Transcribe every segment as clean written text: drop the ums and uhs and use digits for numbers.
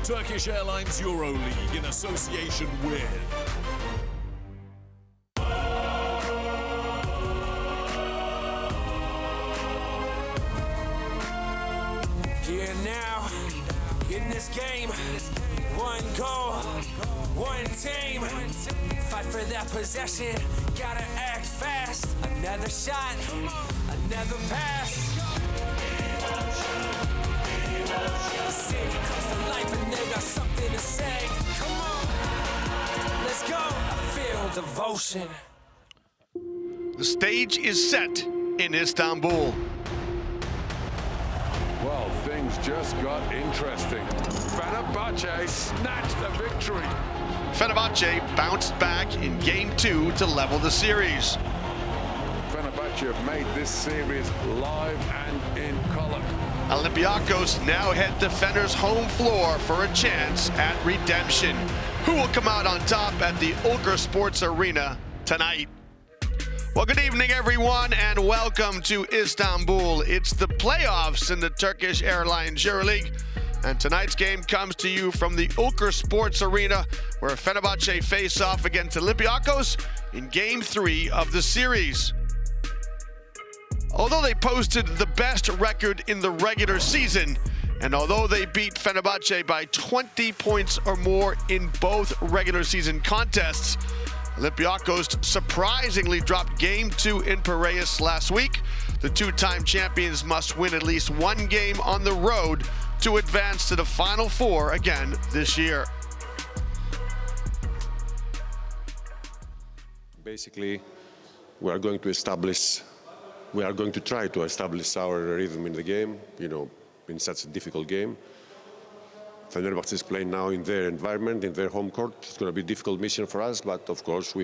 Turkish Airlines EuroLeague in association with Here now, in this game, one goal, one team. Fight for that possession, gotta act fast. Another shot, another pass. City comes to life and they got something to say. Come on, let's go. I feel devotion. The stage is set in Istanbul. Well, things just got interesting. Fenerbahce snatched a victory. Fenerbahce bounced back in Game 2 to level the series. Fenerbahce have made this series live and in color. Olympiacos now head to Fener's home floor for a chance at redemption. Who will come out on top at the Ultra Sports Arena tonight? Well, good evening, everyone, and welcome to Istanbul. It's the playoffs in the Turkish Airlines EuroLeague, and tonight's game comes to you from the Ultra Sports Arena, where Fenerbahce face off against Olympiacos in Game 3 of the series. Although they posted the best record in the regular season, and although they beat Fenerbahce by 20 points or more in both regular season contests, Olympiacos surprisingly dropped Game 2 in Piraeus last week. The two-time champions must win at least one game on the road to advance to the Final Four again this year. Basically, we are going to try to establish our rhythm in the game, in such a difficult game. Fenerbahce is playing now in their environment, in their home court. It's going to be a difficult mission for us, but of course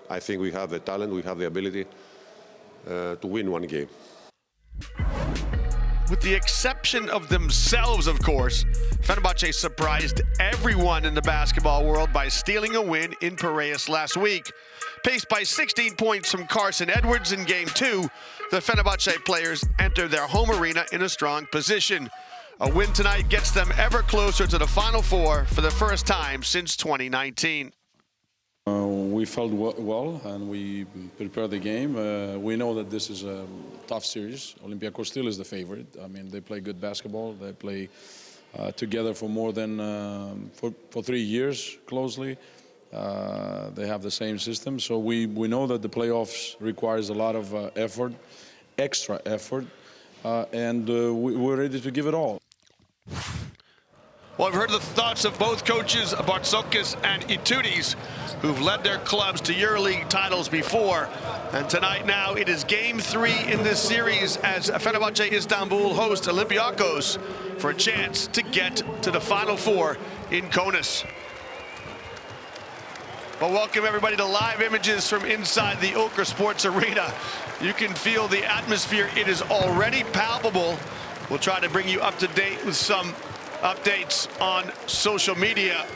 I think we have the talent, we have the ability to win one game. With the exception of themselves, of course, Fenerbahce surprised everyone in the basketball world by stealing a win in Piraeus last week. Paced by 16 points from Carson Edwards in Game 2, the Fenerbahce players enter their home arena in a strong position. A win tonight gets them ever closer to the Final Four for the first time since 2019. We felt well and we prepared the game. We know that this is a tough series. Olympiacos still is the favorite. I mean, they play good basketball. They play together for more than for 3 years closely. They have the same system. So we know that the playoffs requires a lot of effort, extra effort, and we're ready to give it all. Well, I've heard the thoughts of both coaches, Bartzokis and Itoudis, who've led their clubs to EuroLeague titles before. And tonight now it is Game 3 in this series as Fenerbahce Istanbul host Olympiacos for a chance to get to the Final Four in Konis. Well, welcome everybody to live images from inside the Ultra Sports Arena. You can feel the atmosphere. It is already palpable. We'll try to bring you up to date with some updates on social media.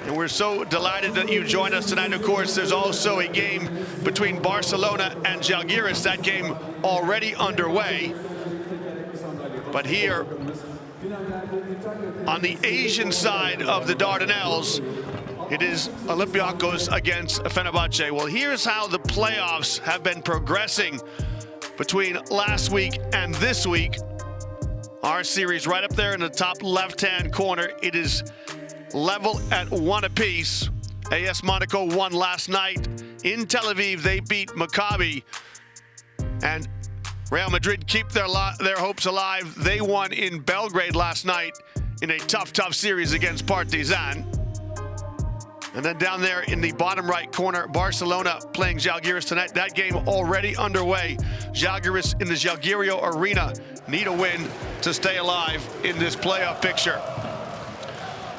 And we're so delighted that you joined us tonight. Of course, there's also a game between Barcelona and Žalgiris. That game already underway. But here, on the Asian side of the Dardanelles, it is Olympiacos against Fenerbahce. Well, here's how the playoffs have been progressing between last week and this week. Our series right up there in the top left-hand corner. It is level at 1 apiece. AS Monaco won last night. In Tel Aviv, they beat Maccabi. And Real Madrid keep their hopes alive. They won in Belgrade last night in a tough series against Partizan. And then down there in the bottom right corner, Barcelona playing Žalgiris tonight. That game already underway. Žalgiris in the Žalgirio Arena need a win to stay alive in this playoff picture.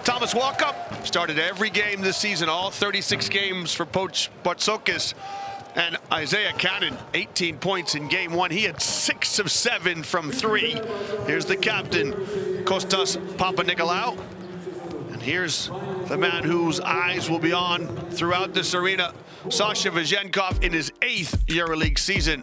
Thomas Walkup started every game this season, all 36 games for Coach Bartzokis. And Isaiah Cannon, 18 points in Game 1. He had 6 of 7 from 3. Here's the captain, Kostas Papanikolaou. And here's the man whose eyes will be on throughout this arena, Sasha Vezenkov, in his 8th EuroLeague season.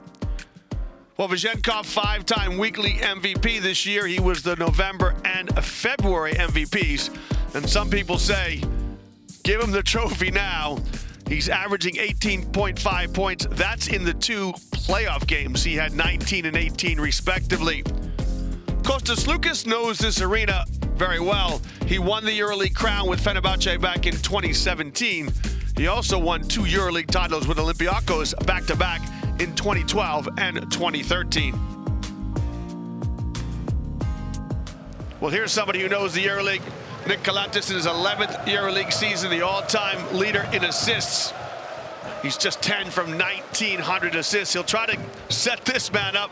Well, Vezenkov, 5-time weekly MVP this year. He was the November and February MVPs. And some people say, give him the trophy now. He's averaging 18.5 points. That's in the 2 playoff games. He had 19 and 18 respectively. Kostas Sloukas knows this arena very well. He won the EuroLeague crown with Fenerbahce back in 2017. He also won 2 EuroLeague titles with Olympiacos back-to-back in 2012 and 2013. Well, here's somebody who knows the EuroLeague. Nick Kalatis in his 11th EuroLeague season, the all-time leader in assists. He's just 10 from 1,900 assists. He'll try to set this man up.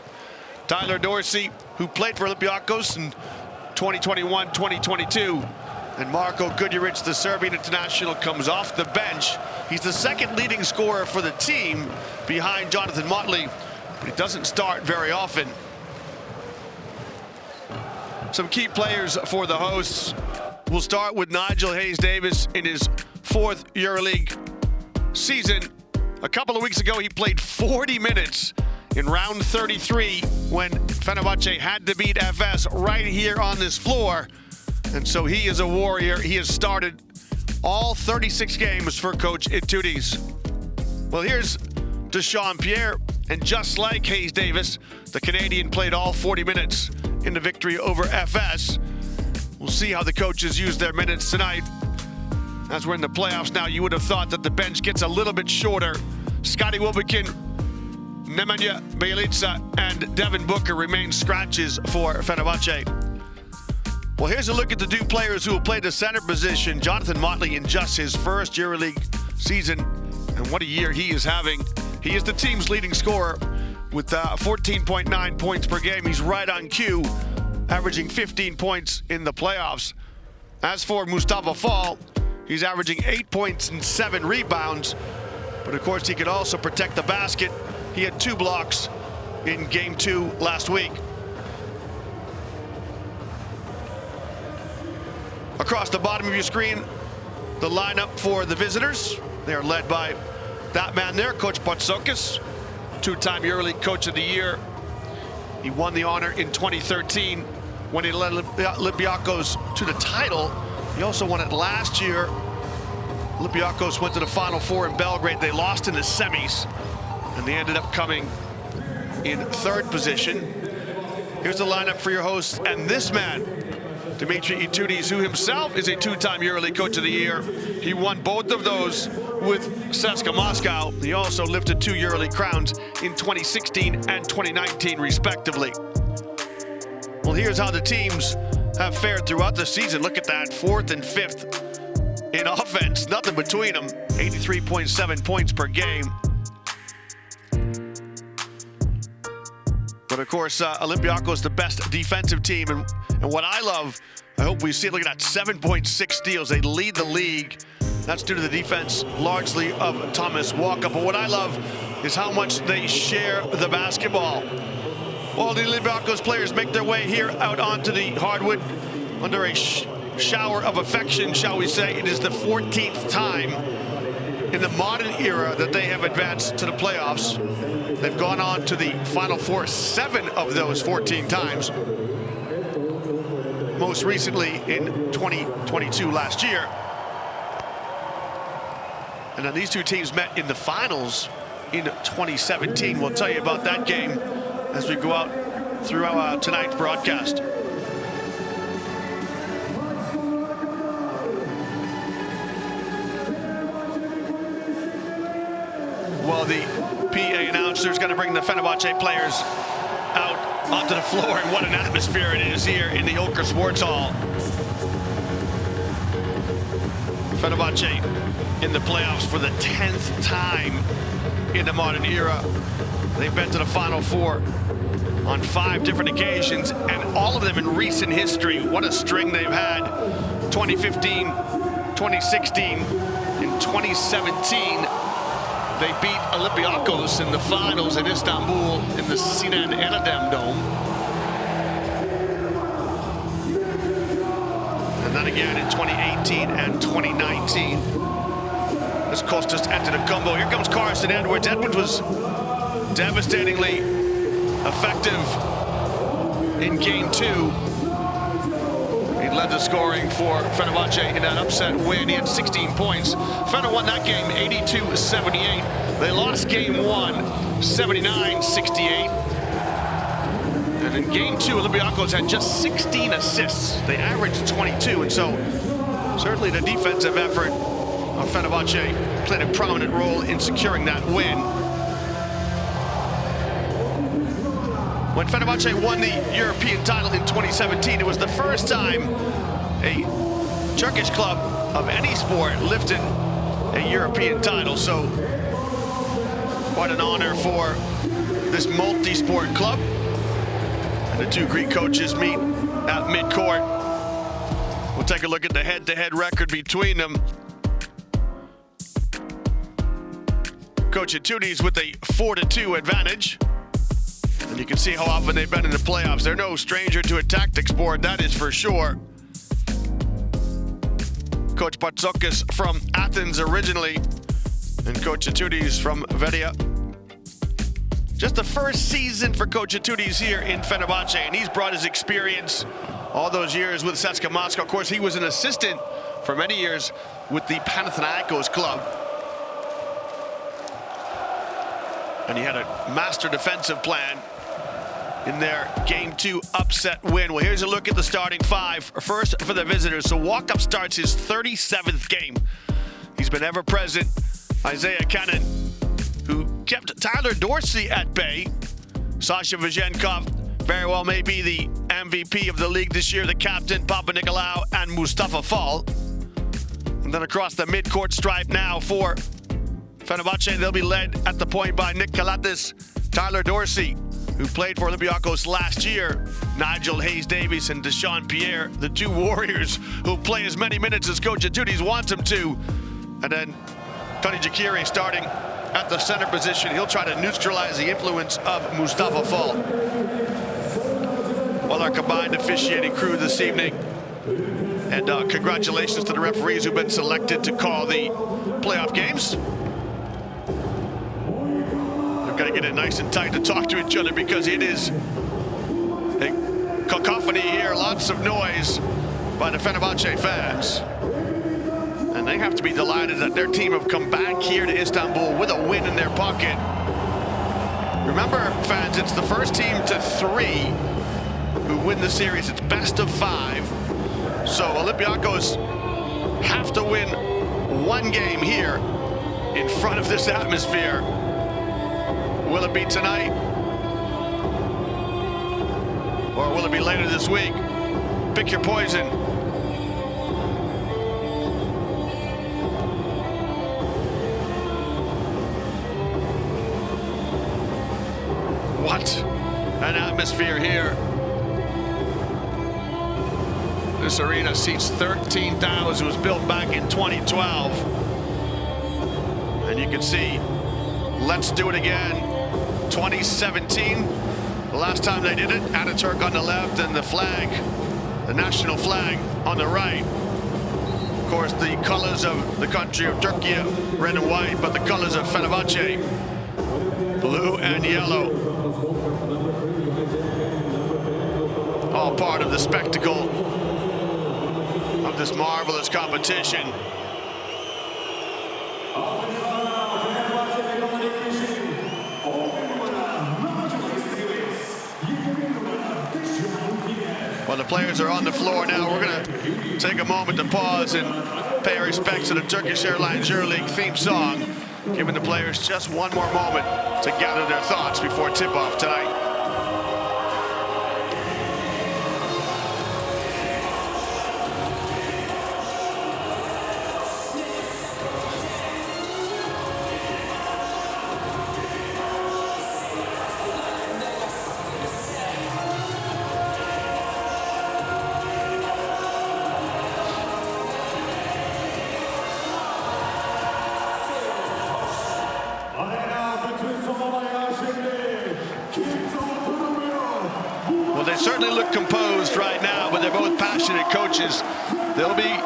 Tyler Dorsey, who played for Olympiacos in 2021, 2022. And Marko Guduric, the Serbian international, comes off the bench. He's the second leading scorer for the team behind Jonathan Motley, but he doesn't start very often. Some key players for the hosts. We'll start with Nigel Hayes-Davis in his 4th EuroLeague season. A couple of weeks ago, he played 40 minutes in round 33 when Fenerbahce had to beat FS right here on this floor. And so he is a warrior. He has started all 36 games for Coach Itoudis. Well, here's Deshaun Pierre, and just like Hayes-Davis, the Canadian played all 40 minutes in the victory over FS. We'll see how the coaches use their minutes tonight. As we're in the playoffs now, you would have thought that the bench gets a little bit shorter. Scotty Wilbekin, Nemanja Bjelica, and Devin Booker remain scratches for Fenerbahce. Well, here's a look at the 2 players who will play the center position. Jonathan Motley in just his 1st EuroLeague season, and what a year he is having. He is the team's leading scorer with 14.9 points per game. He's right on cue, averaging 15 points in the playoffs. As for Mustafa Fall, he's averaging 8 points and 7 rebounds, but of course he could also protect the basket. He had 2 blocks in game 2 last week. Across the bottom of your screen, the lineup for the visitors. They are led by that man there, Coach Patsokas, 2-time EuroLeague Coach of the Year. He won the honor in 2013 when he led Olympiacos to the title. He also won it last year. Olympiacos went to the Final Four in Belgrade. They lost in the semis, and they ended up coming in 3rd position. Here's the lineup for your hosts, and this man, Dimitri Itoudis, who himself is a 2-time EuroLeague Coach of the Year. He won both of those with CSKA Moscow. He also lifted 2 EuroLeague crowns in 2016 and 2019, respectively. Well, here's how the teams have fared throughout the season. Look at that, 4th and 5th in offense. Nothing between them. 83.7 points per game. But of course, Olympiacos the best defensive team. And what I love, I hope we see it, look at that, 7.6 steals. They lead the league. That's due to the defense largely of Thomas Walkup. But what I love is how much they share the basketball. All the Olympiacos players make their way here out onto the hardwood under a shower of affection, shall we say. It is the 14th time in the modern era that they have advanced to the playoffs. They've gone on to the Final Four 7 of those 14 times. Most recently in 2022 last year. And then these 2 teams met in the finals in 2017. We'll tell you about that game as we go out through tonight's broadcast. Well, the PA announcer is going to bring the Fenerbahce players out onto the floor, and what an atmosphere it is here in the Ochre Sports Hall. Fenerbahce in the playoffs for the 10th time in the modern era. They've been to the Final Four on 5 different occasions, and all of them in recent history. What a string they've had. 2015, 2016, in 2017. They beat Olympiacos in the finals in Istanbul in the Sinan Erdem Dome. And then again in 2018 and 2019. As Kostas entered a combo. Here comes Carson Edwards. Edwards was devastatingly effective in game 2. He led the scoring for Fenerbahce in that upset win. He had 16 points. Fener won that game 82-78. They lost game 1, 79-68. And in game 2, Olympiacos had just 16 assists. They averaged 22, and so certainly the defensive effort of Fenerbahce played a prominent role in securing that win. When Fenerbahce won the European title in 2017, it was the first time a Turkish club of any sport lifted a European title. So quite an honor for this multi-sport club. And the two Greek coaches meet at midcourt. We'll take a look at the head-to-head record between them. Coach Itoudis with a 4-2 advantage. And you can see how often they've been in the playoffs. They're no stranger to a tactics board, that is for sure. Coach Patsokis from Athens originally, and Coach Itoudis from Vedia. Just the first season for Coach Itoudis here in Fenerbahce, and he's brought his experience all those years with CSKA Moscow. Of course, he was an assistant for many years with the Panathinaikos club. And he had a master defensive plan in their Game 2 upset win. Well, here's a look at the starting five. First for the visitors. So Walkup starts his 37th game. He's been ever present. Isaiah Cannon, who kept Tyler Dorsey at bay. Sasha Vezenkov very well may be the MVP of the league this year. The captain, Papanikolaou, and Mustafa Fall. And then across the midcourt stripe now for Fenerbahce, they'll be led at the point by Nick Kalatis, Tyler Dorsey, who played for Olympiacos last year, Nigel Hayes-Davies and Deshaun Pierre, the two warriors who play as many minutes as Coach Itoudis wants them to. And then Tony Jakiri starting at the center position. He'll try to neutralize the influence of Mustafa Fall. Well, our combined officiating crew this evening. And congratulations to the referees who've been selected to call the playoff games. We've got to get it nice and tight to talk to each other because it is a cacophony here, lots of noise by the Fenerbahce fans. And they have to be delighted that their team have come back here to Istanbul with a win in their pocket. Remember, fans, it's the first team to 3 who win the series. It's best of 5. So Olympiacos have to win one game here in front of this atmosphere. Will it be tonight? Or will it be later this week? Pick your poison. What an atmosphere here. This arena seats 13,000. It was built back in 2012. And you can see, let's do it again. 2017, the last time they did it, Ataturk on the left and the flag, the national flag on the right. Of course, the colors of the country of Turkey, red and white, but the colors of Fenerbahce, blue and yellow. All part of the spectacle of this marvelous competition. Well, the players are on the floor now. We're going to take a moment to pause and pay our respects to the Turkish Airlines EuroLeague theme song, giving the players just one more moment to gather their thoughts before tip-off tonight. They certainly look composed right now, but they're both passionate coaches. They'll be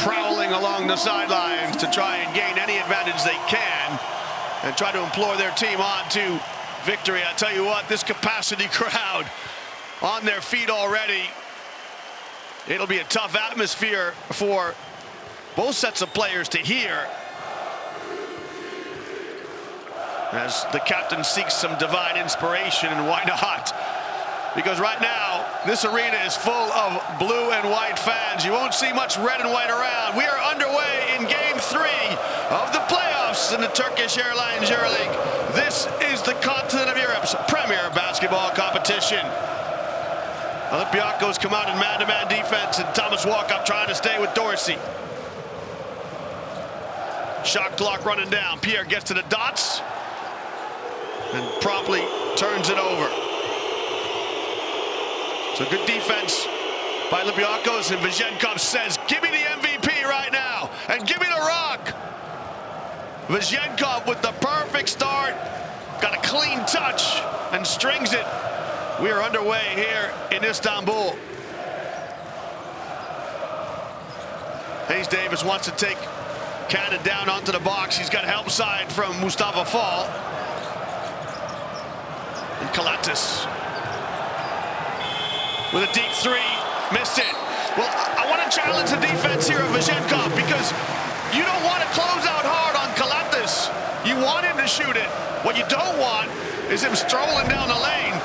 prowling along the sidelines to try and gain any advantage they can and try to implore their team on to victory. I tell you what, this capacity crowd on their feet already It'll be a tough atmosphere for both sets of players to hear as the captain seeks some divine inspiration, and why not? Because right now, this arena is full of blue and white fans. You won't see much red and white around. We are underway in Game 3 of the playoffs in the Turkish Airlines EuroLeague. This is the continent of Europe's premier basketball competition. Olympiacos come out in man-to-man defense, and Thomas Walkup trying to stay with Dorsey. Shot clock running down. Pierre gets to the dots and promptly turns it over. So good defense by Olympiacos, and Vizhenkov says, give me the MVP right now, and give me the rock. Vizhenkov with the perfect start, got a clean touch, and strings it. We are underway here in Istanbul. Hayes Davis wants to take Cannon down onto the box. He's got help side from Mustafa Fall. And Kalatis with a deep three, missed it. Well, I want to challenge the defense here of Vizhenkov, because you don't want to close out hard on Kalatis. You want him to shoot it. What you don't want is him strolling down the lane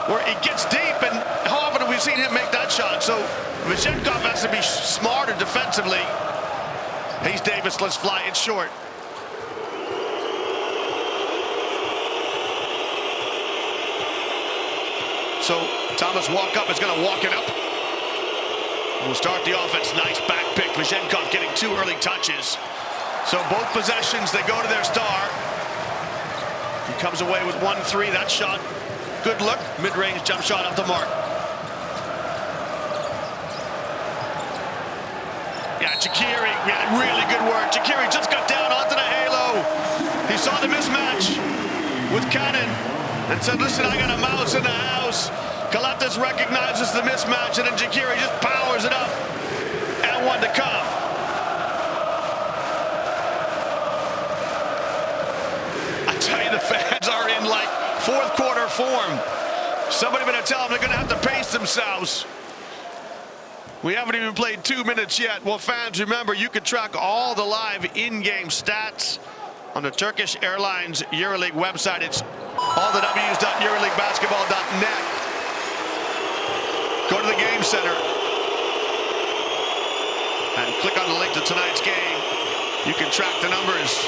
where he gets deep, and how often have we seen him make that shot? So Vizhenkov has to be smarter defensively. Hayes Davis, let's fly it short. So Thomas Walkup is going to walk it up. We'll start the offense. Nice back pick. Vizhenkov getting 2 early touches. So both possessions, they go to their star. He comes away with 1-3. That shot, good look. Mid-range jump shot off the mark. Yeah, Jakiri, really good work. Jakiri just got down onto the halo. He saw the mismatch with Cannon and said, listen, I got a mouse in the house. Kalatis recognizes the mismatch, and then Jakiri just powers it up. And 1 to come. I tell you, the fans are in like fourth quarter form. Somebody better tell them they're going to have to pace themselves. We haven't even played 2 minutes yet. Well, fans, remember, you can track all the live in-game stats on the Turkish Airlines EuroLeague website. It's allthews.euroleaguebasketball.net. Go to the game center and click on the link to tonight's game. You can track the numbers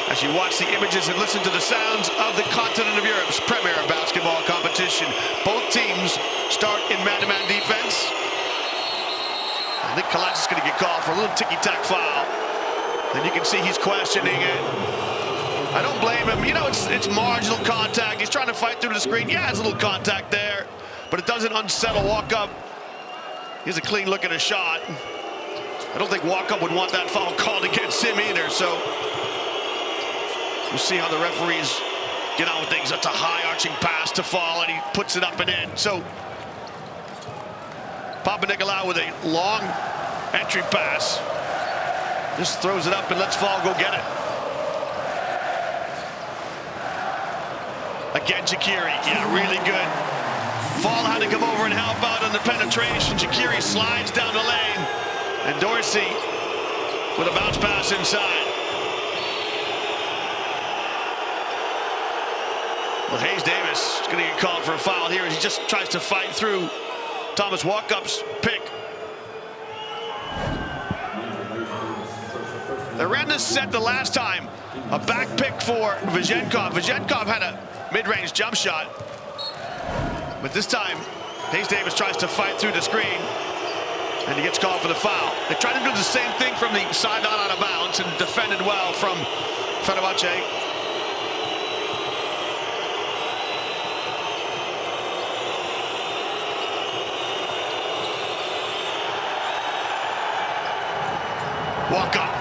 as you watch the images and listen to the sounds of the continent of Europe's premier basketball competition. Both teams start in man-to-man defense. I think Kalatis is going to get called for a little ticky-tack foul. And you can see he's questioning it. I don't blame him. You know, it's marginal contact. He's trying to fight through the screen. Yeah, there's a little contact there, but it doesn't unsettle Walkup. He's a clean look at a shot. I don't think Walkup would want that foul called against him either, so we'll see how the referees get on with things. That's a high arching pass to Fall, and he puts it up and in. So Papanikolaou with a long entry pass. Just throws it up and lets Fall go get it. Again, Jakiri, yeah, really good. Fall had to come over and help out on the penetration. Jakiri slides down the lane, and Dorsey with a bounce pass inside. Well, Hayes Davis is going to get called for a foul here as he just tries to fight through Thomas Walkup's pick. They ran this set the last time. A back pick for Vizhenkov. Vizhenkov had a mid-range jump shot, but this time Hayes Davis tries to fight through the screen, and he gets called for the foul. They tried to do the same thing from the sideline out of bounds and defended well from Fenerbahce. Walkup.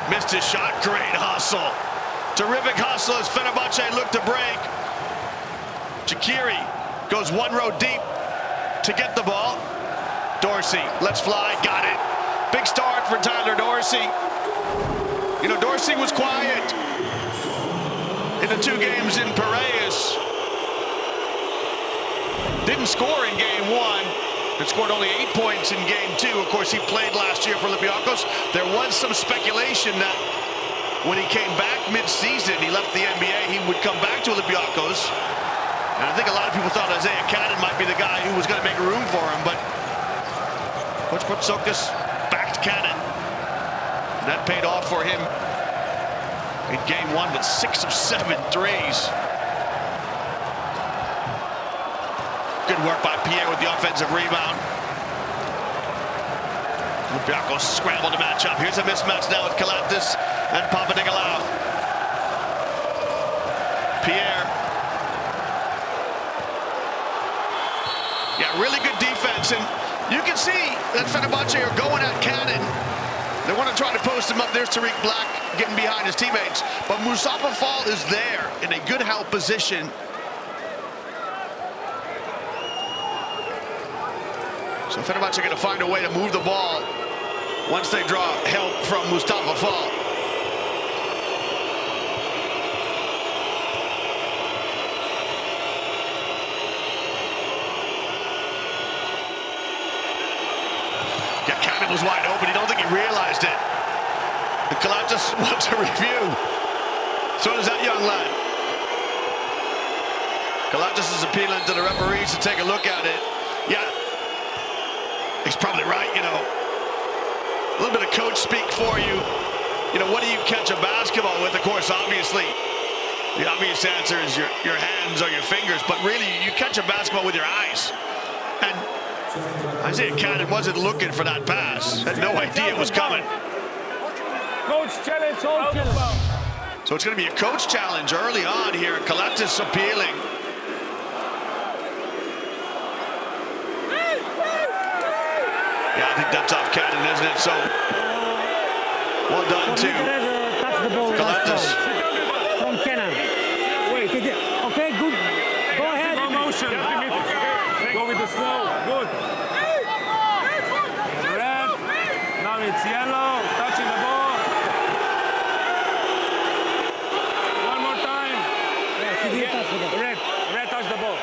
Missed his shot. Great hustle. Terrific hustle as Fenerbahce looked to break. Jakiri goes 1 row deep to get the ball. Dorsey, let's fly, got it. Big start for Tyler Dorsey. You know, Dorsey was quiet in the 2 games in Piraeus. Didn't score in game 1. But scored only 8 points in game 2. Of course, he played last year for Olympiacos. There was some speculation that when he came back mid-season, he left the NBA, he would come back to Olympiacos. And I think a lot of people thought Isaiah Cannon might be the guy who was going to make room for him, but Coach Sloukas backed Cannon. And that paid off for him in game 1 with 6 of 7 threes. Good work by Pierre with the offensive rebound. Olympiacos scrambled to match up. Here's a mismatch now with Kostas and Papanikolaou. Pierre. Yeah, really good defense, and you can see that Fenerbahce are going at Cannon. They want to try to post him up. There's Tariq Black getting behind his teammates, but Mustafa Fall is there in a good help position. So Fenerbahce are going to find a way to move the ball once they draw help from Mustafa Fall. Yeah, Cannon was wide open. I don't think he realized it. The Kostas wants a review. So does that young lad. Kostas is appealing to the referees to take a look at it. Yeah. He's probably right, you know. A little bit of coach speak for you. You know, what do you catch a basketball with? Of course, obviously, the obvious answer is your hands or your fingers, but really, you catch a basketball with your eyes. And Isaiah Cannon wasn't looking for that pass. Had no idea it was coming. Coach challenge, So it's going to be a coach challenge early on here. Kostas appealing. Yeah, I think that's off Cannon, isn't it? So, well done to Kostas. From Cannon. Wait, okay, good. Go ahead. Slow motion. Go with the slow. Good. Red. Now it's yellow. Touching the ball. One more time. Red. Red touch the ball.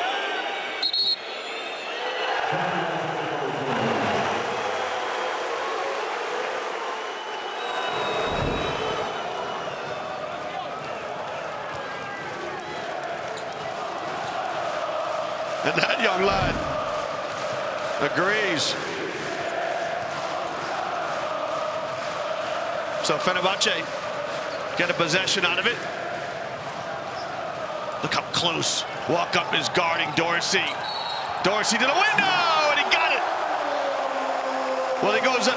And that young lad agrees. So Fenerbahce get a possession out of it. Look how close. Walk up is guarding Dorsey. Dorsey to the window, and he got it. Well, he goes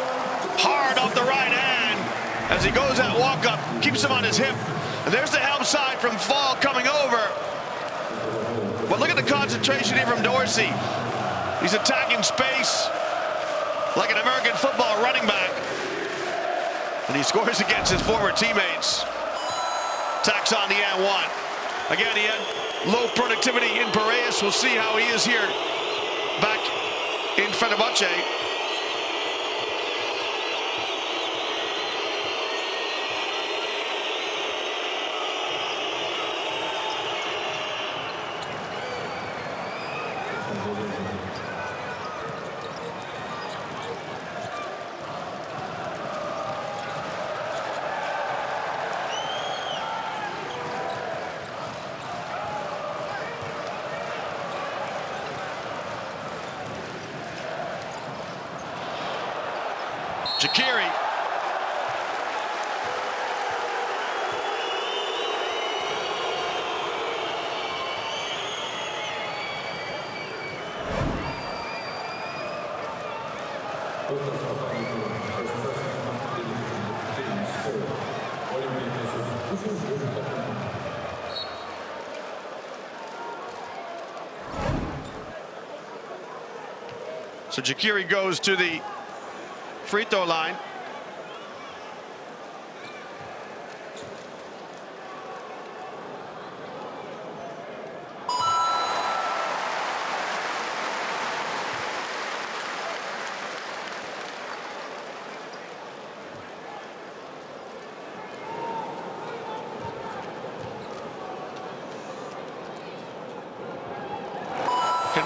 hard off the right hand as he goes at walk up, keeps him on his hip. And there's the help side from Fall coming over. But look at the concentration here from Dorsey. He's attacking space like an American football running back. And he scores against his former teammates. Tacks on the and one. Again, he had low productivity in Piraeus. We'll see how he is here back in Fenerbahce. Jakiri. So Jakiri goes to the free throw line.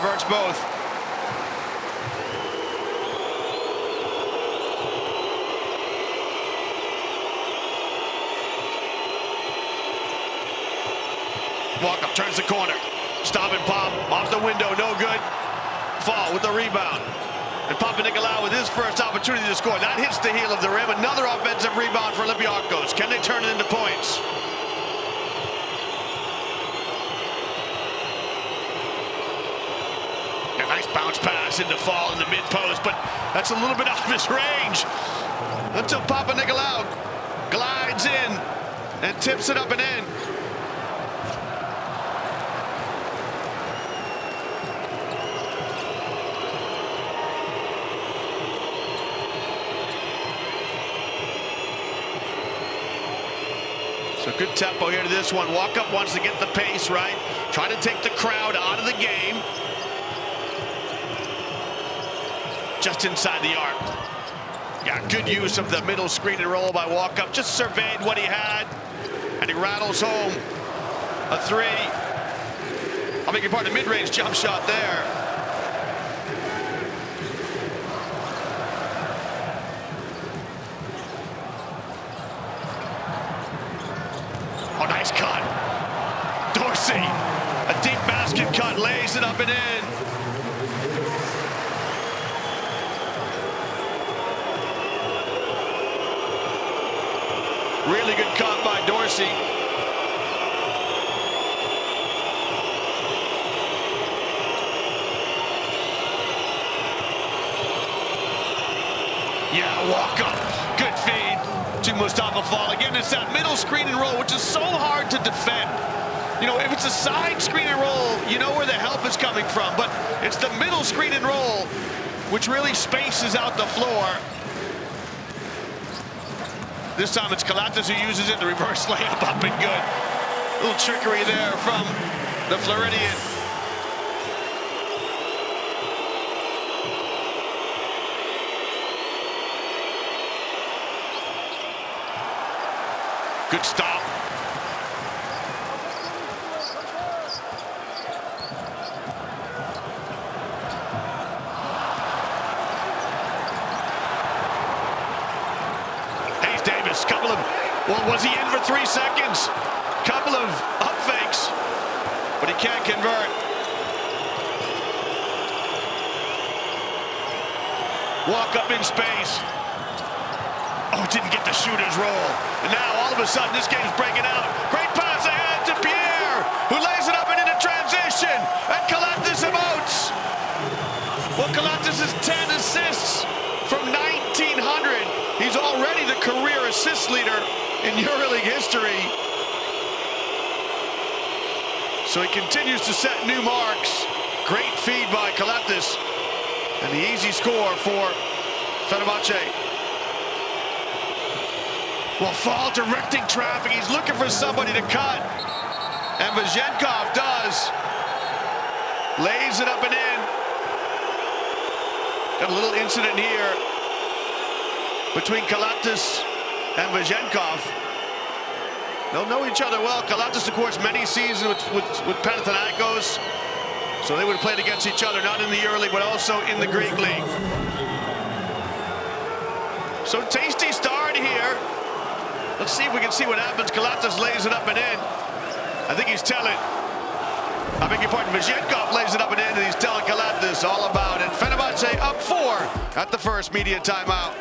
converts both. Walkup turns the corner. Stop and pop. Off the window. No good. Fall with the rebound. And Papanikolaou with his first opportunity to score. That hits the heel of the rim. Another offensive rebound for Olympiacos. Can they turn it into points? A nice bounce pass into Fall in the mid-post, but that's a little bit off his range. Until Papanikolaou glides in and tips it up and in. So good tempo here to this one. Walkup wants to get the pace right. Try to take the crowd out of the game. Just inside the arc. Yeah, good use of the middle screen and roll by Walkup. Just surveyed what he had, and he rattles home a three. I'll make it part of the mid-range jump shot there. Oh, nice cut. Dorsey, a deep basket cut, lays it up and in. Really good cut by Dorsey. Yeah, Walkup. Good feed to Mustafa Fall. Again, it's that middle screen and roll, which is so hard to defend. You know, if it's a side screen and roll, you know where the help is coming from, but it's the middle screen and roll which really spaces out the floor. This time it's Kostas who uses it, the reverse layup up and good. A little trickery there from the Floridian. Good stop. Hayes Davis, couple of, well, was he in for 3 seconds? Couple of up fakes, but he can't convert. Walkup in space. Oh, didn't get the shooter's roll. And now, all of a sudden, this game's breaking out. Great pass ahead to Pierre, who lays it up and into transition. And Kostas emotes. Well, Kostas has 10 assists from 1900. He's already the career assist leader in EuroLeague history. So he continues to set new marks. Great feed by Kostas. And the easy score for Fenerbahce. Well, Fall directing traffic. He's looking for somebody to cut. And Vazenkov does. Lays it up and in. Got a little incident here between Kostas and Vazenkov. They'll know each other well. Kostas, of course, many seasons with Panathinaikos. So they would have played against each other, not in the EuroLeague, but also in the Greek League. So tasty start here. Let's see if we can see what happens. Kostas lays it up and in. I think he's telling, I beg your pardon, Vazenkov lays it up and in, and he's telling Kostas all about it. Fenerbahce up 4 at the first media timeout.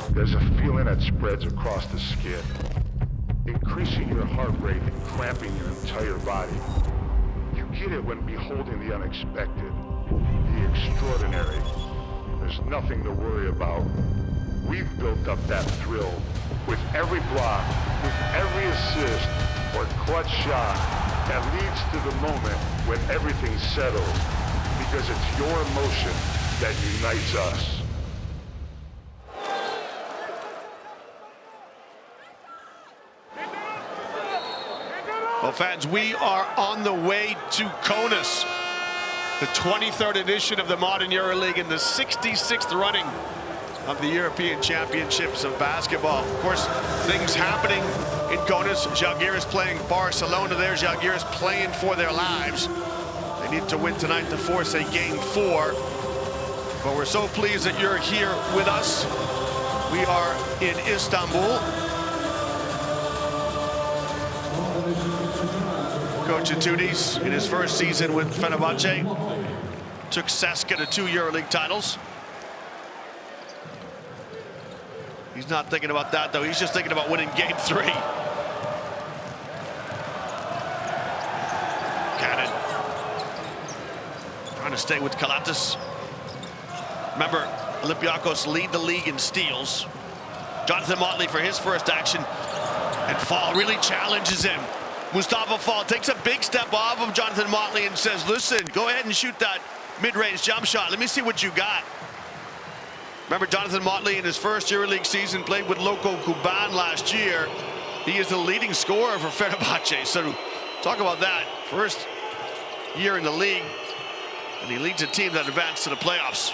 There's a feeling that spreads across the skin, increasing your heart rate and cramping your entire body. You get it when beholding the unexpected, the extraordinary. There's nothing to worry about. We've built up that thrill with every block, with every assist or clutch shot that leads to the moment when everything settles, because it's your emotion that unites us. Well, fans, we are on the way to Kaunas. The 23rd edition of the modern EuroLeague and the 66th running of the European Championships of basketball. Of course, things happening in Kaunas. Žalgiris playing Barcelona there. Žalgiris playing for their lives. They need to win tonight to force a game 4. But we're so pleased that you're here with us. We are in Istanbul. Coach Itoudis, in his first season with Fenerbahce, took CSKA to 2 EuroLeague titles. He's not thinking about that, though. He's just thinking about winning game 3. Cannon trying to stay with Kalatas. Remember, Olympiacos lead the league in steals. Jonathan Motley for his first action, and Fall really challenges him. Mustafa Fall takes a big step off of Jonathan Motley and says, listen, go ahead and shoot that mid-range jump shot. Let me see what you got. Remember, Jonathan Motley in his first EuroLeague season played with Loco Kuban last year. He is the leading scorer for Fenerbahce. So talk about that. First year in the league, and he leads a team that advanced to the playoffs.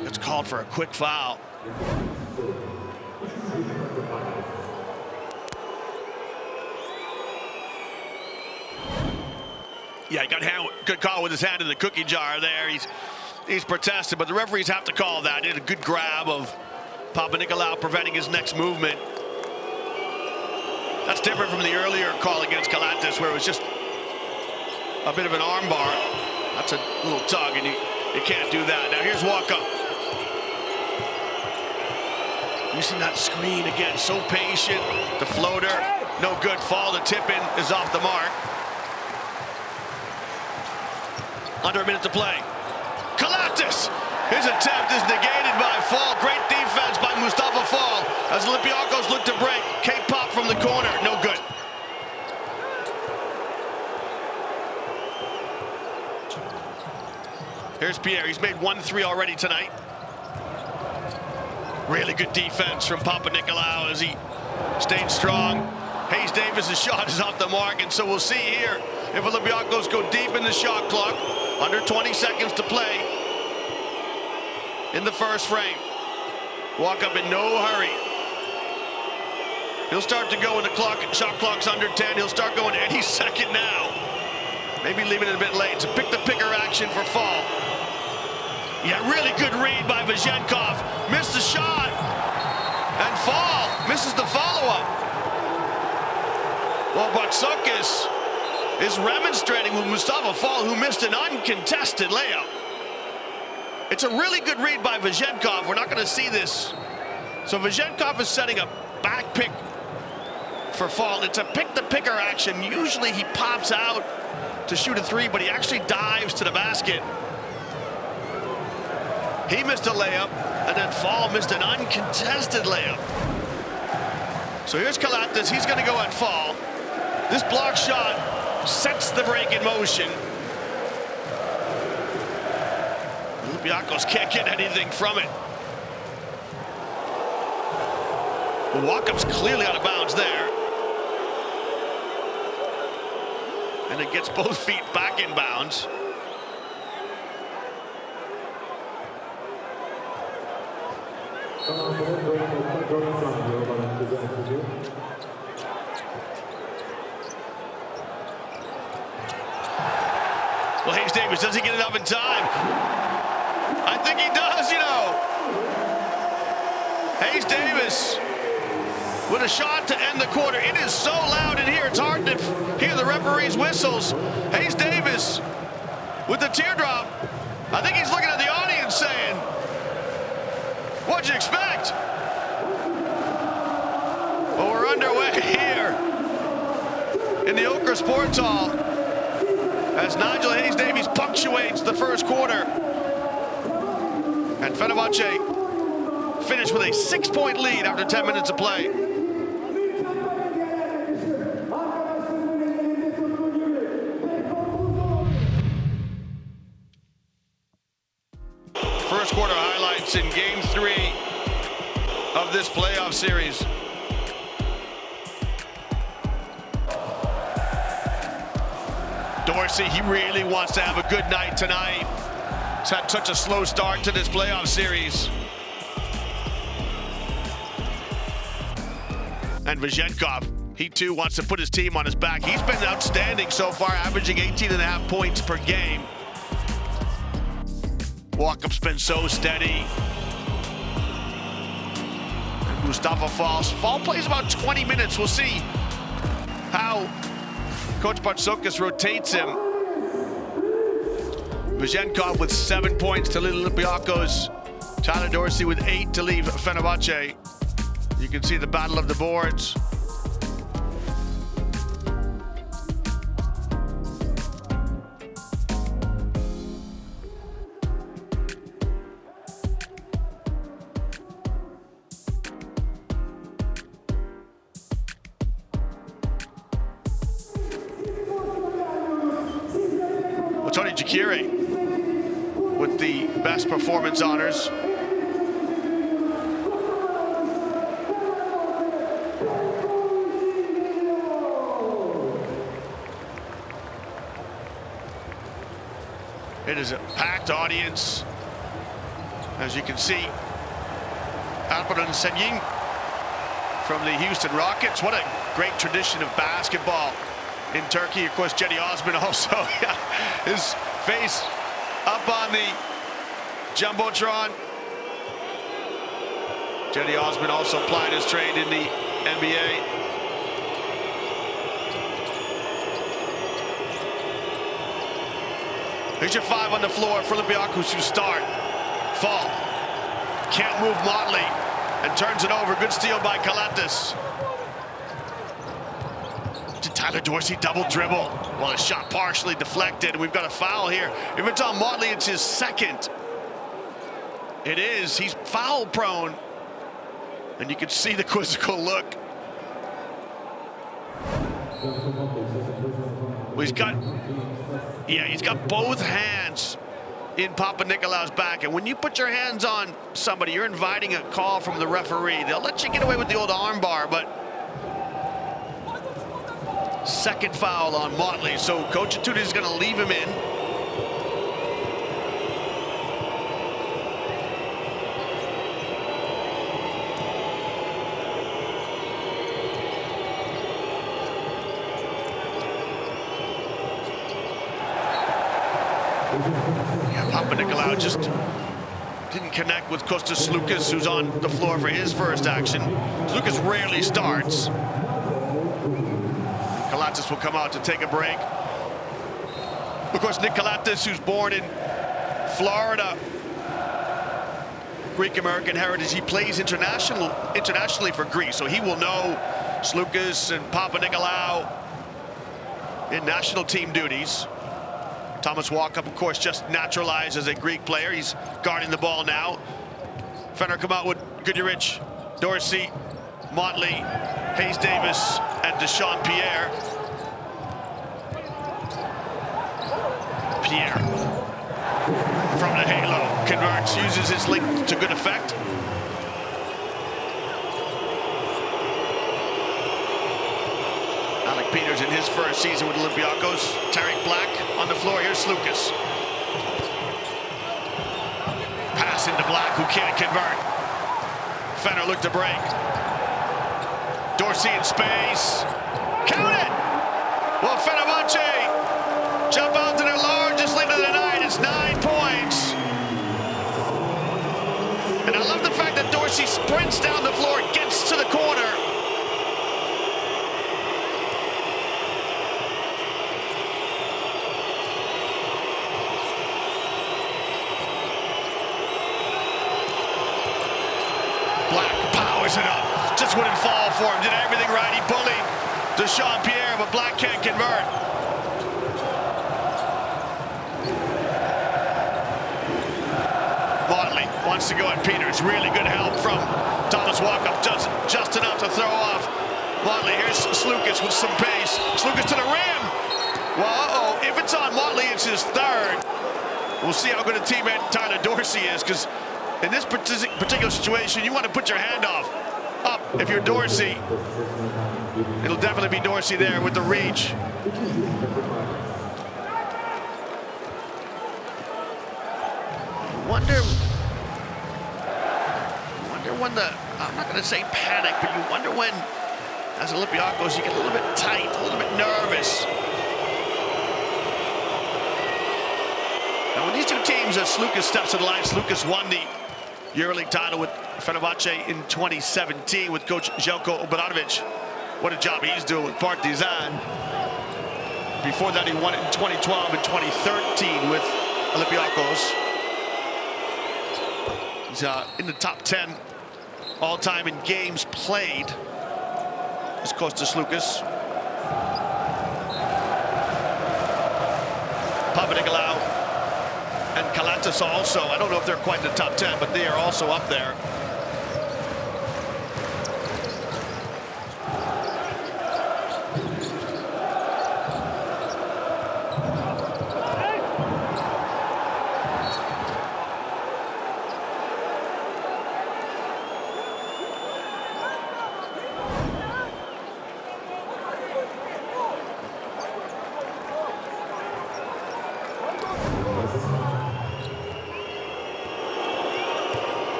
It's called for a quick foul. Yeah, he got good call with his hand in the cookie jar there. He's protested, but the referees have to call that. He did a good grab of Papanikolaou, preventing his next movement. That's different from the earlier call against Kalatas, where it was just a bit of an arm bar. That's a little tug, and you can't do that. Now here's Walker. Using that screen again, so patient. The floater, no good. Fall, the tip-in is off the mark. Under a minute to play. Kalatas! His attempt is negated by Fall. Great defense by Mustafa Fall as Olympiacos look to break. K-pop from the corner, no good. Here's Pierre, he's made 1 3 already tonight. Really good defense from Papanikolaou as he stayed strong. Hayes Davis' shot is off the mark, and so we'll see here if Olympiacos go deep in the shot clock. Under 20 seconds to play in the first frame. Walk up in no hurry. He'll start to go when the shot clock's under 10. He'll start going any second now. Maybe leaving it a bit late. It's a pick-the-picker action for Fall. Yeah, really good read by Vazenkov. Missed the shot. And Fall misses the follow-up. Well, Sloukas is remonstrating with Mustafa Fall, who missed an uncontested layup. It's a really good read by Vazenkov. We're not going to see this. So Vazenkov is setting a back pick for Fall. It's a pick-the-picker action. Usually he pops out to shoot a 3, but he actually dives to the basket. He missed a layup, and then Fall missed an uncontested layup. So here's Kalatas. He's going to go at Fall. This block shot sets the break in motion. Olympiacos can't get anything from it. The walk-up's clearly out of bounds there. And it gets both feet back in bounds. Well, Hayes Davis, does he get it up in time? I think he does, you know. Hayes Davis with a shot to end the quarter. It is so loud in here, it's hard to hear the referee's whistles. Hayes Davis with the teardrop. I think he's looking at the audience saying, what'd you expect? Well, we're underway here in the Ochre Sports Hall as Nigel Hayes Davies punctuates the first quarter. And Fenerbahce finished with a 6-point lead after 10 minutes of play. First quarter highlights in Game 3 of this playoff series. Dorsey, he really wants to have a good night tonight. He's had such a slow start to this playoff series. And Vezenkov, he too wants to put his team on his back. He's been outstanding so far, averaging 18.5 points per game. Walkup's been so steady. And Mustafa Falls. Fall plays about 20 minutes. We'll see how Coach Bartzokas rotates him. Vezenkov with 7 points to lead Olympiacos. Tyler Dorsey with 8 to leave Fenerbahce. You can see the battle of the boards. Tony Jakiri with the best performance honors. It is a packed audience, as you can see. Alperen Senyin from the Houston Rockets. What a great tradition of basketball in Turkey. Of course, Cedi Osman also, his face up on the Jumbotron. Cedi Osman also applied his trade in the NBA. Here's your 5 on the floor for Olympiacos who start. Fall. Can't move Motley and turns it over. Good steal by Kalatis. To Tyler Dorsey, double dribble. Well, a shot partially deflected. We've got a foul here. If it's on Motley, it's his second. It is. He's foul prone. And you can see the quizzical look. Well, he's got both hands in Papanikolaou's back. And when you put your hands on somebody, you're inviting a call from the referee. They'll let you get away with the old arm bar, but second foul on Motley. So Coach Atuda is going to leave him in. Papanikolaou just didn't connect with Kostas Sloukas, who's on the floor for his first action. Sloukas rarely starts. Kalatis will come out to take a break. Of course, Nick Kalatis, who's born in Florida, Greek-American heritage, he plays internationally for Greece, so he will know Sloukas and Papanikolaou in national team duties. Thomas Walkup, of course, just naturalized as a Greek player. He's guarding the ball now. Fener come out with Guduric, Dorsey, Motley, Hayes Davis, and Deshaun Pierre. Pierre from the halo converts, uses his length to good effect. Alec Peters in his first season with Olympiacos. Tarek Black on the floor. Here's Sloukas. Pass into Black, who can't convert. Fener look to break. Dorsey in space. Count it! Well, Fenerbahce jump out to their largest lead of the night. It's 9 points. And I love the fact that Dorsey sprints down the floor, gets to the corner. Black powers it up. Just wouldn't fall for him. Did everything right. He bullied Deshaun Pierre, but Black can't convert. Motley wants to go at Peters. Really good help from Thomas Walkup. Just enough to throw off Motley. Here's Sloukas with some pace. Sloukas to the rim. Well, if it's on Motley, it's his third. We'll see how good a teammate Tyler Dorsey is, because in this particular situation, you want to put your hand up if you're Dorsey. It'll definitely be Dorsey there with the reach. wonder when I'm not going to say panic, but you wonder when, as Olympiacos, you get a little bit tight, a little bit nervous. Now, when these two teams, as Sloukas steps to the line, Sloukas won the EuroLeague title with Fenerbahce in 2017 with coach Željko Obradović. What a job he's doing with Partizan. Before that, he won it in 2012 and 2013 with Olympiacos. He's in the top 10 all-time in games played. Is Kostas Sloukas. Papanikolaou and Kalatas also. I don't know if they're quite in the top 10, but they are also up there.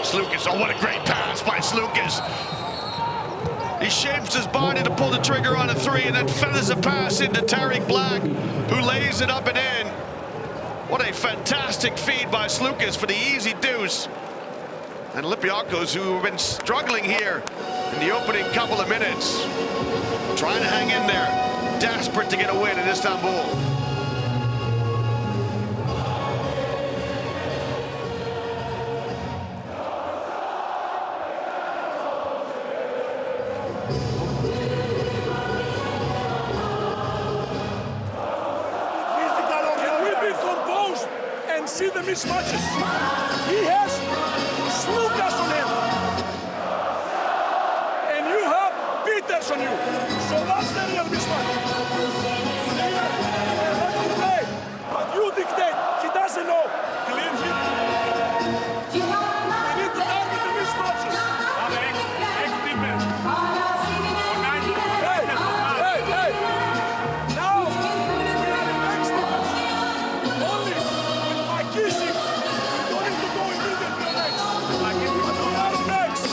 Sloukas, oh, what a great pass by Sloukas. He shapes his body to pull the trigger on a three and then feathers a pass into Tariq Black, who lays it up and in. What a fantastic feed by Sloukas for the easy deuce. And Olympiacos, who have been struggling here in the opening couple of minutes, trying to hang in there, desperate to get a win in Istanbul. See the mismatches. He has Sloukas on him. And you have Peters on you. So that's the real mismatch. Let him play. But you dictate. He doesn't know. Clear him. We need to target the mismatches. Hey. Now, we are in ex-defense. Only kissing. We don't need to go immediately next. We are next.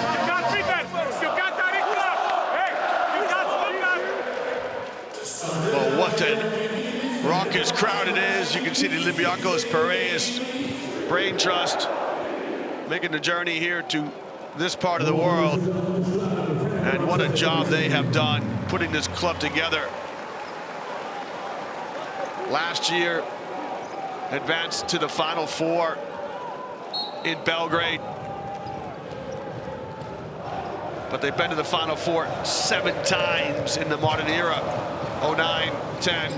You got Peters. You got Tariq Black. Hey, you got Sloukas. Well, what a raucous crowd it is. You can see the Olympiacos Piraeus brain trust making the journey here to this part of the world. And what a job they have done putting this club together. Last year, advanced to the Final Four in Belgrade. But they've been to the Final Four 7 times in the modern era. 09, 10.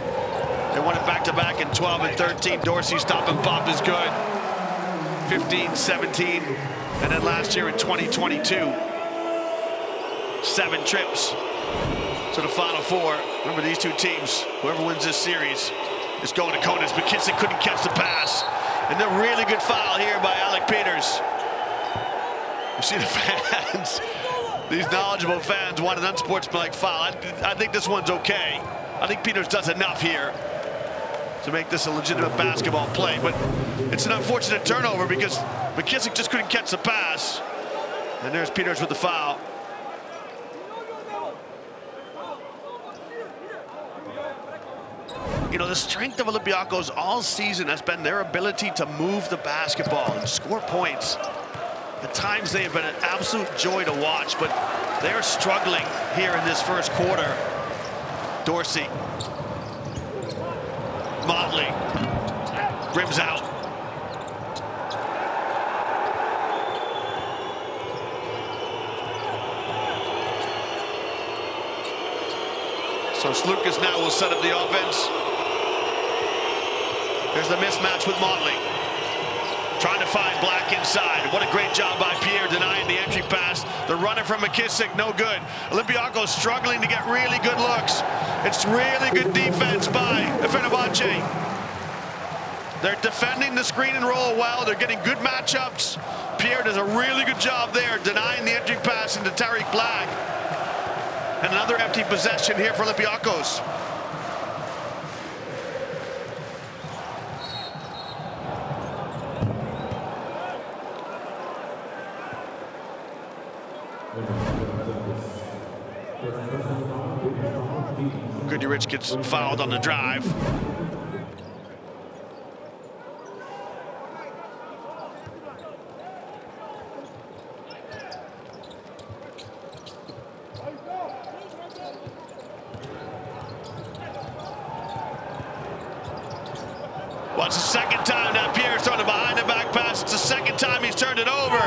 They won it back-to-back in 12 and 13. Dorsey stop and pop is good. 15, 17. And then last year in 2022, 7 trips to the Final Four. Remember, these two teams, whoever wins this series, is going to Kostas. McKissick couldn't catch the pass. And a really good foul here by Alec Peters. You see the fans, these knowledgeable fans want an unsportsmanlike foul. I think this one's okay. I think Peters does enough here to make this a legitimate basketball play. But it's an unfortunate turnover because McKissick just couldn't catch the pass. And there's Peters with the foul. You know, the strength of Olympiacos all season has been their ability to move the basketball and score points. At times they have been an absolute joy to watch, but they're struggling here in this first quarter. Dorsey. Motley. Rims out. So Sloukas now will set up the offense. There's the mismatch with Motley. Trying to find Black inside. What a great job by Pierre denying the entry pass. The runner from McKissick, no good. Olympiacos struggling to get really good looks. It's really good defense by Fenerbahce. They're defending the screen and roll well. They're getting good matchups. Pierre does a really good job there, denying the entry pass into Tariq Black. And another empty possession here for Olympiacos. Guduric gets fouled on the drive. Well, it's the second time that Pierre's thrown it behind the back pass. It's the second time he's turned it over.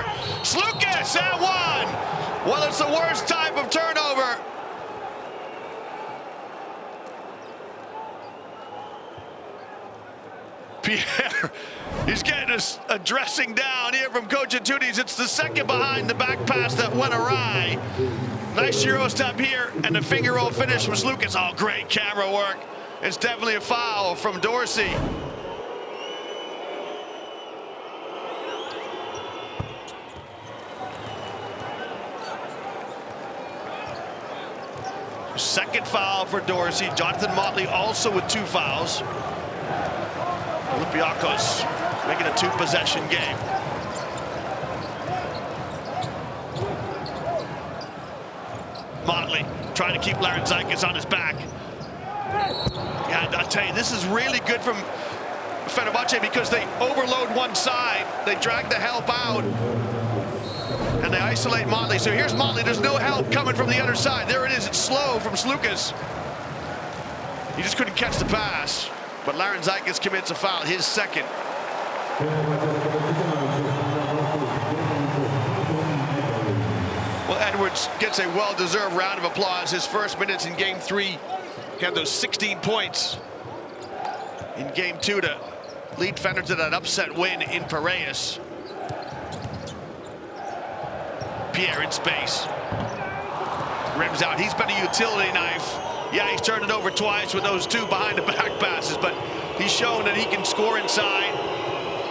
Sloukas at one. Well, it's the worst type of turnover. Pierre, he's getting a dressing down here from Coach Itudes. It's the second behind the back pass that went awry. Nice Euro step here, and the finger roll finish from Sloukas. Oh, great camera work. It's definitely a foul from Dorsey. Second foul for Dorsey. Jonathan Motley also with 2 fouls. Olympiacos making a 2-possession game. Motley trying to keep Larenzakis on his back. Yeah, I'll tell you, this is really good from Fenerbahce because they overload one side. They drag the help out. And they isolate Motley. So here's Motley. There's no help coming from the other side. There it is. It's slow from Sloukas. He just couldn't catch the pass. But Larenzakis commits a foul, his second. Well, Edwards gets a well-deserved round of applause. His first minutes in Game 3, he had those 16 points. In Game 2 to lead Fener to that upset win in Piraeus. Pierre in space. Rims out. He's been a utility knife. Yeah, he's turned it over twice with those 2 behind the back passes, but he's shown that he can score inside,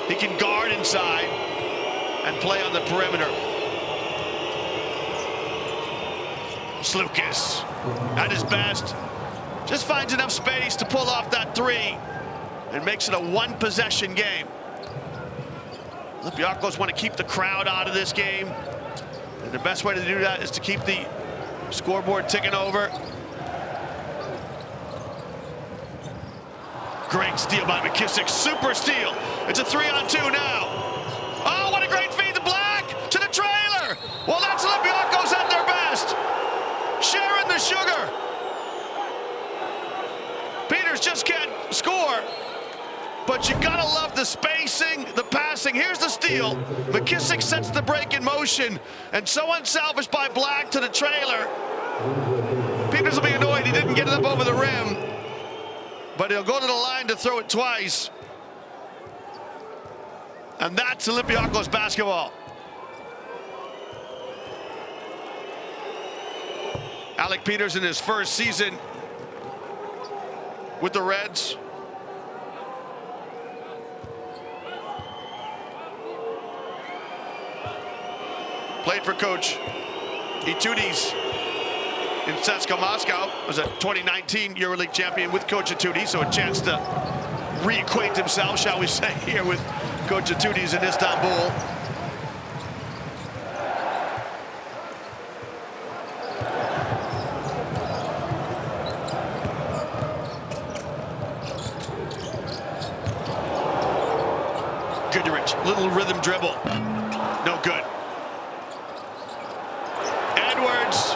he can guard inside, and play on the perimeter. Sloukas, at his best, just finds enough space to pull off that 3 and makes it a 1-possession game. Olympiacos want to keep the crowd out of this game, and the best way to do that is to keep the scoreboard ticking over. Great steal by McKissick, super steal. It's a 3-on-2 now. Oh, what a great feed to Black, to the trailer. Well, that's Olympiacos at their best. Sharing the sugar. Peters just can't score, but you gotta love the spacing, the passing. Here's the steal. McKissick sets the break in motion, and so unsalvaged by Black to the trailer. Peters will be annoyed he didn't get it up over the rim, but he'll go to the line to throw it twice. And that's Olympiacos basketball. Alec Peters in his first season with the Reds. Played for Coach Itudes in CSKA Moscow. Was a 2019 EuroLeague champion with Coach Itudes, so a chance to reacquaint himself, shall we say, here with Coach Itudes in Istanbul. Guduric, little rhythm dribble, no good. Edwards,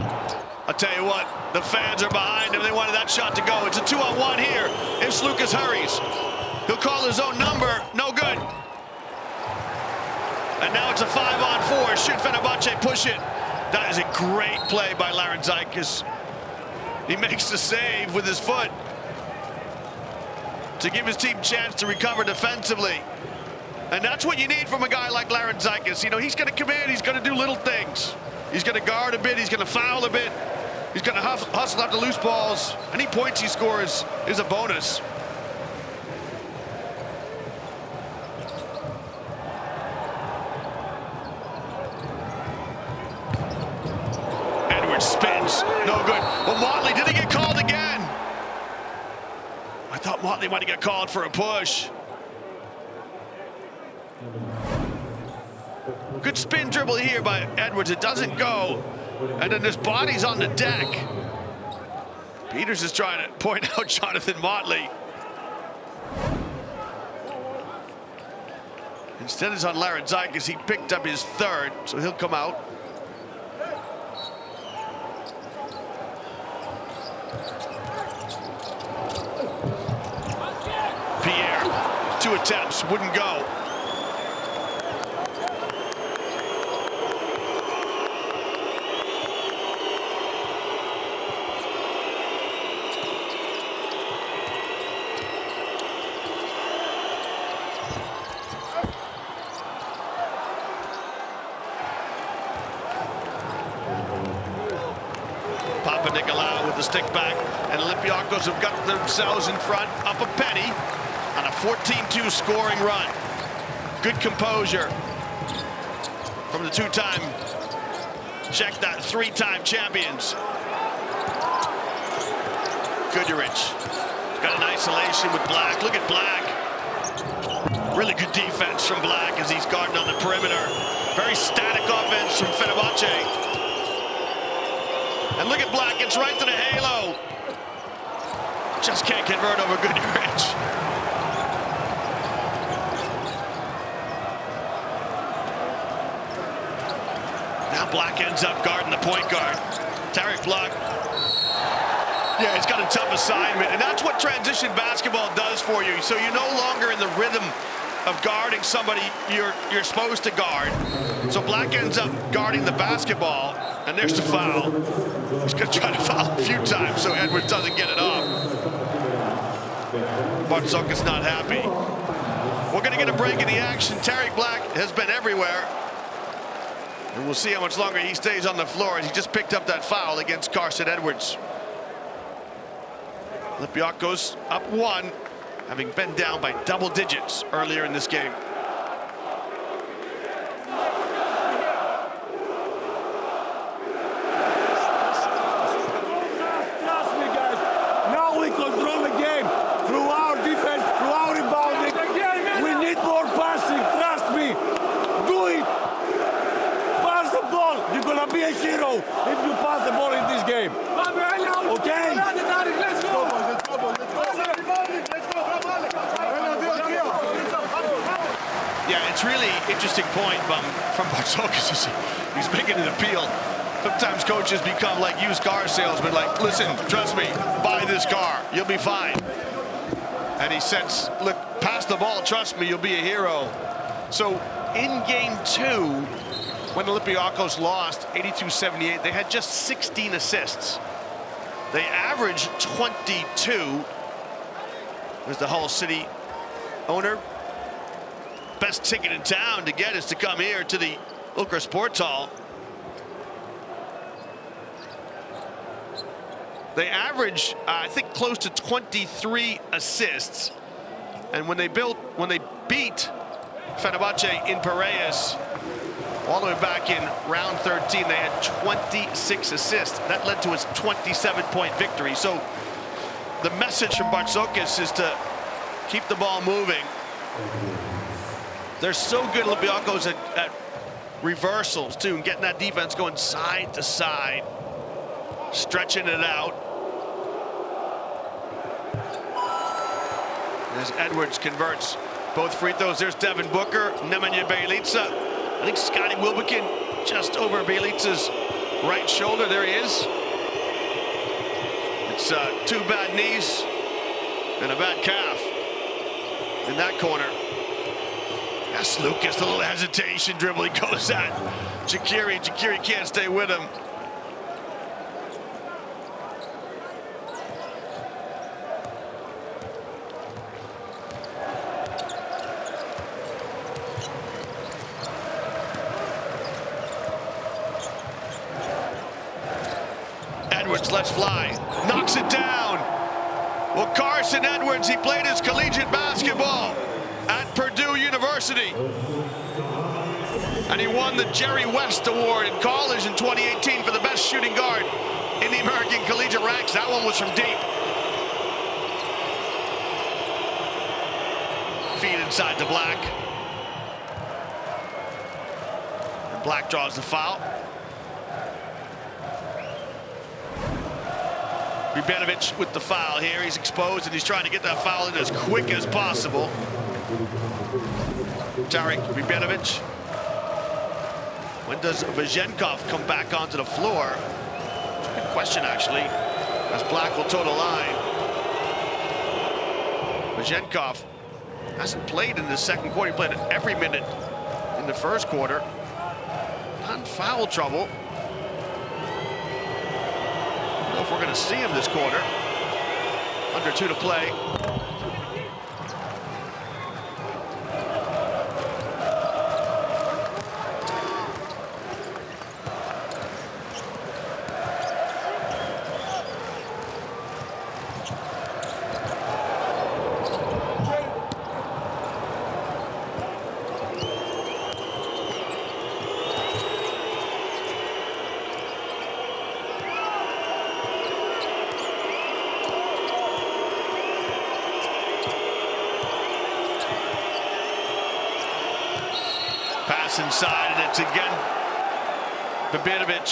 I'll tell you what, the fans are behind him. They wanted that shot to go. It's a 2-on-1 here. If Sloukas hurries, he'll call his own number. No good. And now it's a 5-on-4. Should Fenerbahce push it? That is a great play by Larenzakis. He makes the save with his foot to give his team a chance to recover defensively. And that's what you need from a guy like Larenzakis. You know, he's going to come in, he's going to do little things. He's going to guard a bit, he's going to foul a bit, he's going to hustle after loose balls. Any points he scores is a bonus. Edwards spins, no good. Thought Motley might get called for a push. Good spin dribble here by Edwards. It doesn't go. And then his body's on the deck. Peters is trying to point out Jonathan Motley. Instead it's on Larenzakis. He picked up his third, so he'll come out. Pierre, 2 attempts, wouldn't go. Papanikolaou with the stick back, and Olympiacos have got themselves in front, up a penny, on a 14-2 scoring run. Good composure from the 2-time, check that, 3-time champions. Guduric got an isolation with Black. Look at Black. Really good defense from Black as he's guarding on the perimeter. Very static offense from Fenerbahce. And look at Black, it's right to the halo. Just can't convert over Guduric. Now Black ends up guarding the point guard. Tariq Black. Yeah, he's got a tough assignment, and that's what transition basketball does for you. So you're no longer in the rhythm of guarding somebody you're supposed to guard. So Black ends up guarding the basketball, and there's the foul. He's going to try to foul a few times so Edwards doesn't get it off. Bartzoka's not happy. We're going to get a break in the action. Tariq Black has been everywhere. And we'll see how much longer he stays on the floor as he just picked up that foul against Carson Edwards. Olympiacos up 1, having been down by double digits earlier in this game. Be a hero if you pass the ball in this game. Okay? Yeah, it's really interesting point from Bartzokas. He's making an appeal. Sometimes coaches become like used car salesmen, like, listen, trust me, buy this car, you'll be fine. And he says, look, pass the ball, trust me, you'll be a hero. So in game 2, when Olympiacos lost 82-78, they had just 16 assists. They averaged 22. There's the Hull City owner. Best ticket in town to get is to come here to the Ultra Sports Hall. They average, I think, close to 23 assists. And when they beat Fenerbahce in Piraeus, all the way back in round 13, they had 26 assists. That led to a 27-point victory. So the message from Bartzokas is to keep the ball moving. They're so good, Olympiacos, at reversals, too, and getting that defense going side to side, stretching it out. As Edwards converts both free throws, there's Devin Booker, Nemanja Bjelica. I think Scotty Wilbekin just over Bjelica's right shoulder. There he is. It's 2 bad knees and a bad calf in that corner. That's Sloukas, the little hesitation dribble. He goes at Jakiri. Jakiri can't stay with him. Edwards lets fly, knocks it down. Well, Carson Edwards, he played his collegiate basketball at Purdue University. And he won the Jerry West Award in college in 2018 for the best shooting guard in the American collegiate ranks. That one was from deep. feed inside to Black. And Black draws the foul. Ribenovic with the foul here. He's exposed and he's trying to get that foul in as quick as possible. Tarek Ribenovic. When does Vazenkov come back onto the floor? It's a good question, actually, as Black will toe the line. Vazenkov hasn't played in the second quarter. He played every minute in the first quarter. Not in foul trouble. I don't know if we're going to see him this quarter. Under 2 to play. Pass inside, and it's again Ribenovic.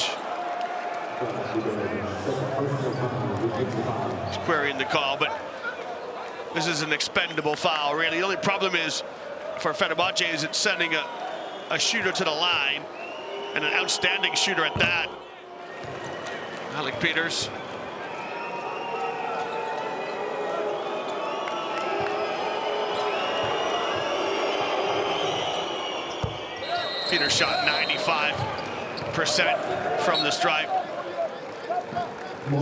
He's querying the call, but this is an expendable foul, really. The only problem is for Fenerbahce is it's sending a shooter to the line, and an outstanding shooter at that. Alec Peters. Peters shot 95% from the stripe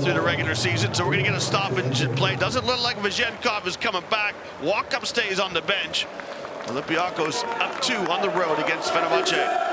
through the regular season, so we're going to get a stoppage in play. Doesn't look like Vazenkov is coming back. Walkup stays on the bench. Olympiacos up 2 on the road against Fenerbahce.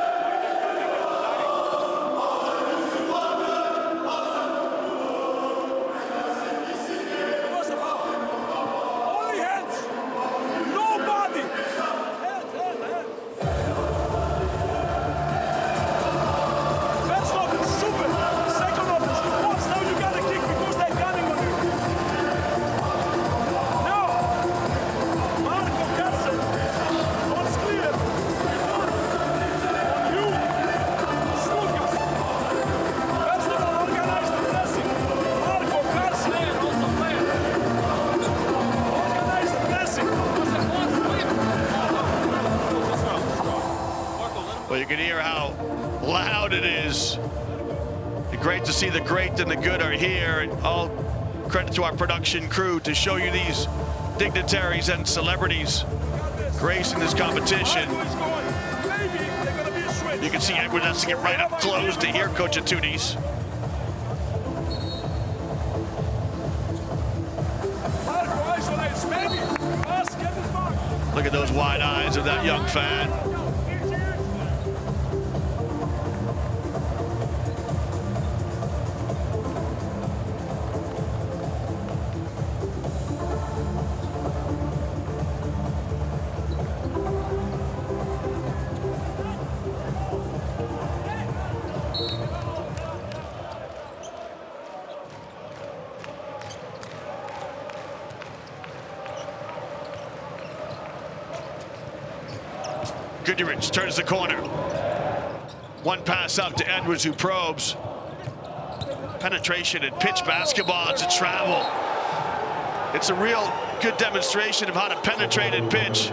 Well, you can hear how loud it is. Great to see the great and the good are here, and all credit to our production crew to show you these dignitaries and celebrities gracing this competition. You can see Edward has to get right up close to hear Coach Atunis. Look at those wide eyes of that young fan. Guduric turns the corner. One pass up to Edwards, who probes. Penetration and pitch basketball. It's a travel. It's a real good demonstration of how to penetrate and pitch.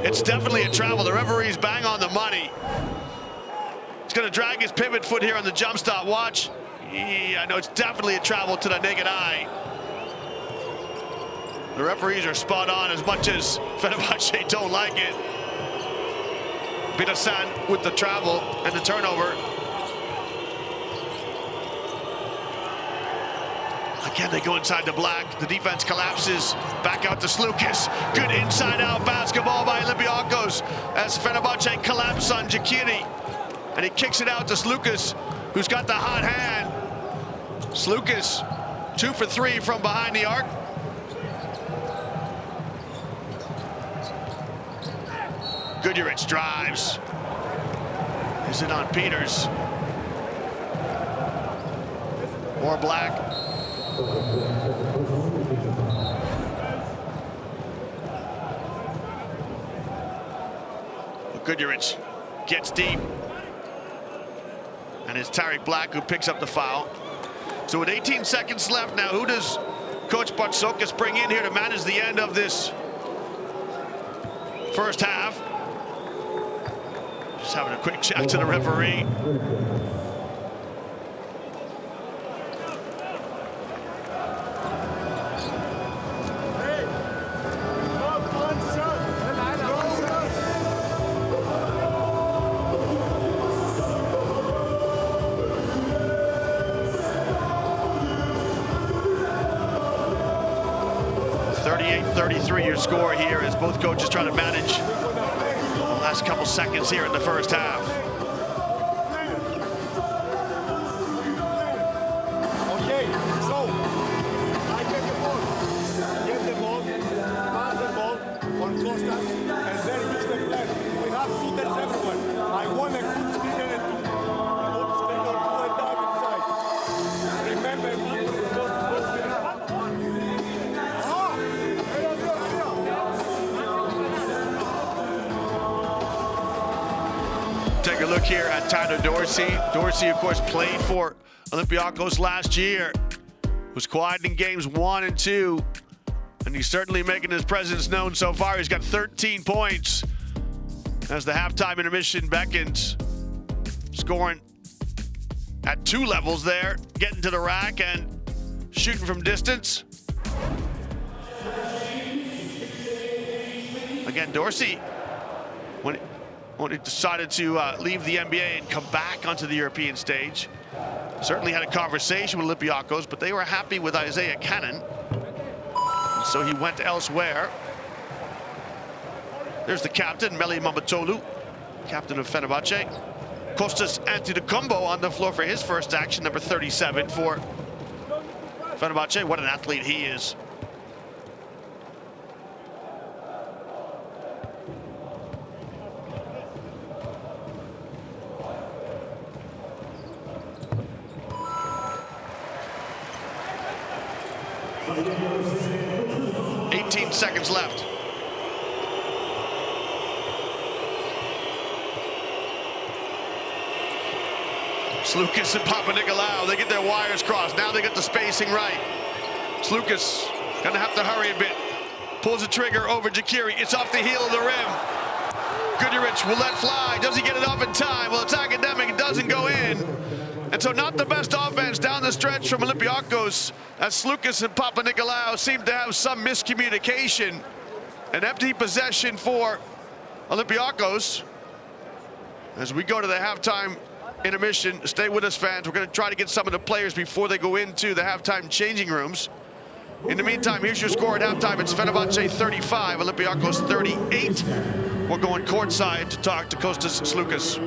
It's definitely a travel. The referee's bang on the money. It's going to drag his pivot foot here on the jump stop. Watch. I know it's definitely a travel to the naked eye. The referees are spot on as much as Fenerbahce don't like it. Binasan with the travel and the turnover. Again, they go inside the Black. The defense collapses. Back out to Sloukas. Good inside-out basketball by Olympiacos as Fenerbahce collapse on Jakiri. And he kicks it out to Sloukas, who's got the hot hand. Sloukas, 2 for 3 from behind the arc. Guduric drives. Is it on Peters? More Black. Guduric gets deep. And it's Tariq Black who picks up the foul. So with 18 seconds left now, who does Coach Sloukas bring in here to manage the end of this first half? Just having a quick chat to the referee. Your score here as both coaches try to manage the last couple seconds here in the first half. Okay, so I get the ball, pass the ball on Kostas, and then use the flag. We have shooters everywhere. I want a good screen and a good screen or do a dive inside. Remember, take a look here at Tyler Dorsey. Dorsey, of course, played for Olympiacos last year. Was quiet in games 1 and 2. And he's certainly making his presence known so far. He's got 13 points. As the halftime intermission beckons. Scoring at 2 levels there. Getting to the rack and shooting from distance. Again, Dorsey, when he decided to leave the NBA and come back onto the European stage. Certainly had a conversation with Olympiacos, but they were happy with Isaiah Cannon. And so he went elsewhere. There's the captain, Meli Mamatolu, captain of Fenerbahce. Kostas Antetokounmpo on the floor for his first action, number 37 for Fenerbahce. What an athlete he is. Seconds left. Sloukas and Papanikolaou, they get their wires crossed. Now they get the spacing right. Sloukas gonna have to hurry a bit. Pulls the trigger over Jakiri. It's off the heel of the rim. Guduric will let fly. Does he get it off in time? Well, it's academic. It doesn't go in. And so not the best offense down the stretch from Olympiacos, as Sloukas and Papanikolaou seem to have some miscommunication. An empty possession for Olympiacos. As we go to the halftime intermission, stay with us, fans. We're going to try to get some of the players before they go into the halftime changing rooms. In the meantime, here's your score at halftime. It's Fenerbahce 35, Olympiacos 38. We're going courtside to talk to Kostas Sloukas.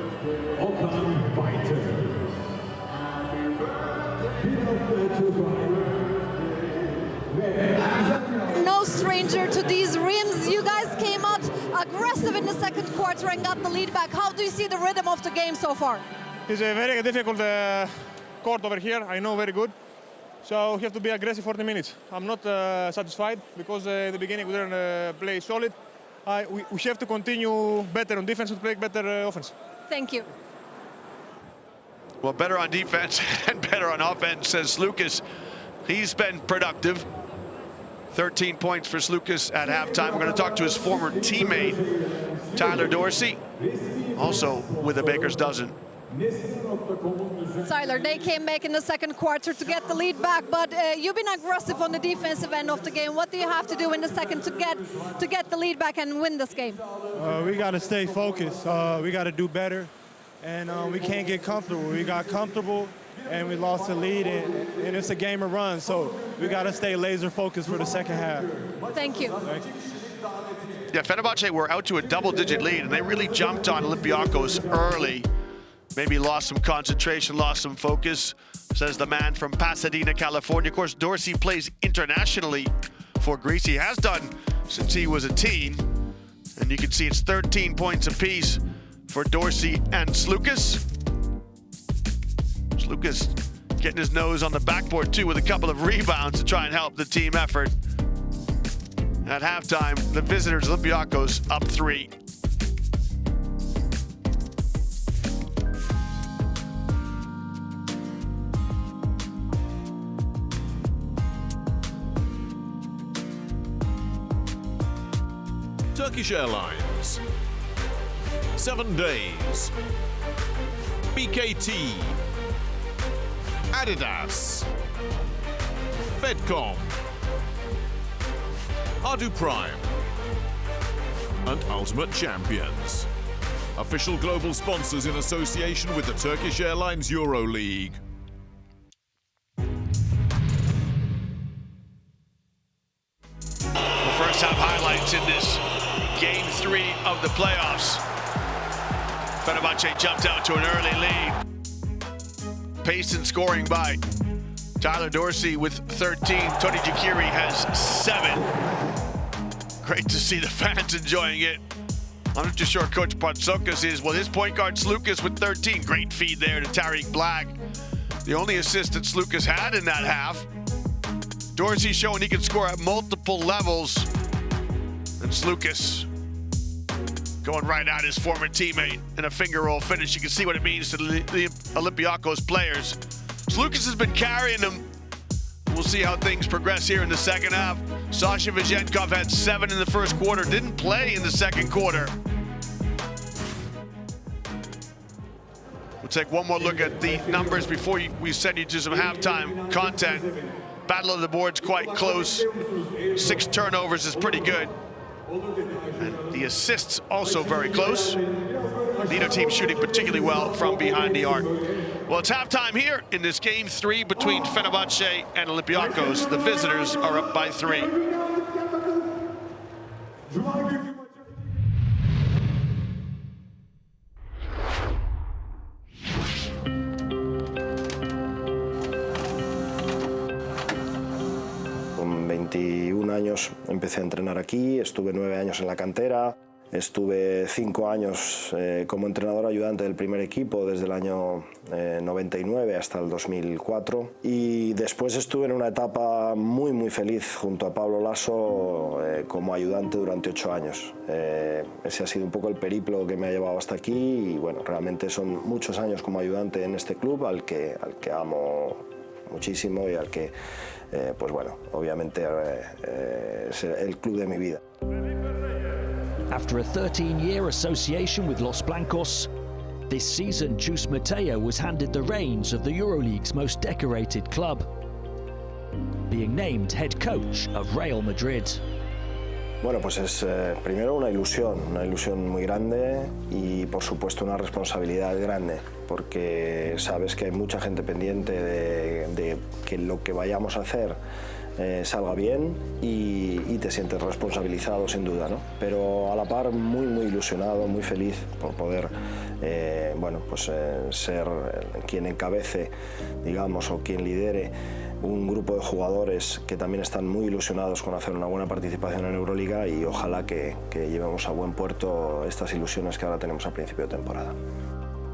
No stranger to these rims. You guys came out aggressive in the second quarter and got the lead back. How do you see the rhythm of the game so far? It's a very difficult court over here. I know very good. So you have to be aggressive 40 minutes. I'm not satisfied because at the beginning we didn't play solid. We have to continue better on defense to play better offense. Thank you. Well, better on defense and better on offense, says Sloukas. He's been productive. 13 points for Sloukas at halftime. We're going to talk to his former teammate, Tyler Dorsey, also with a baker's dozen. Tyler, they came back in the second quarter to get the lead back, but you've been aggressive on the defensive end of the game. What do you have to do in the second to get the lead back and win this game? We got to stay focused. We got to do better, and we can't get comfortable. We got comfortable, and we lost the lead, and it's a game of runs, so we got to stay laser focused for the second half. Thank you. Thank you. Yeah, Fenerbahce were out to a double-digit lead, and they really jumped on Olympiacos early. Maybe lost some concentration, lost some focus, says the man from Pasadena, California. Of course, Dorsey plays internationally for Greece. He has done since he was a teen. And you can see it's 13 points apiece for Dorsey and Sloukas. Sloukas getting his nose on the backboard, too, with a couple of rebounds to try and help the team effort. At halftime, the visitors, Olympiacos, up 3. Turkish Airlines, 7 Days, BKT, Adidas, Fedcom, Adu Prime, and Ultimate Champions. Official global sponsors in association with the Turkish Airlines EuroLeague. First half highlights in this game 3 of the playoffs. Fenerbahce jumped out to an early lead. Pace and scoring by Tyler Dorsey with 13. Tony Jakiri has 7. Great to see the fans enjoying it. I'm not just sure Coach Sloukas is. Well, his point guard Sloukas with 13. Great feed there to Tariq Black. The only assist that Sloukas had in that half. Dorsey showing he can score at multiple levels. And Sloukas going right at his former teammate in a finger roll finish. You can see what it means to the Olympiacos players. Sloukas has been carrying them. We'll see how things progress here in the second half. Sasha Vezenkov had 7 in the first quarter, didn't play in the second quarter. We'll take one more look at the numbers before we send you to some halftime content. Battle of the boards quite close. 6 turnovers is pretty good. And the assists also very close. Neither team shooting particularly well from behind the arc. Well, it's halftime here in this game 3 between Fenerbahce and Olympiacos. The visitors are up by 3. Con 21 años empecé a entrenar aquí, estuve 9 años en la cantera. Estuve 5 años como entrenador ayudante del primer equipo desde el año 99 hasta el 2004 y después estuve en una etapa muy feliz junto a Pablo Lasso como ayudante durante 8 años. Ese ha sido un poco el periplo que me ha llevado hasta aquí y bueno, realmente son muchos años como ayudante en este club al que amo muchísimo y al que, pues bueno, obviamente es el club de mi vida. After a 13-year association with Los Blancos, this season Chus Mateo was handed the reins of the EuroLeague's most decorated club, being named head coach of Real Madrid. Bueno, pues es primero una ilusión muy grande y por supuesto una responsabilidad grande, porque sabes que hay mucha gente pendiente de que lo que vayamos a hacer salga bien y te sientes responsabilizado sin duda, ¿no? Pero a la par muy ilusionado, muy feliz por poder bueno, pues, ser quien encabece, digamos, o quien lidere un grupo de jugadores que también están muy ilusionados con hacer una buena participación en Euroliga y ojalá que llevemos a buen puerto estas ilusiones que ahora tenemos a principio de temporada.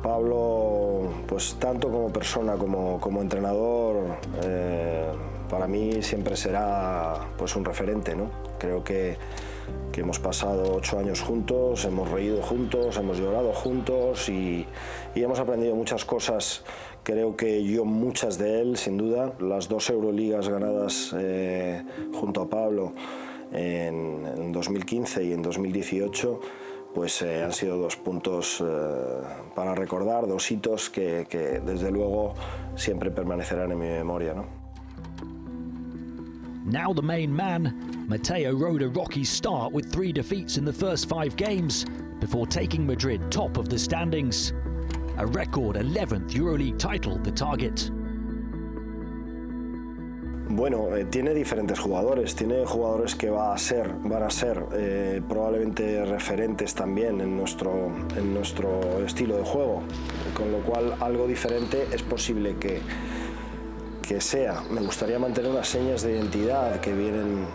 Pablo, pues tanto como persona como entrenador, para mí siempre será pues un referente, ¿no? Creo que hemos pasado 8 años juntos, hemos reído juntos, hemos llorado juntos y hemos aprendido muchas cosas. Creo que yo muchas de él, sin duda. Las 2 Euroligas ganadas junto a Pablo en 2015 y en 2018 pues han sido 2 puntos para recordar, 2 hitos que desde luego siempre permanecerán en mi memoria, ¿no? Now the main man, Mateo rode a rocky start with 3 defeats in the first 5 games before taking Madrid top of the standings. A record 11th EuroLeague title the target. Bueno, tiene diferentes jugadores, tiene jugadores que van a ser probablemente referentes también en nuestro estilo de juego, con lo cual algo diferente es posible que sea. Me gustaría mantener unas señas de identidad que vienen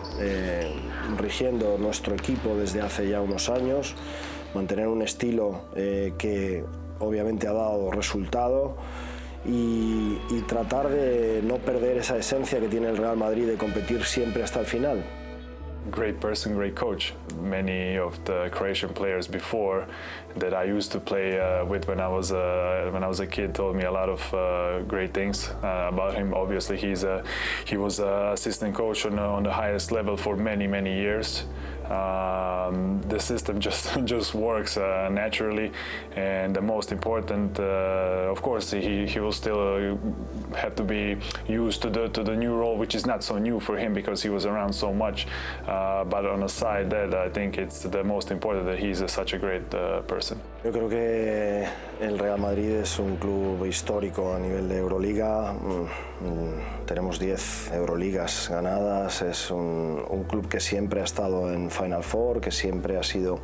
rigiendo nuestro equipo desde hace ya unos años, mantener un estilo que obviamente ha dado resultado y tratar de no perder esa esencia que tiene el Real Madrid de competir siempre hasta el final. Great person, great coach. Many of the Croatian players before that I used to play with when I was a kid told me a lot of great things about him. Obviously, he was assistant coach on the highest level for many years. the system just works naturally. And the most important, of course, he will still have to be used to the new role, which is not so new for him because he was around so much. But on the side that I think it's the most important that he's such a great person. Yo creo que el Real Madrid es un club histórico a nivel de Euroliga. Tenemos 10 Euroligas ganadas. Es un club que siempre ha estado en Final Four, que siempre ha sido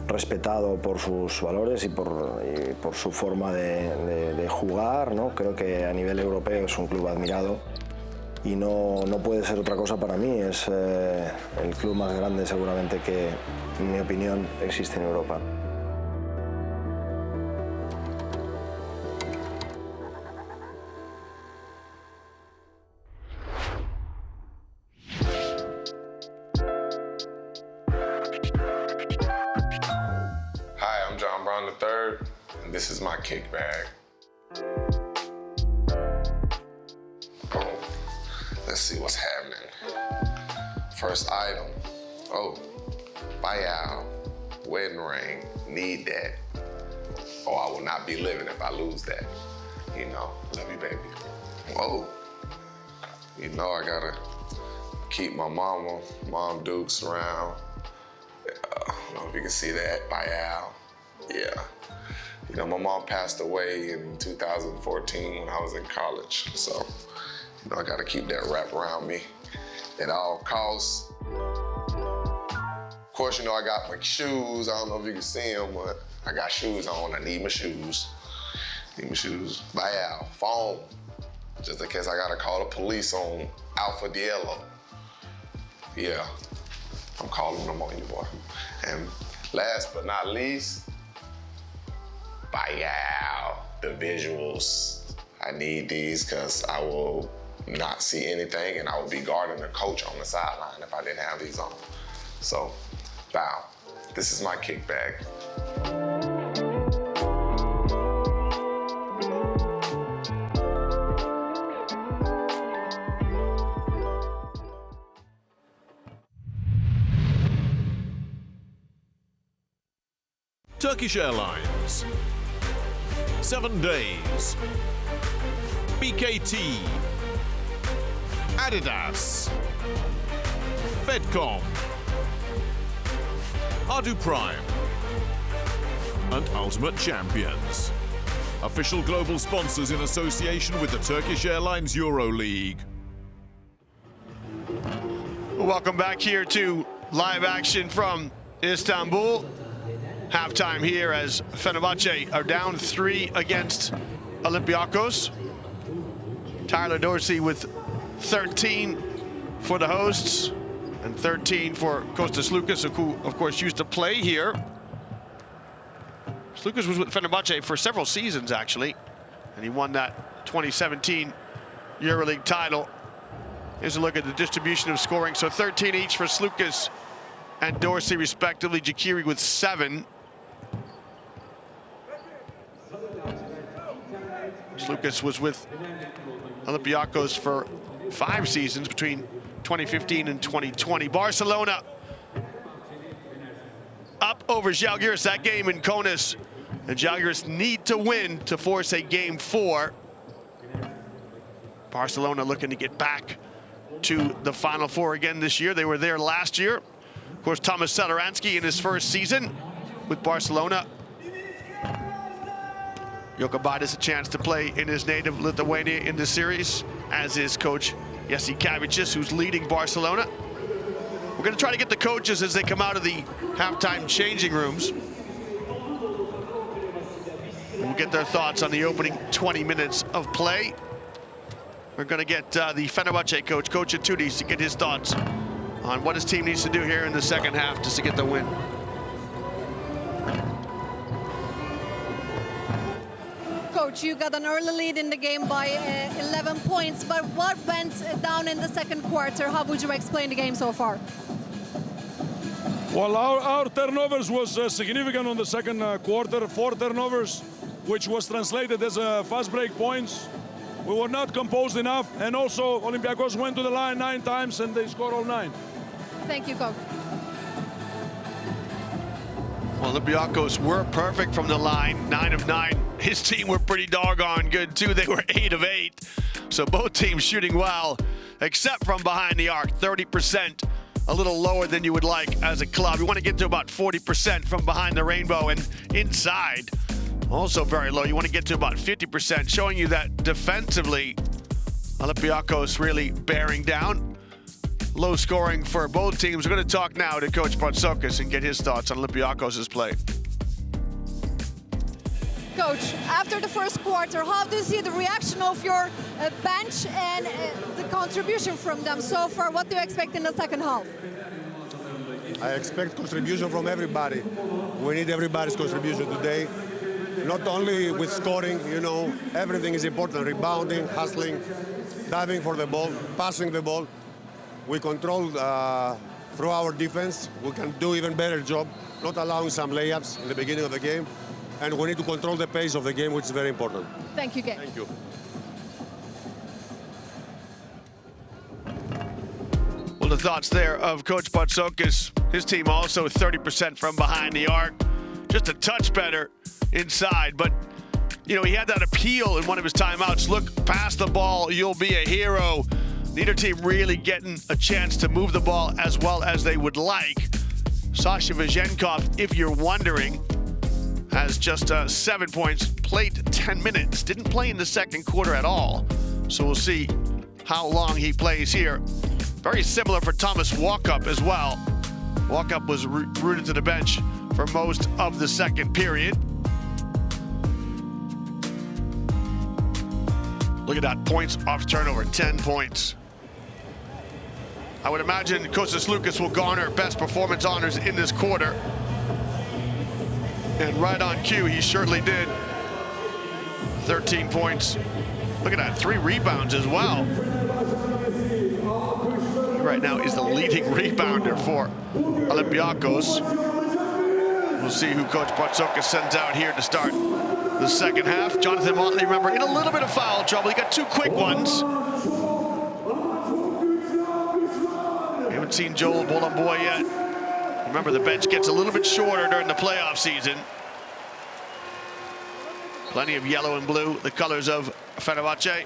respetado por sus valores y por su forma de jugar, ¿no? Creo que a nivel europeo es un club admirado y no puede ser otra cosa para mí. Es el club más grande seguramente que, en mi opinión, existe en Europa. This is my kick bag. Oh, let's see what's happening. First item. Oh, buyout, wedding ring, need that. Oh, I will not be living if I lose that. You know, love you, baby. Whoa. You know I gotta keep my Mom Dukes around. I don't know if you can see that, buyout. Yeah. You know, my mom passed away in 2014 when I was in college. So, you know, I gotta keep that wrap around me at all costs. Of course, you know, I got my shoes. I don't know if you can see them, but I got shoes on. I need my shoes. Buyout, phone, just in case I gotta call the police on Alpha Diello. Yeah, I'm calling them on you, boy. And last but not least, buyout, the visuals. I need these because I will not see anything and I will be guarding the coach on the sideline if I didn't have these on. So, bow. This is my kick bag. Turkish Airlines, 7 Days, BKT, Adidas, Fedcom, Adu Prime, and Ultimate Champions. Official global sponsors in association with the Turkish Airlines EuroLeague. Welcome back here to live action from Istanbul. Halftime here as Fenerbahce are down 3 against Olympiacos. Tyler Dorsey with 13 for the hosts and 13 for Kostas Sloukas, who of course used to play here. Sloukas was with Fenerbahce for several seasons actually, and he won that 2017 EuroLeague title. Here's a look at the distribution of scoring. So 13 each for Sloukas and Dorsey respectively. Jakiri with 7. Sloukas was with Olympiacos for 5 seasons between 2015 and 2020. Barcelona up over Žalgiris, that game in Kaunas. And Žalgiris need to win to force a game 4. Barcelona looking to get back to the Final Four again this year. They were there last year. Of course, Thomas Satoransky in his first season with Barcelona. Jokubaitis a chance to play in his native Lithuania in the series, as is coach Jesse Kavicius, who's leading Barcelona. We're going to try to get the coaches as they come out of the halftime changing rooms. We'll get their thoughts on the opening 20 minutes of play. We're going to get the Fenerbahce coach, Coach Atudis, to get his thoughts on what his team needs to do here in the second half just to get the win. Coach, you got an early lead in the game by 11 points, but what went down in the second quarter? How would you explain the game so far? Well, our turnovers was significant on the second quarter, 4 turnovers, which was translated as fast break points. We were not composed enough, and also Olympiacos went to the line 9 times and they scored all 9. Thank you, Coach. Well, Olympiacos were perfect from the line, 9 of 9. His team were pretty doggone good too. They were 8 of 8. So both teams shooting well, except from behind the arc, 30%, a little lower than you would like as a club. You want to get to about 40% from behind the rainbow, and inside, also very low. You want to get to about 50%, showing you that defensively, Olympiacos really bearing down. Low scoring for both teams. We're going to talk now to Coach Sloukas and get his thoughts on Olympiacos' play. Coach, after the first quarter, how do you see the reaction of your bench and the contribution from them so far? What do you expect in the second half? I expect contribution from everybody. We need everybody's contribution today. Not only with scoring, you know, everything is important. Rebounding, hustling, diving for the ball, passing the ball. We control through our defense. We can do even better job, not allowing some layups in the beginning of the game. And we need to control the pace of the game, which is very important. Thank you, Gabe. Thank you. Well, the thoughts there of Coach Sloukas. His team also 30% from behind the arc. Just a touch better inside, but you know, he had that appeal in one of his timeouts. Look, pass the ball, you'll be a hero. Neither team really getting a chance to move the ball as well as they would like. Sasha Vezenkov, if you're wondering, has just 7 points, played 10 minutes, didn't play in the second quarter at all. So we'll see how long he plays here. Very similar for Thomas Walkup as well. Walkup was rooted to the bench for most of the second period. Look at that, points off turnover, 10 points. I would imagine Kostas Sloukas will garner best performance honors in this quarter. And right on cue, he surely did. 13 points. Look at that, 3 rebounds as well. He right now is the leading rebounder for Olympiacos. We'll see who Coach Sloukas sends out here to start the second half. Jonathan Motley, remember, in a little bit of foul trouble. He got 2 quick ones. We haven't seen Joel Bolomboy yet. Remember, the bench gets a little bit shorter during the playoff season. Plenty of yellow and blue, the colors of Fenerbahce.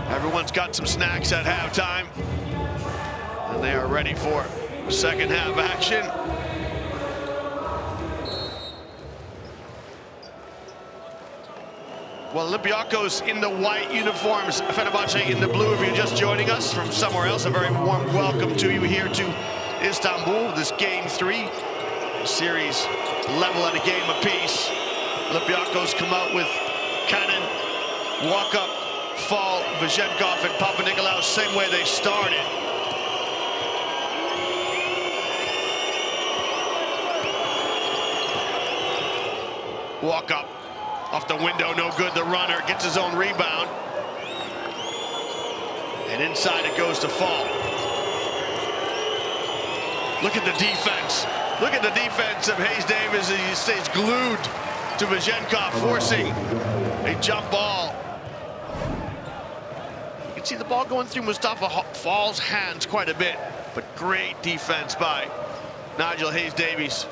Everyone's got some snacks at halftime, and they are ready for second half action. Well, Olympiacos in the white uniforms, Fenerbahce in the blue. If you're just joining us from somewhere else, a very warm welcome to you here to Istanbul. This game 3, series level at a game apiece. Olympiacos come out with Cannon, Walkup, Fall, Vezenkov, and Papanikolaou, same way they started. Walkup off the window, no good. The runner gets his own rebound. And inside it goes to Fall. Look at the defense. Look at the defense of Hayes Davis as he stays glued to Vezenkov, forcing a jump ball. You can see the ball going through Mustafa Fall's hands quite a bit, but great defense by Nigel Hayes Davies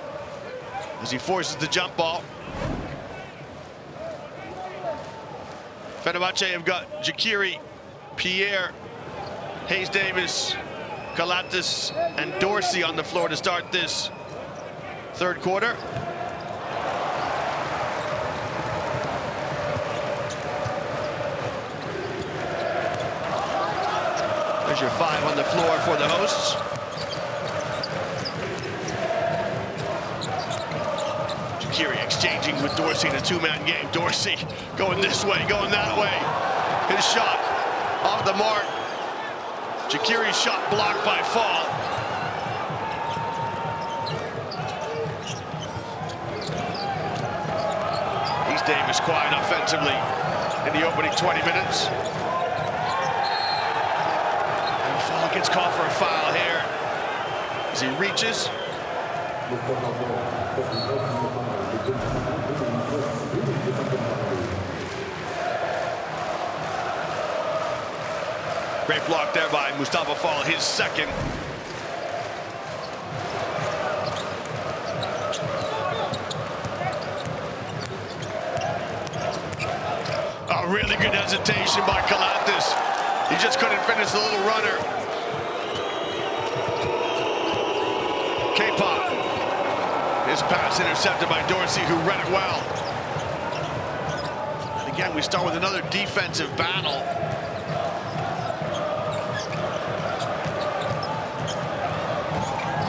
as he forces the jump ball. Fenerbahce have got Jakiri, Pierre, Hayes Davis, Kalatis, and Dorsey on the floor to start this third quarter. There's your 5 on the floor for the hosts. Jakiri exchanging with Dorsey in a 2-man game. Dorsey going this way, going that way. His shot off the mark. Jakiri's shot blocked by Fall. Hayes Davis quiet offensively in the opening 20 minutes. And Fall gets called for a foul here as he reaches. Great block there by Mustafa Fall, his second. A really good hesitation by Kostas. He just couldn't finish the little runner. K-Pop. His pass intercepted by Dorsey, who read it well. And again, we start with another defensive battle.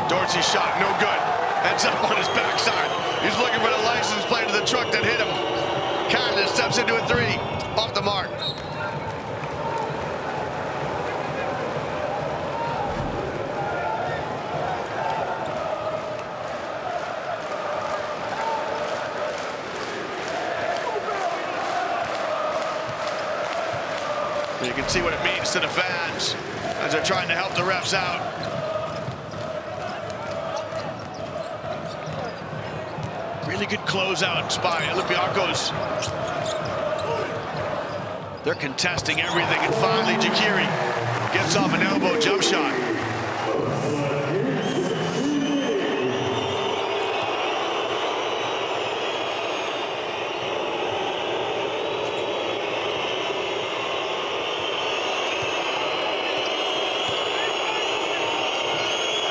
Dorsey's shot, no good. Ends up on his backside. He's looking for the license plate of the truck that hit him. Canada steps into a three. Off the mark. You can see what it means to the fans as they're trying to help the refs out. Really good closeouts by Olympiacos. They're contesting everything, and finally Jakiri gets off an elbow jump shot.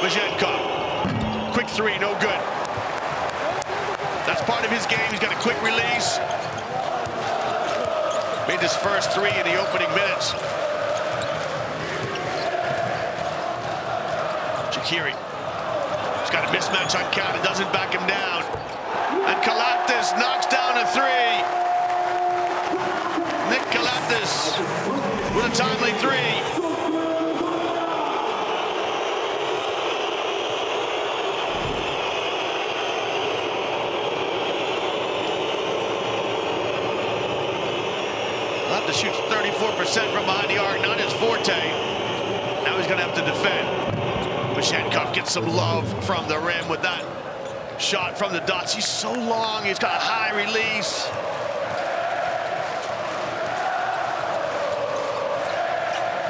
Vazenkov, quick three, no good. That's part of his game. He's got a quick release. Made his first three in the opening minutes. Jakiri. He's got a mismatch on count. It doesn't back him down. And Kostas knocks down a three. Nick Kostas with a timely three. Shoots 34% from behind the arc, not his forte. Now he's going to have to defend. Vazenkov gets some love from the rim with that shot from the dots. He's so long, he's got a high release.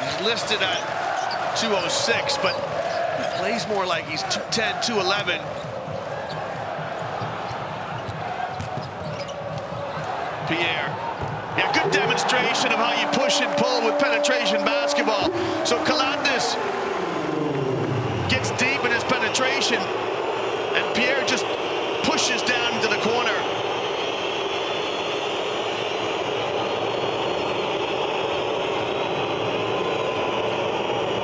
He's listed at 206, but he plays more like he's 210, 211. Pierre. Yeah, good demonstration of how you push and pull with penetration basketball. So Kostas gets deep in his penetration, and Pierre just pushes down into the corner.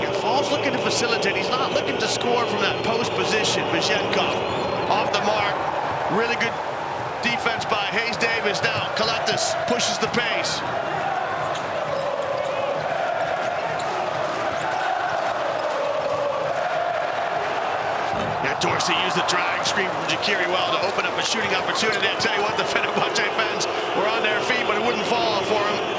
Yeah, Fall's looking to facilitate. He's not looking to score from that post position. Vazenkov off the mark. Really good defense by Hayes Davis. Now Kostas pushes the pace. Yeah, Dorsey used the drag screen from Jakiri well to open up a shooting opportunity. I tell you what, the Fenerbahce fans were on their feet, but it wouldn't fall for him.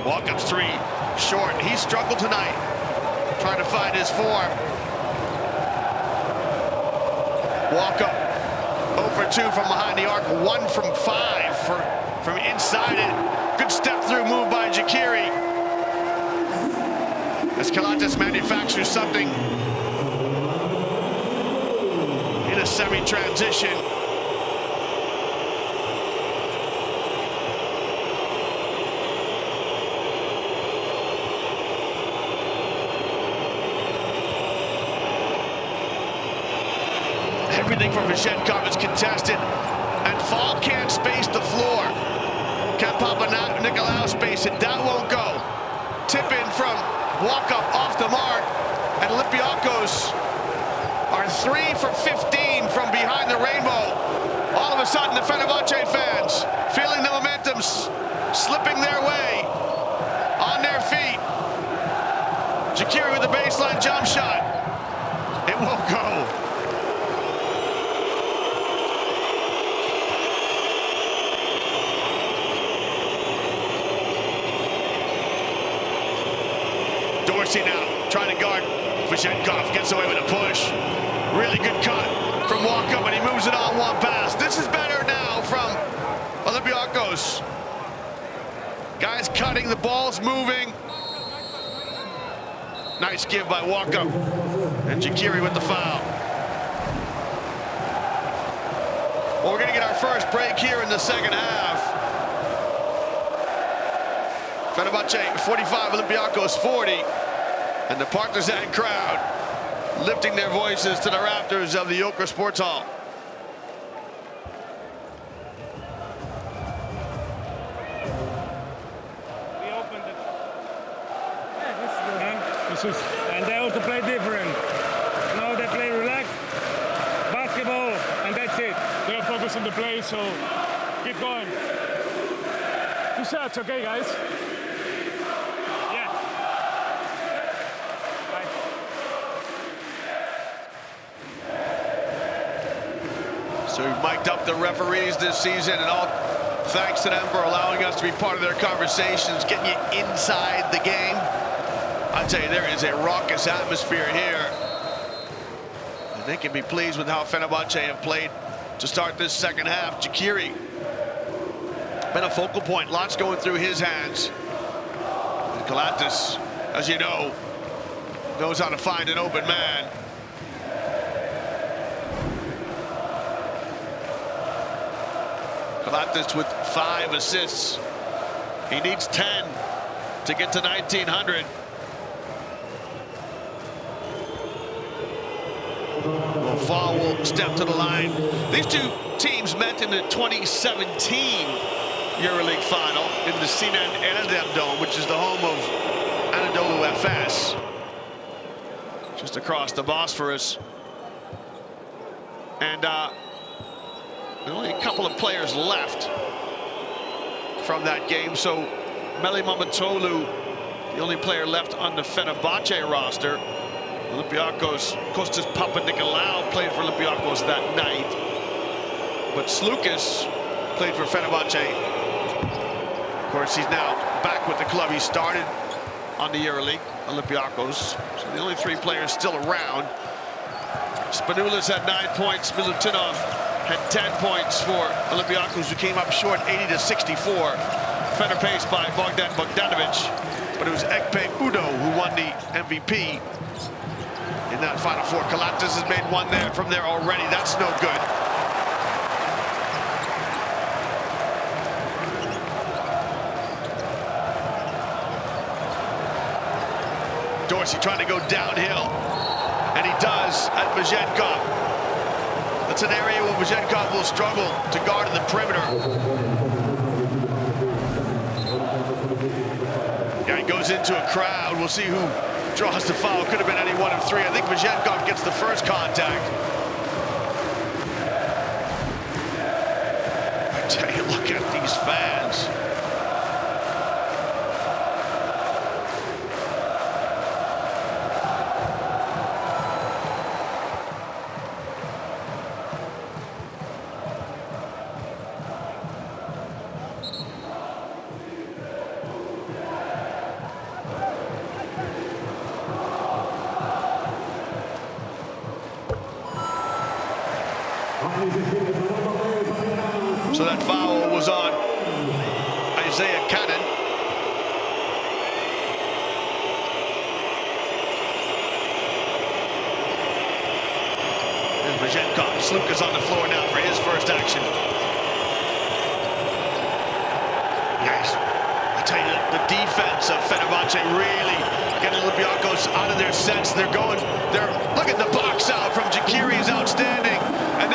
Walkups three, short. He struggled tonight, trying to find his form. Walkup, 0 for 2 from behind the arc, 1 from 5 from inside it. Good step through move by Jakiri. As Kostas manufactures something in a semi-transition. Everything from Vishenkov is contested, and Fall can't space the floor. Can Papanikolaou space it? That won't go. Tip in from Walkup off the mark, and Olympiacos are 3 for 15 from behind the rainbow. All of a sudden, the Fenerbahce fans feeling the momentum slipping their way on their feet. Jakiri with the baseline jump shot. It won't go. Dorsey now trying to guard. Vishenkov gets away with a push. Really good cut from Walkup, and he moves it on one pass. This is better now from Olympiacos. Guys cutting, the ball's moving. Nice give by Walkup. And Jakiri with the foul. Well, we're going to get our first break here in the second half. Fenerbahce 45, Olympiacos 40. And the Partizan crowd lifting their voices to the rafters of the Yoker Sports Hall. We opened it. Yeah, this is and they also play different. Now they play relaxed basketball, and that's it. They are focused on the play, so keep going. 2 sets, okay, guys? So we've mic'd up the referees this season, and all thanks to them for allowing us to be part of their conversations, getting you inside the game. I tell you, there is a raucous atmosphere here. And they can be pleased with how Fenerbahce have played to start this second half. Jakiri been a focal point, lots going through his hands. And Kalatis, as you know, knows how to find an open man. Kalatis with 5 assists. He needs 10 to get to 1900. Well, Fall will step to the line. These two teams met in the 2017 EuroLeague final in the Sinan Erdem Dome, which is the home of Anadolu Efes, just across the Bosphorus. And only a couple of players left from that game, so Meli Mamatolu, the only player left on the Fenerbahce roster. Olympiacos, Kostas Papanikolaou played for Olympiacos that night, but Sloukas played for Fenerbahce. Of course, he's now back with the club. He started on the EuroLeague, Olympiacos, so the only 3 players still around. Spanoulis had 9 points, Milutinov had 10 points for Olympiacos, who came up short 80-64. Fener paced by Bogdan Bogdanovic, but it was Ekpe Udo who won the MVP in that Final Four. Kalatis has made one there from there already. That's no good. Dorsey trying to go downhill, and he does at Vishenkov. That's an area where Vishenkov will struggle to guard in the perimeter. Yeah, he goes into a crowd. We'll see who draws the foul. Could have been any one of 3. I think Vishenkov gets the first contact. I tell you, look at these fans. So that foul was on Isaiah Cannon. And Vishenkov, Sloukas on the floor now for his first action. Yes, I tell you, the defense of Fenerbahce really getting Olympiacos out of their sense. Look at the box out from Jakiri is outstanding. And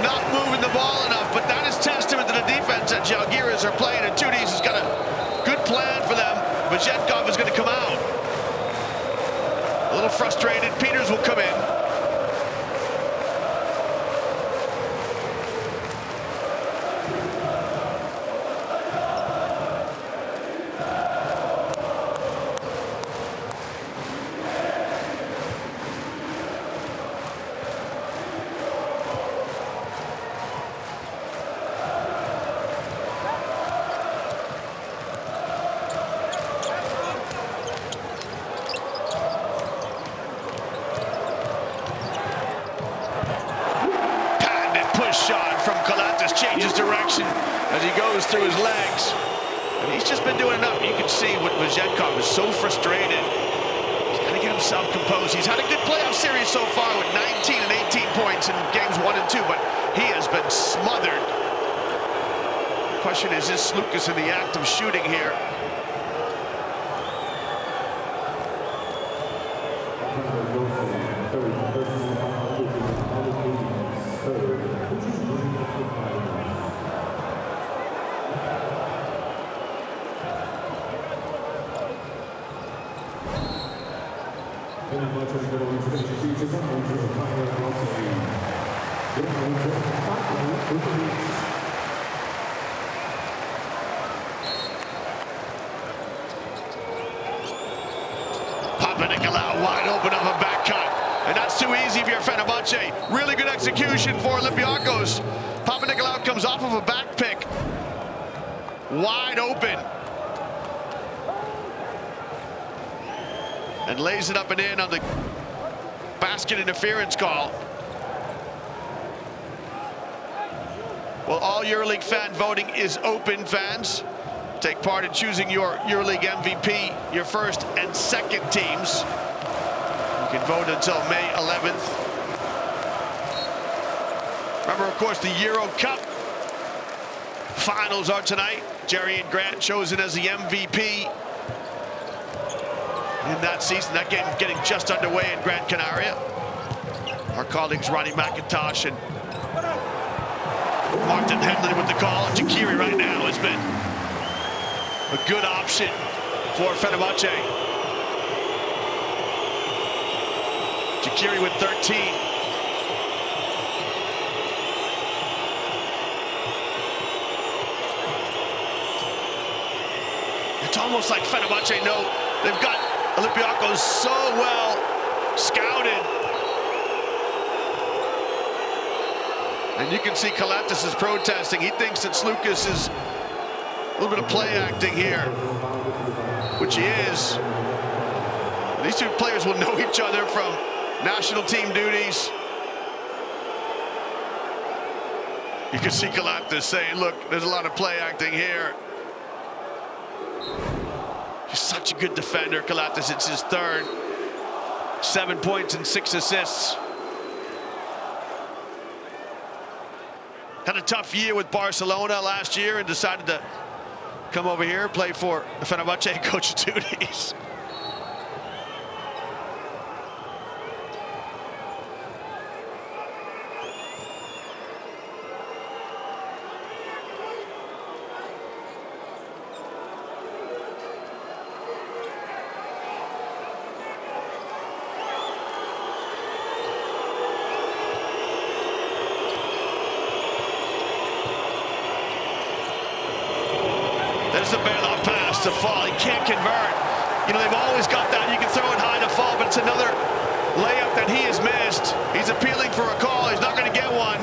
not moving the ball enough, but that is testament to the defense that Žalgiris are playing, and Tudis has got a good plan for them. Vazetkov is going to come out. A little frustrated. Peters will come in. Shot from Kalatas, changes direction as he goes through his legs. And he's just been doing enough. You can see what Vazetkov is so frustrated. He's got to get himself composed. He's had a good playoff series so far with 19 and 18 points in games 1 and 2, but he has been smothered. The question is Sloukas in the act of shooting here? Papanikolaou wide open off a back cut, and that's too easy if you're Fenerbahce. Really good execution for Olympiacos. Papanikolaou comes off of a back pick, wide open, and lays it up and in on the basket interference call. Well, all EuroLeague fan voting is open, fans. Take part in choosing your EuroLeague MVP, your first and second teams. You can vote until May 11th. Remember, of course, the Euro Cup finals are tonight. Jerry and Grant chosen as the MVP in that season. That game getting just underway in Gran Canaria. Our colleagues Ronnie McIntosh and Martin Henley with the call. Jakiri right now has been a good option for Fenerbahce. Jakiri with 13. It's almost like Fenerbahce know they've got Olympiacos so well scouted. And you can see Kalatas is protesting. He thinks that Sloukas is a little bit of play acting here, which he is. These two players will know each other from national team duties. You can see Kalatas saying, look, there's a lot of play acting here. He's such a good defender, Kalatas. It's his third. 7 points and 6 assists. Had a tough year with Barcelona last year and decided to come over here, play for the Fenerbahce coach duties. There's the bailout pass to fall. He can't convert. You know, they've always got that. You can throw it high to fall, but it's another layup that he has missed. He's appealing for a call. He's not going to get one.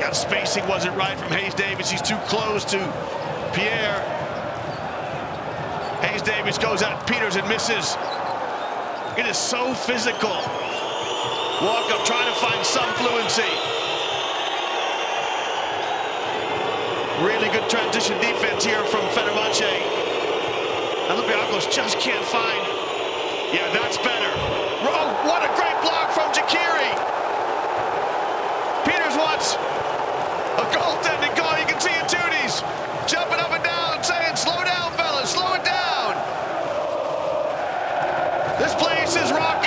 Yeah, spacing wasn't right from Hayes Davis. He's too close to Pierre. Hayes Davis goes at Peters and misses. It is so physical. Walk up, trying to find some fluency. Really good transition defense here from Fenerbahce. Olympiacos just can't find. Yeah, that's better. Oh, what a great block from Jakiri. Peters wants a goaltending call. You can see it, Tudis jumping up and down, saying, slow down, fellas, slow it down. This place is rocking.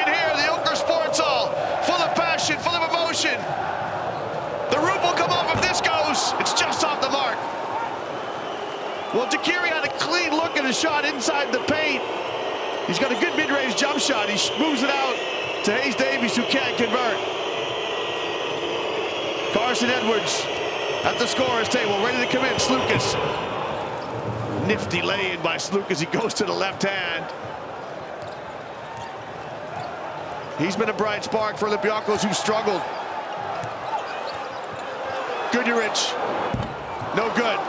Well, Jekiri had a clean look at his shot inside the paint. He's got a good mid-range jump shot. He moves it out to Hayes Davies, who can't convert. Carson Edwards at the scorer's table, ready to come in. Sloukas. Nifty lay-in by Sloukas. He goes to the left hand. He's been a bright spark for Olympiacos, who struggled. Guduric, no good.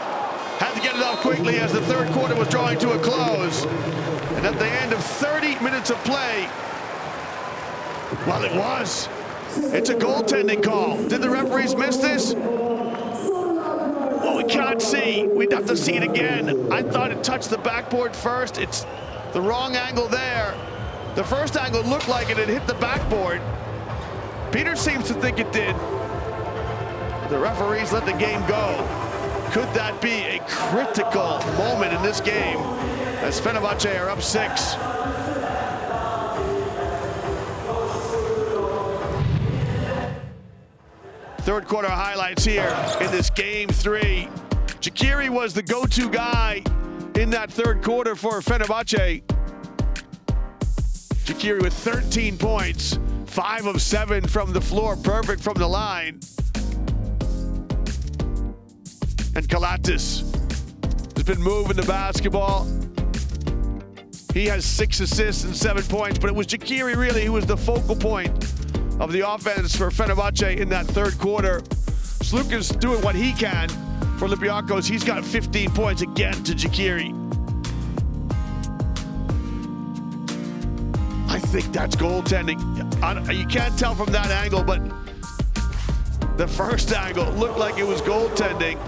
Had to get it off quickly as the third quarter was drawing to a close. And at the end of 30 minutes of play, well, it's a goaltending call. Did the referees miss this? Well, we can't see. We'd have to see it again. I thought it touched the backboard first. It's the wrong angle there. The first angle looked like it had hit the backboard. Peter seems to think it did. The referees let the game go. Could that be a critical moment in this game as Fenerbahce are up 6? Third quarter highlights here in this game 3. Jekiri was the go-to guy in that third quarter for Fenerbahce. Jekiri with 13 points, 5 of 7 from the floor, perfect from the line. And Kalatis has been moving the basketball. He has 6 assists and 7 points, but it was Jekiri really who was the focal point of the offense for Fenerbahce in that third quarter. Sloukas doing what he can for Olympiacos. He's got 15 points again to Jekiri. I think that's goaltending. You can't tell from that angle, but the first angle looked like it was goaltending.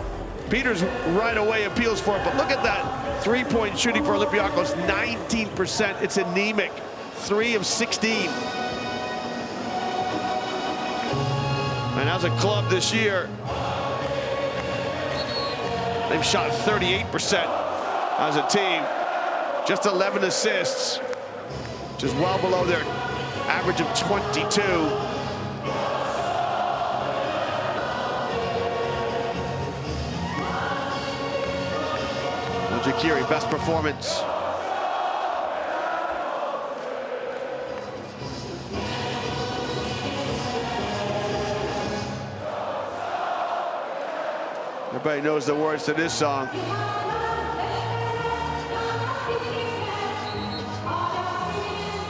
Peters right away appeals for it, but look at that three-point shooting for Olympiacos, 19%. It's anemic, 3 of 16. And as a club this year, they've shot 38% as a team. Just 11 assists, which is well below their average of 22. Well, Jekiri, best performance. Everybody knows the words to this song.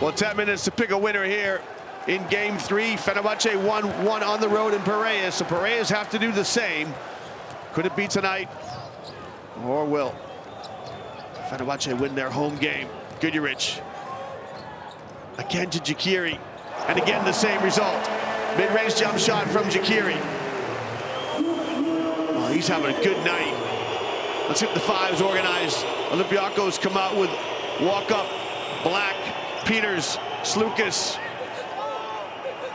Well, 10 minutes to pick a winner here in game 3. Fenerbahce won 1 on the road in Piraeus, so Piraeus have to do the same. Could it be tonight, or will Fenerbahce win their home game? Guduric again to Jekiri, and again the same result. Mid-range jump shot from Jekiri. Oh, he's having a good night. Let's get the fives organized. Olympiacos come out with walk-up, Black, Peters, Sloukas,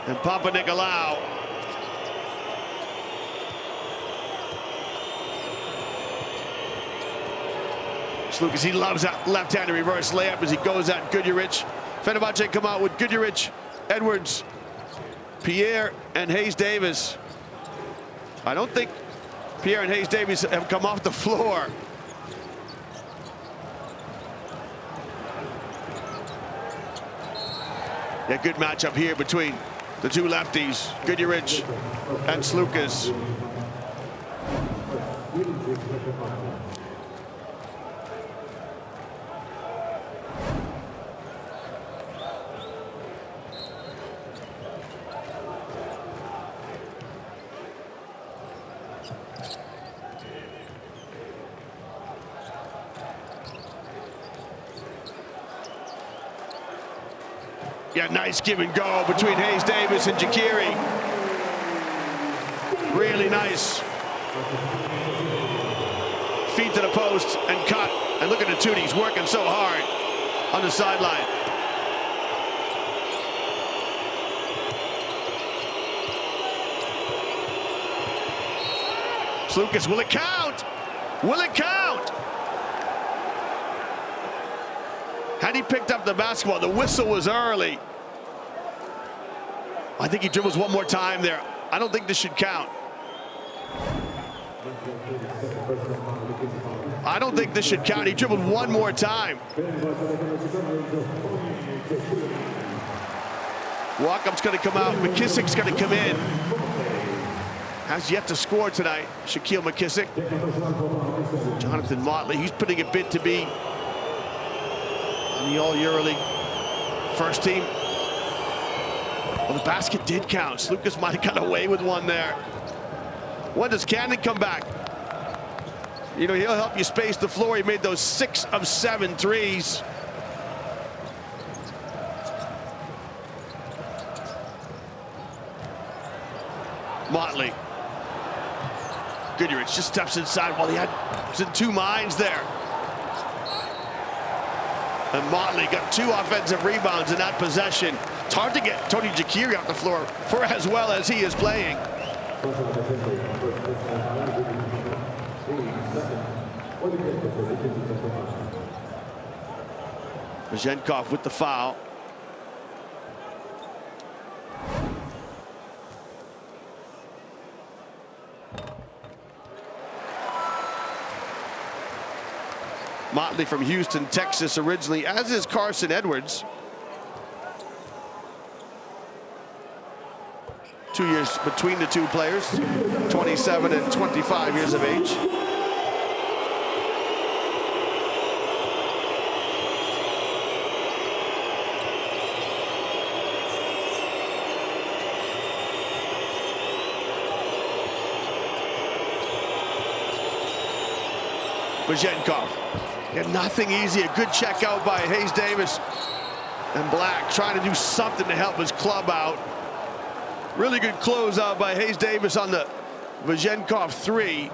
and Papanikolaou. Sloukas, he loves that left-handed reverse layup as he goes at Guduric. Fenerbahce come out with Guduric, Edwards, Pierre, and Hayes Davis. I don't think Pierre and Hayes Davis have come off the floor. Yeah, good matchup here between the two lefties, Guduric and Sloukas. Yeah, nice give and go between Hayes Davis and Jekiri. Really nice. Feet to the post and cut. And look at the Tootie, he's working so hard on the sideline. Sloukas, will it count? Will it count? Had he picked up the basketball, the whistle was early. I think he dribbles one more time there. I don't think this should count. I don't think this should count. He dribbled one more time. Walkup's going to come out. McKissic's going to come in. Has yet to score tonight, Shaquille McKissic. Jonathan Motley, he's putting a bid to be on the All-EuroLeague first team. Well, the basket did count. Sloukas might have got away with one there. When does Cannon come back? You know, he'll help you space the floor. He made those 6 of 7 threes. Motley. Guduric just steps inside while he was in two minds there. And Motley got 2 offensive rebounds in that possession. It's hard to get Tony Jakiri off the floor for as well as he is playing. Vazenkov with the foul. Motley from Houston, Texas originally, as is Carson Edwards. 2 years between the two players, 27 and 25 years of age. Vazenkov. And nothing easy. A good check out by Hayes Davis. And Black trying to do something to help his club out. Really good closeout by Hayes Davis on the Vazenkov 3.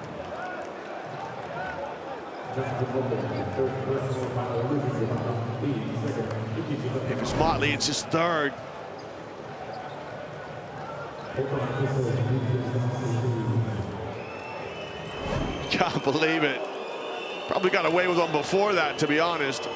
If it's Motley, it's his 3rd. Can't believe it. Probably got away with one before that, to be honest.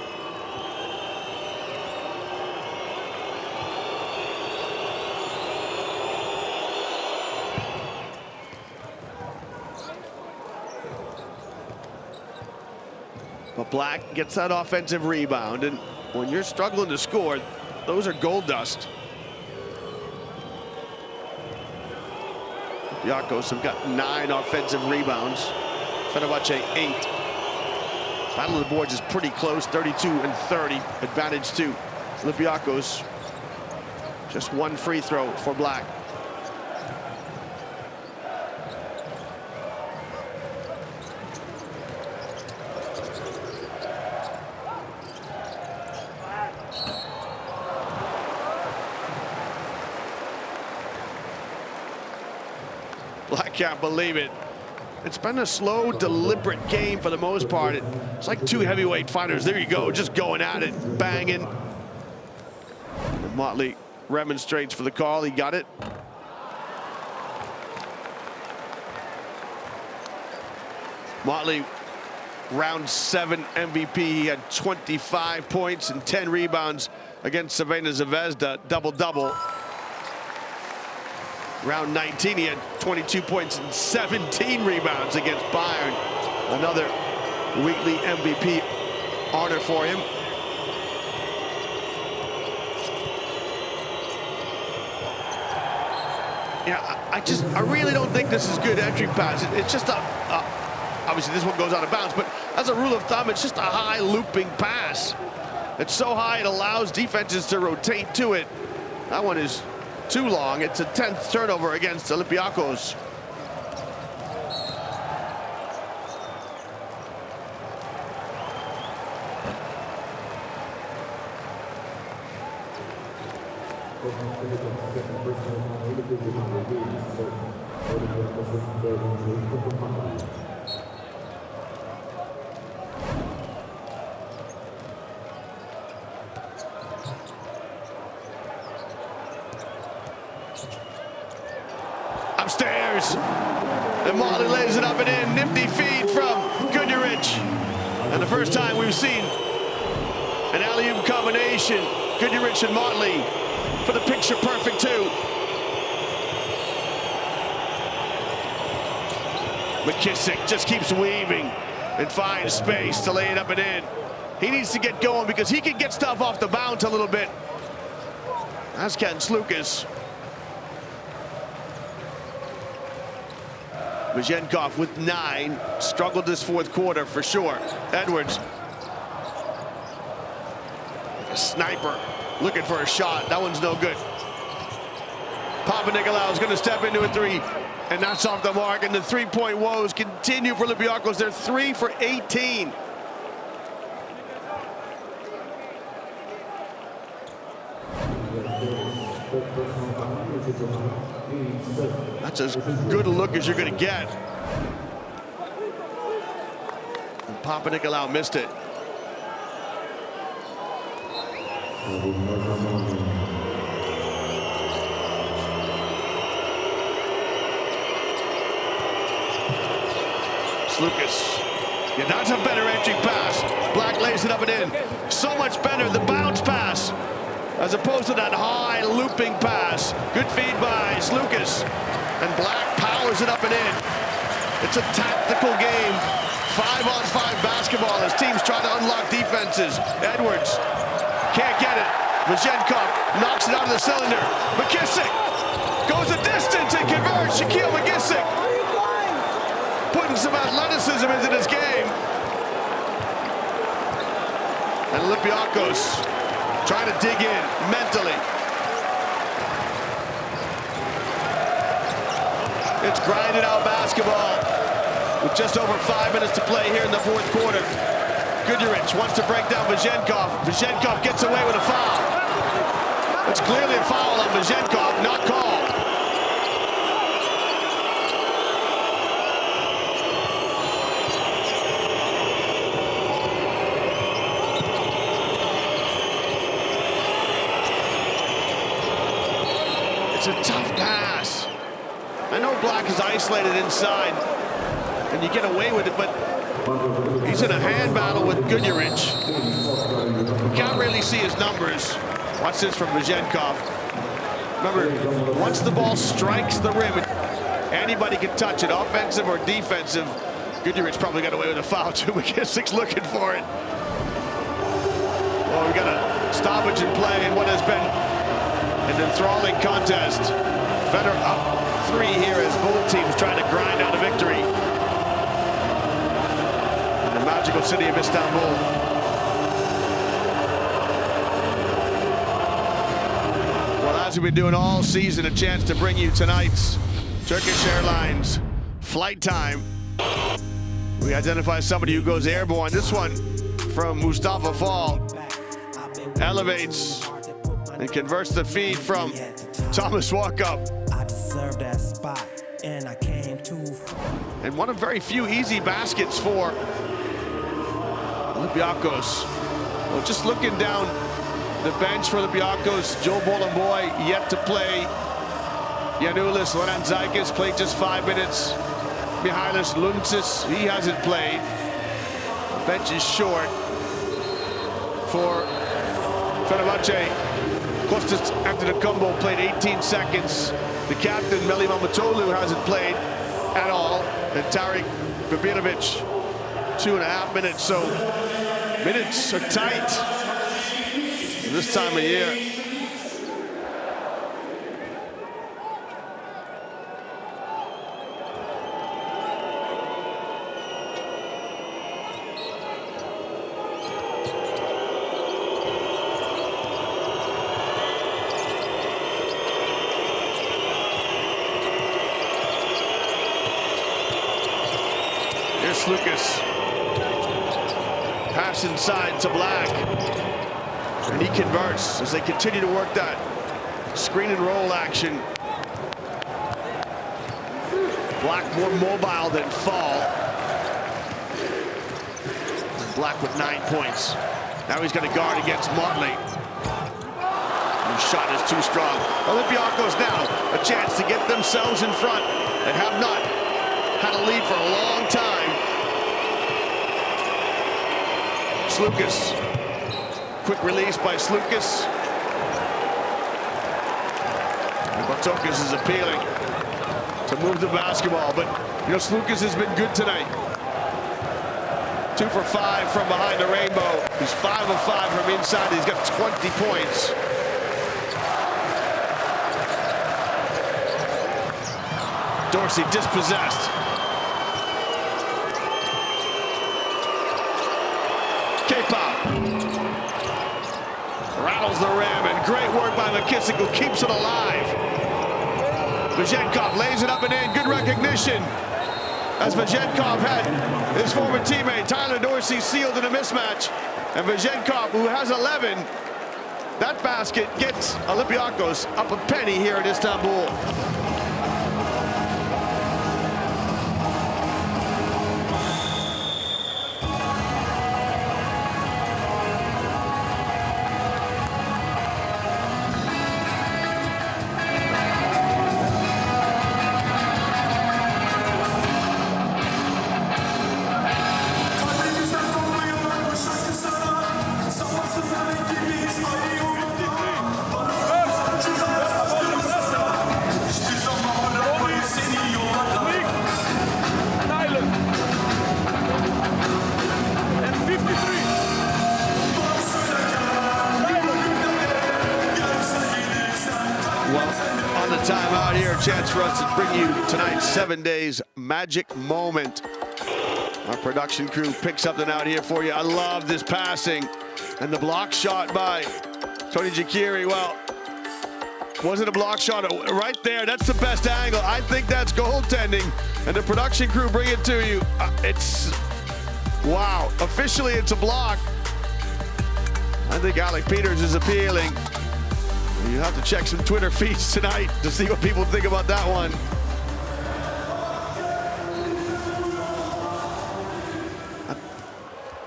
But Black gets that offensive rebound, and when you're struggling to score, those are gold dust. Olympiacos have got 9 offensive rebounds. Fenerbahce 8. Battle of the boards is pretty close, 32 and 30. Advantage to Olympiacos. Just 1 free throw for Black. Black can't believe it. It's been a slow, deliberate game for the most part. It's like 2 heavyweight fighters. There you go, just going at it, banging. And Motley remonstrates for the call. He got it. Motley, round 7 MVP. He had 25 points and 10 rebounds against Crvena Zvezda, double-double. Round 19, he had 22 points and 17 rebounds against Bayern. Another weekly MVP honor for him. Yeah, I really don't think this is good entry pass. It's just obviously this one goes out of bounds, but as a rule of thumb, it's just a high looping pass. It's so high it allows defenses to rotate to it. That one is too long. It's a 10th turnover against Olympiacos. Upstairs, and Motley lays it up and in. Nifty feed from Guduric. And the first time we've seen an alley-oop combination. Guduric and Motley for the picture-perfect 2. McKissick just keeps weaving and finds space to lay it up and in. He needs to get going because he can get stuff off the bounce a little bit. That's Kostas Sloukas. Vazenkov with 9. Struggled this fourth quarter for sure. Edwards. Like a sniper looking for a shot. That one's no good. Papanikolaou is going to step into a 3. And that's off the mark. And the three-point woes continue for Olympiacos. They're 3 for 18. That's as good a look as you're going to get. And Papanikolaou missed it. Sloukas. Yeah, that's a better entry pass. Black lays it up and in. So much better, the bounce pass, as opposed to that high looping pass. Good feed by Sloukas. And Black powers it up and in. It's a tactical game. 5-on-5 basketball as teams try to unlock defenses. Edwards can't get it. Vazenkov knocks it out of the cylinder. McKissick goes a distance and converts. Shaquille McKissick putting some athleticism into this game. And Olympiacos trying to dig in mentally. It's grinded out basketball with just over 5 minutes to play here in the fourth quarter. Guduric wants to break down Vazenkov. Vazenkov gets away with a foul. It's clearly a foul on Vazenkov, not called. It's a tough pass. I know Black is isolated inside, and you get away with it, but he's in a hand battle with Guduric. You can't really see his numbers. Watch this from Vazenkov. Remember, once the ball strikes the rim, anybody can touch it, offensive or defensive. Guduric probably got away with a foul too. McKissick's looking for it. Well, we got a stoppage in play in what has been an enthralling contest. Fener up 3 here as both teams trying to grind out a victory in the magical city of Istanbul. Well, as we've been doing all season, a chance to bring you tonight's Turkish Airlines flight time. We identify somebody who goes airborne. This one from Mustafa Fall elevates and converts the feed from Thomas Walkup. And one of very few easy baskets for Olympiacos. Well, just looking down the bench for Olympiacos, Joe Bolamboy yet to play. Yanulis Lorenzaikis played just 5 minutes. Mihailis Luntsis, he hasn't played. The bench is short for Fenerbahce. Kostas Papanikolaou played 18 seconds. The captain, Meli Mamatoğlu, hasn't played at all. And Tarik Babirovic, 2.5 minutes. So minutes are tight this time of year. Here's Sloukas. Pass inside to Black. And he converts as they continue to work that screen and roll action. Black more mobile than Fall. And Black with 9 points. Now he's going to guard against Motley. His shot is too strong. Olympiacos now a chance to get themselves in front. They have not had a lead for a long time. Sloukas. Quick release by Sloukas. Bartokas is appealing. to move the basketball. But, you know, Sloukas has been good tonight. 2 for 5 from behind the rainbow. He's 5 of 5 from inside. He's got 20 points. Dorsey dispossessed. Rattles the rim, and great work by McKissick, who keeps it alive. Vazenkov lays it up and in. Good recognition, as Vazenkov had his former teammate Tyler Dorsey sealed in a mismatch. And Vazenkov, who has 11, that basket gets Olympiacos up a penny here in Istanbul. Timeout here, a chance for us to bring you tonight's 7 days magic moment. Our production crew picks something out here for you. I love this passing and the block shot by Tony Jakiri. Well, wasn't a block shot right there. That's the best angle. I think that's goaltending, and the production crew bring it to you. It's wow. Officially, it's a block. I think Alec Peters is appealing. You have to check some Twitter feeds tonight to see what people think about that one.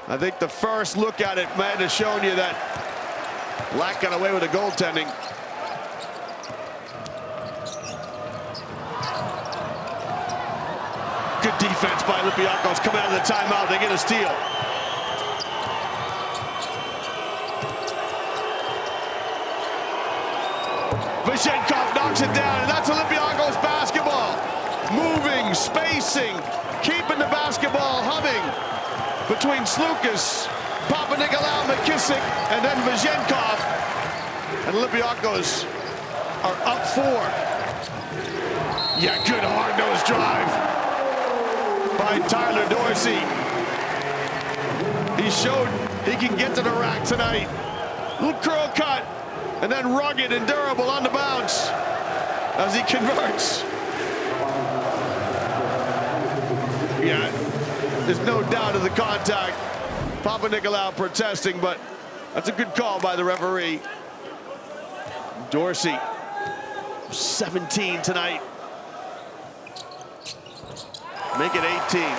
I think the first look at it might have shown you that Black got away with the goaltending. Good defense by Olympiacos. Coming out of the timeout, they get a steal. Vazenkov knocks it down, and that's Olympiacos basketball. Moving, spacing, keeping the basketball humming between Sloukas, Papanikolaou, McKissick, and then Vazenkov. And Olympiacos are up 4. Yeah, good hard-nosed drive by Tyler Dorsey. He showed he can get to the rack tonight. Little curl cut. And then rugged and durable on the bounce as he converts. Yeah, there's no doubt of the contact. Papanikolaou protesting, but that's a good call by the referee. Dorsey, 17 tonight. Make it 18.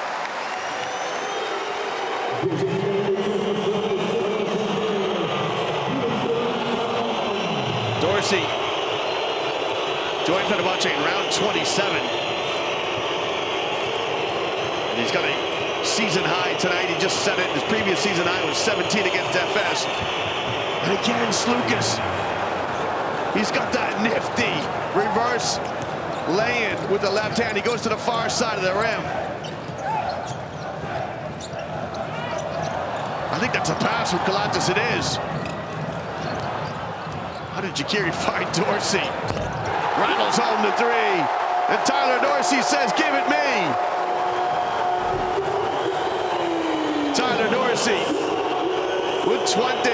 Dorsey joined Fenerbahce in round 27. And he's got a season high tonight. He just set it. His previous season high was 17 against FS. And again, Sloukas. He's got that nifty reverse lay-in with the left hand. He goes to the far side of the rim. I think that's a pass from Kalatas. It is. How did Jakiri find Dorsey? Rattles home the 3. And Tyler Dorsey says, give it me. Tyler Dorsey with 20.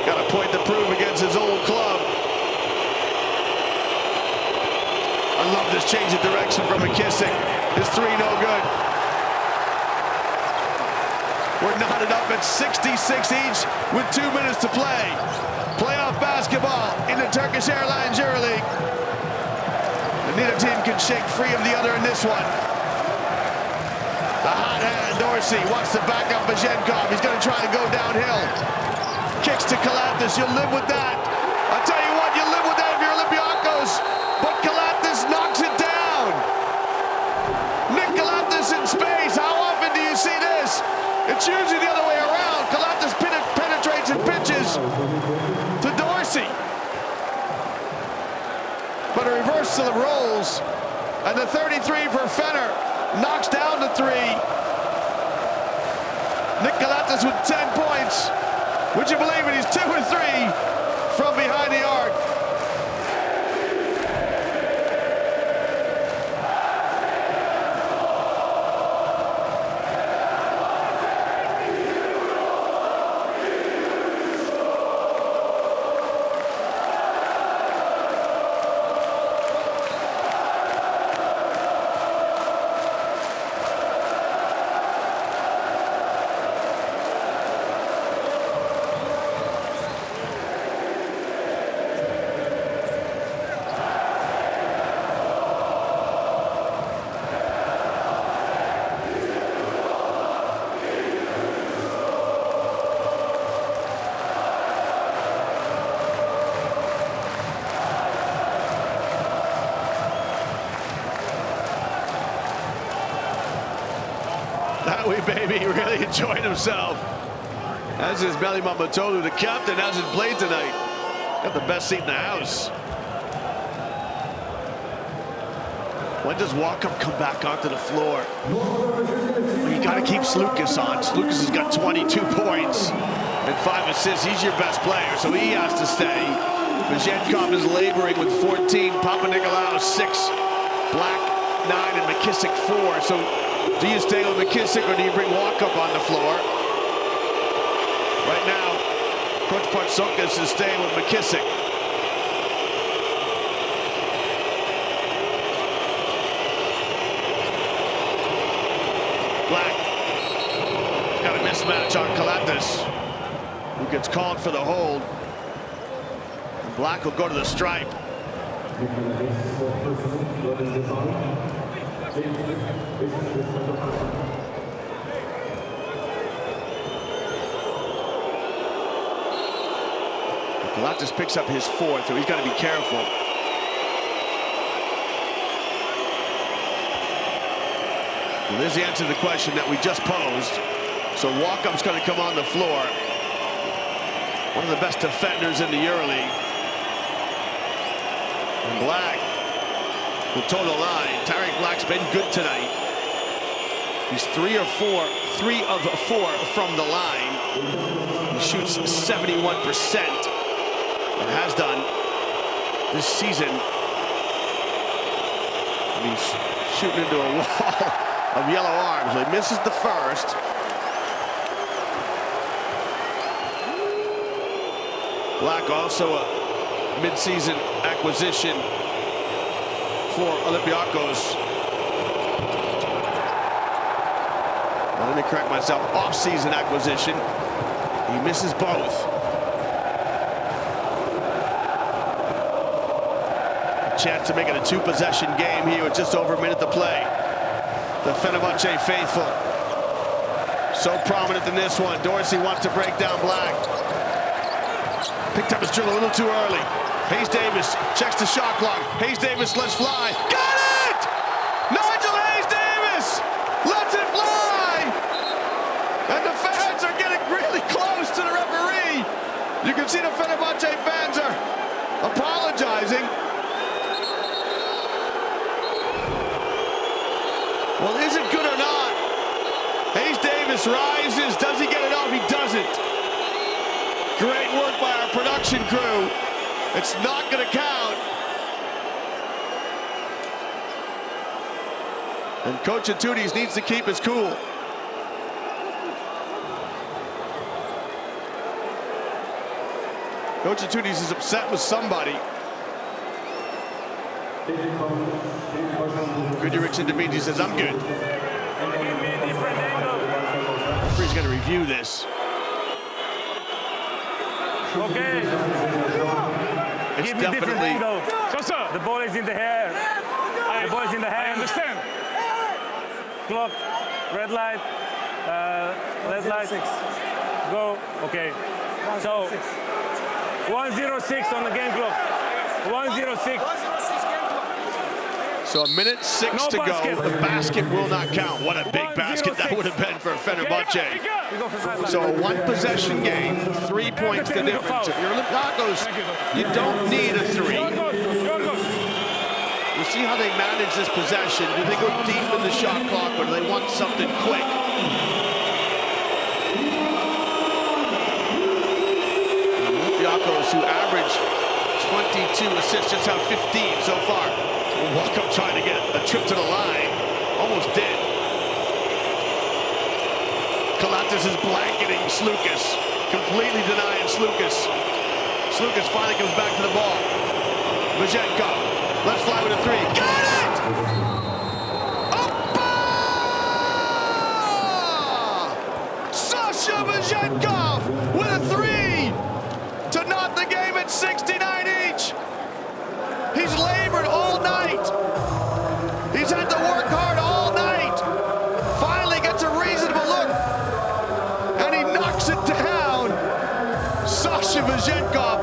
Got a point to prove against his old club. I love this change of direction from McKissick. His 3 no good. We're knotted up at 66 each with 2 minutes to play. Playoff basketball in the Turkish Airlines EuroLeague. And neither team can shake free of the other in this one. The hot hand, Dorsey wants to back up Vazenkov. He's going to try to go downhill. Kicks to Kalatas. You'll live with that. I'll tell you what, you'll live with that if you're Olympiacos. But Kalatas knocks it down. Nick Kalatas in space. How often do you see this? It's usually the other way around. Kalatas penetrates and pitches. but a reversal of roles. And the 33 for Fener knocks down the 3. Nikolatas with 10 points. Would you believe it? He's 2 or 3 from behind the arc. That way, baby, really enjoying himself. As is Meli Mamatolu, the captain, hasn't played tonight. Got the best seat in the house. When does Walkup come back onto the floor? You got to keep Sloukas on. Sloukas has got 22 points and 5 assists. He's your best player, so he has to stay. Vazenkov is laboring with 14. Papanikolaou 6. Black 9 and McKissick 4. So do you stay with McKissick or do you bring Walkup on the floor? Right now, Coach Sloukas is staying with McKissick. Black got a mismatch on Kalatas, who gets called for the hold. And Black will go to the stripe. Kalatas picks up his 4th, so he's got to be careful. Well, there's the answer to the question that we just posed. So Walkup's going to come on the floor. One of the best defenders in the EuroLeague. And Black will toe the line. Tariq Black's been good tonight. He's 3 of 4 from the line. He shoots 71%. And has done this season. And he's shooting into a wall of yellow arms. So he misses the first. Black also a mid-season acquisition for Olympiacos. Well, let me correct myself, off-season acquisition. He misses both. Chance to make it a 2-possession game here with just over a minute to play. The Fenerbahce faithful, so prominent in this one. Dorsey wants to break down Black. Picked up his dribble a little too early. Hayes Davis checks the shot clock. Hayes Davis lets fly. Got it! Nigel Hayes Davis lets it fly! And the fans are getting really close to the referee. You can see the Fenerbahce fans are apologizing. Well, is it good or not? Hayes Davis rises. Does he get it off? He doesn't. Great work by our production crew. It's not going to count. And Coach Atutis needs to keep his cool. Coach Atutis is upset with somebody. Guduric intervenes. He says, I'm good. Referee's going to review this. Okay. It's Give me definitely different angle. The ball is in the air. The ball is in the air. I understand. Clock, red light, red light. Go. Okay. So 1:06 on the game clock. 1:06. So a minute 6 to go. The basket will not count. What a big basket that would have been for Fenerbahce. So a 1-possession game, 3 points the difference. If you're Olympiacos, you don't need a 3. to see how they manage this possession. Do they go deep in the shot clock, or do they want something quick? Olympiacos, who average 22 assists, just have 15 so far. Walkup trying to get a trip to the line. Almost did. Kalatis is blanketing Sloukas. Completely denying Sloukas. Sloukas finally comes back to the ball. Vajenkov, let's fly with a three. Got it! Opa! Sasha Vajenkov with a three to knot the game at 69 each. He's labored all night. He's had to work hard all night. Finally gets a reasonable look. And he knocks it down. Sasha Vajenkov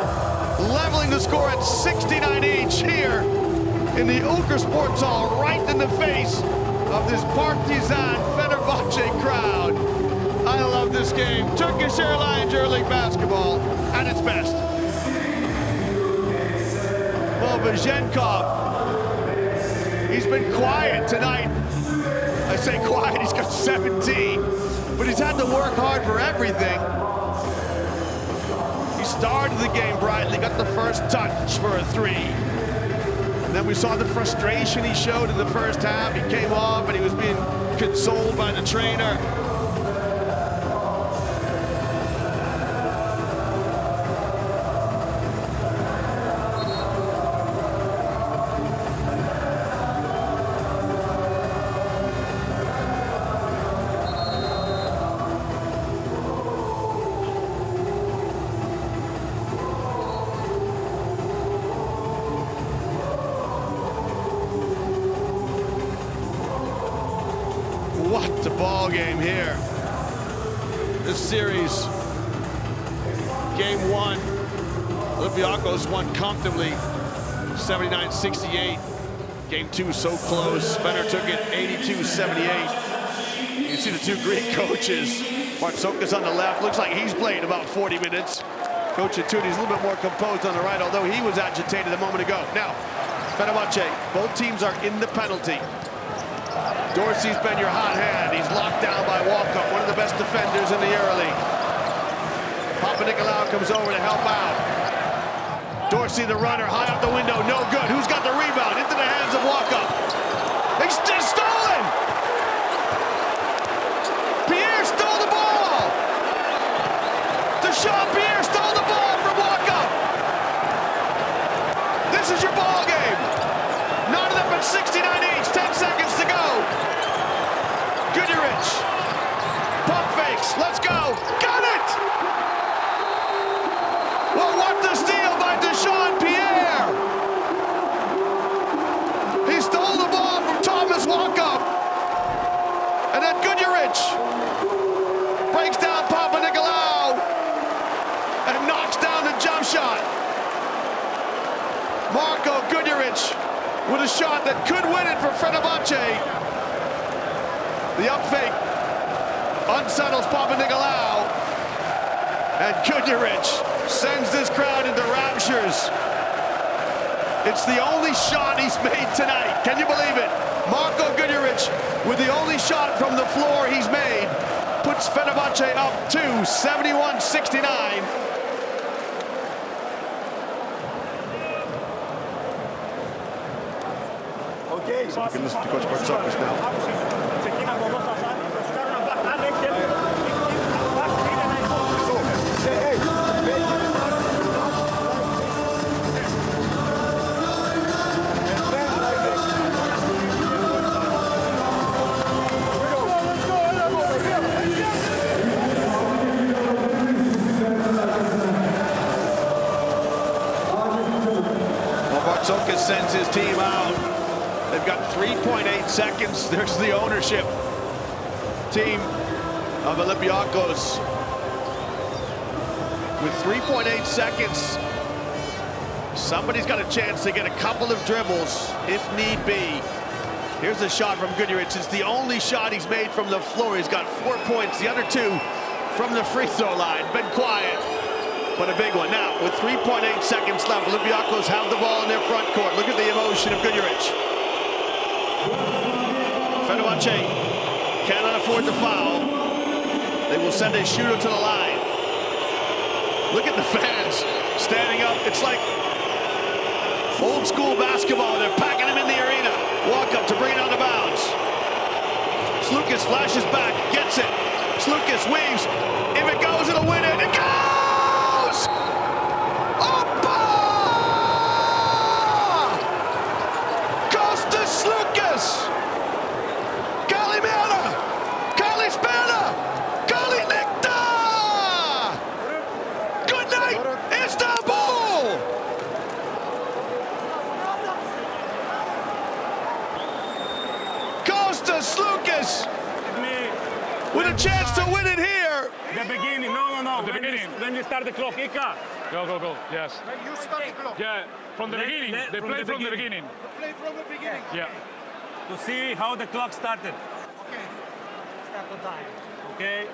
leveling the score at 69 each here in the Ulker Sports Hall, right in the face of this Partizan Fenerbahce crowd. I love this game. Turkish Airlines EuroLeague basketball at its best. Well, Vajenkov, he's been quiet tonight. I say quiet, he's got 17, but he's had to work hard for everything. He started the game brightly, got the first touch for a three. And then we saw the frustration he showed in the first half. He came off and he was being consoled by the trainer. What a ball game here. This series, game one, Olympiacos won comfortably, 79-68. Game two so close. Fener took it 82-78. You can see the two Greek coaches. Marko Guduric on the left. Looks like he's played about 40 minutes. Coach Atuni's a little bit more composed on the right, although he was agitated a moment ago. Now, Fenerbahce, both teams are in the penalty. Dorsey's been your hot hand. He's locked down by Walkup, one of the best defenders in the EuroLeague. Papanikolaou comes over to help out. Dorsey, the runner, high out the window, no good. Who's got the rebound? Into the hands of Walkup. He's just stolen! Pierre stole the ball! Pierre stole the ball from Walkup! This is your ball game. Knotted up at 69 each, 10 seconds to go. Guduric, pump fakes, let's go, got it! Well, what the steal by Deshaun Pierre! He stole the ball from Thomas Walkup. And then Guduric breaks down Papanikolaou and knocks down the jump shot. Marko Guduric with a shot that could win it for Fenerbahce. The up fake unsettles Papanikolaou, and Guduric sends this crowd into raptures. It's the only shot he's made tonight. Can you believe it? Marko Guduric, with the only shot from the floor he's made, puts Fenerbahce up to 71-69. Okay. So we can listen to Coach Sloukas now. Sloukas sends his team out. They've got 3.8 seconds. There's the ownership team of Olympiacos. With 3.8 seconds, somebody's got a chance to get a couple of dribbles if need be. Here's a shot from Guduric. It's the only shot he's made from the floor. He's got 4 points. The other two from the free throw line. Been quiet, but a big one. Now, with 3.8 seconds left, Olympiacos have the ball in their front court. Look at the emotion of Guduric. Fenerbahce cannot afford to foul. They will send a shooter to the line. Look at the fans standing up. It's like old school basketball. They're packing him in the arena. Walk up to bring it out of bounds. Sloukas flashes back, gets it. Sloukas weaves. If it goes, it'll win it. It goes! Opa! Kostas Sloukas! Kalimera! Kalispera! Kalinikta! Good night, Istanbul! Kostas Sloukas with a chance to win it here. The beginning, no. The beginning. When you start the clock, Ika. Go. Yes. When you start the clock. Yeah, from the beginning. They play from the beginning. Play from the beginning. Yeah. To see how the clock started. Okay. Start the time. Okay.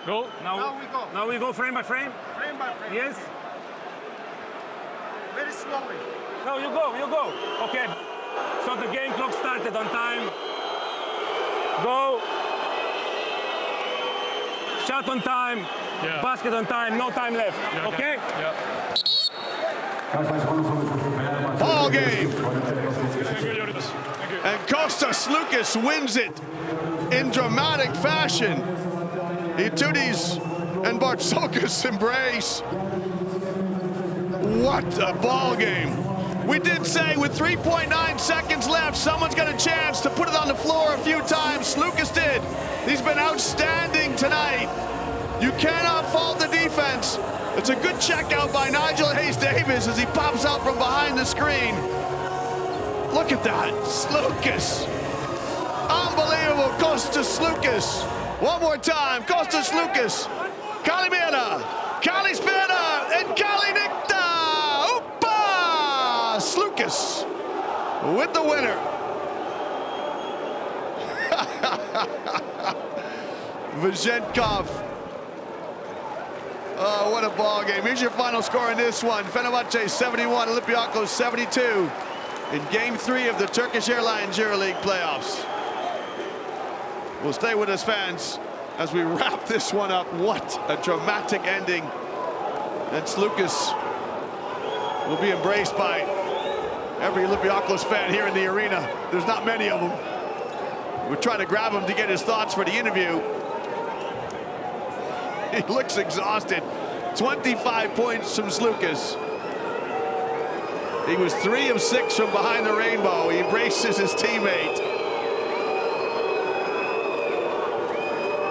Go. Now we go. Now we go frame by frame. Frame by frame. Yes. Very slowly. No, you go. Okay. So the game clock started on time. Go. Shot on time. Yeah. Basket on time. No time left. Yeah, okay? Yeah. Ball game. And Kostas Sloukas wins it in dramatic fashion. Itoudis and Bartzokas embrace. What a ball game. We did say with 3.9 seconds left, someone's got a chance to put it on the floor a few times. Sloukas did. He's been outstanding tonight. You cannot fault the defense. It's a good check out by Nigel Hayes-Davis as he pops out from behind the screen. Look at that, Sloukas. Unbelievable, Kostas Sloukas. One more time, Kostas Sloukas. Kalimera, Kalispera, and Kalinikta. Opa! Sloukas with the winner. Vazenkov. Oh, what a ball game. Here's your final score in this one. Fenerbahce 71, Olympiacos 72 in Game 3 of the Turkish Airlines EuroLeague Playoffs. We'll stay with us, fans, as we wrap this one up. What a dramatic ending. And Sloukas will be embraced by every Olympiacos fan here in the arena. There's not many of them. We're trying to grab him to get his thoughts for the interview. He looks exhausted. 25 points from Sloukas. He was 3 of 6 from behind the rainbow. He embraces his teammate.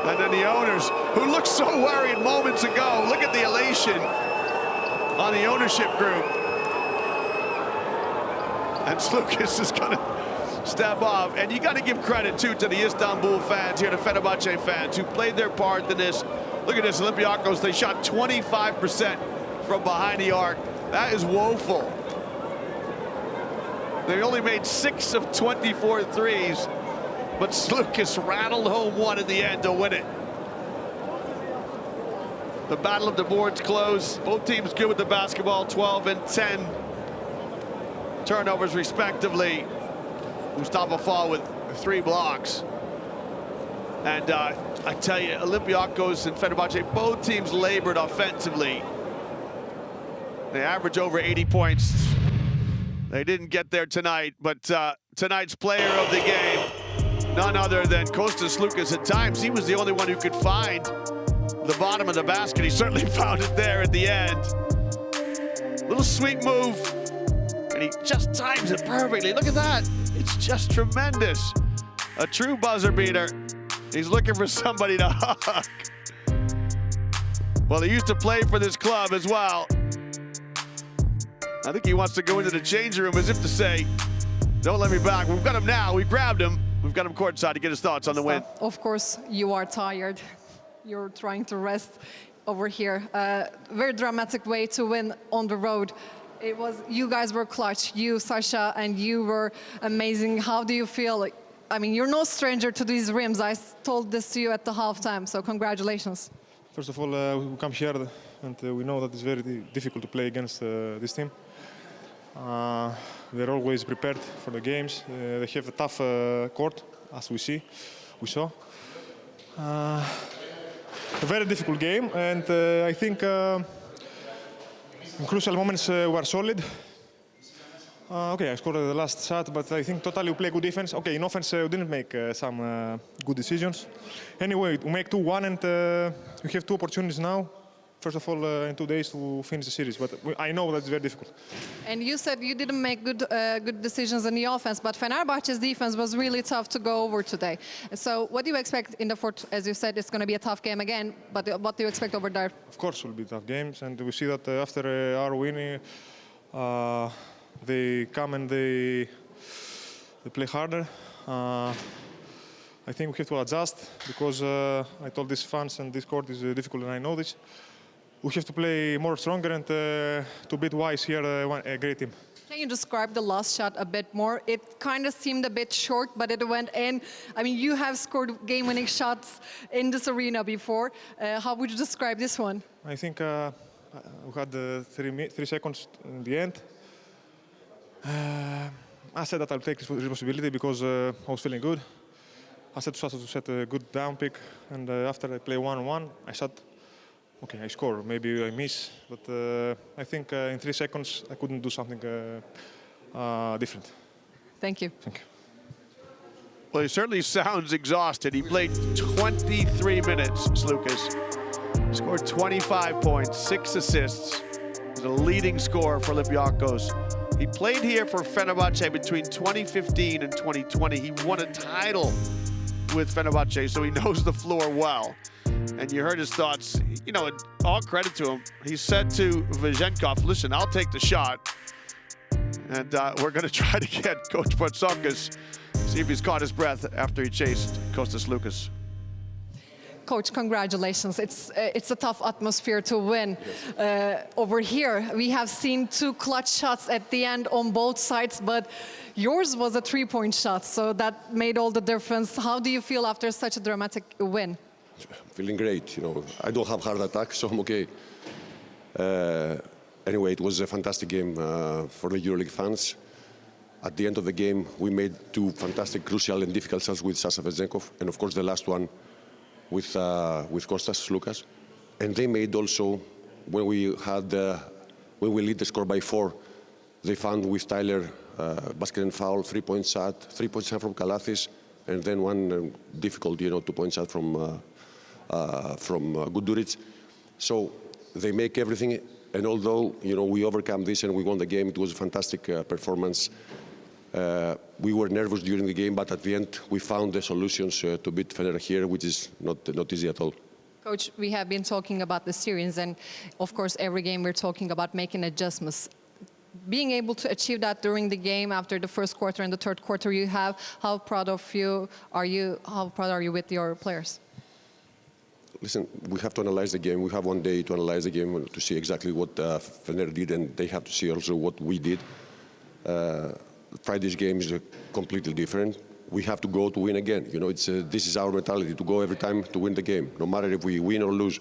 And then the owners, who looked so worried moments ago, look at the elation on the ownership group. And Sloukas is gonna step off. And you gotta give credit too to the Istanbul fans here, the Fenerbahce fans who played their part in this. Look at this, Olympiacos, they shot 25% from behind the arc. That is woeful. They only made 6 of 24 threes, but Sloukas rattled home one in the end to win it. The battle of the boards close. Both teams good with the basketball, 12 and 10 turnovers respectively. Mustafa Fall with 3 blocks. And I tell you, Olympiacos and Fenerbahce, both teams labored offensively. They average over 80 points. They didn't get there tonight, but tonight's player of the game, none other than Kostas Sloukas. At times, he was the only one who could find the bottom of the basket. He certainly found it there at the end. Little sweep move, and he just times it perfectly. Look at that. It's just tremendous. A true buzzer beater. He's looking for somebody to hug. Well, he used to play for this club as well. I think he wants to go into the changing room as if to say, don't let me back. We've got him now. We grabbed him. We've got him courtside to get his thoughts on the win. Of course, you are tired. You're trying to rest over here. Very dramatic way to win on the road. It was, you guys were clutch. You, Sasha, and you were amazing. How do you feel? I mean, you're no stranger to these rims. I told this to you at the halftime, so congratulations. First of all, we come here and we know that it's very difficult to play against this team. They're always prepared for the games. They have a tough court, as we saw. A very difficult game, and I think in crucial moments we were solid. Okay, I scored the last shot, but I think totally we play good defense. Okay, in offense we didn't make some good decisions. Anyway, we make 2-1, and we have 2 opportunities now. First of all, in 2 days to finish the series, but I know that's very difficult. And you said you didn't make good decisions in the offense, but Fenerbahce's defense was really tough to go over today. So what do you expect in the fourth? As you said, it's going to be a tough game again, but what do you expect over there? Of course, it will be tough games, and we see that after our winning, they come and they play harder. I think we have to adjust because I told these fans and this court is difficult, and I know this. We have to play more stronger and to beat Wise here, a great team. Can you describe the last shot a bit more? It kind of seemed a bit short, but it went in. I mean, you have scored game-winning shots in this arena before. How would you describe this one? I think we had 3 seconds in the end. I said that I'll take responsibility because I was feeling good. I said to Sasa to set a good down pick, and after I play 1-1, I shot. Okay, I score. Maybe I miss, but I think in 3 seconds I couldn't do something different. Thank you. Thank you. Well, he certainly sounds exhausted. He played 23 minutes, Sloukas. Scored 25 points, 6 assists. He's a leading scorer for Olympiacos. He played here for Fenerbahce between 2015 and 2020. He won a title with Fenerbahce, so he knows the floor well. And you heard his thoughts. You know, all credit to him. He said to Vezenkov, listen, I'll take the shot. And we're going to try to get Coach Patsoukas, see if he's caught his breath after he chased Kostas Sloukas. Coach, congratulations. It's a tough atmosphere to win. Over here, we have seen 2 clutch shots at the end on both sides, but yours was a 3-point shot, so that made all the difference. How do you feel after such a dramatic win? Feeling great, you know. I don't have heart attacks, so I'm okay. Anyway, it was a fantastic game for the EuroLeague fans. At the end of the game, we made 2 fantastic, crucial and difficult shots with Sasa Vezenkov, and of course the last one with Kostas Sloukas. And they made also, when we lead the score by 4, they found with Tyler basket and foul, 3-point shot, 3-point shot from Kalathis, and then one difficult, 2-point shot from Guduric. So they make everything, and although we overcome this and we won the game, it was a fantastic performance. We were nervous during the game, but at the end we found the solutions to beat Fener here, which is not easy at all. Coach, we have been talking about the series, and of course every game we're talking about making adjustments. Being able to achieve that during the game after the first quarter and the third quarter you have, how proud are you with your players? Listen, we have to analyze the game. We have 1 day to analyze the game to see exactly what Fener did, and they have to see also what we did. Friday's game is completely different. We have to go to win again. This is our mentality, to go every time to win the game. No matter if we win or lose,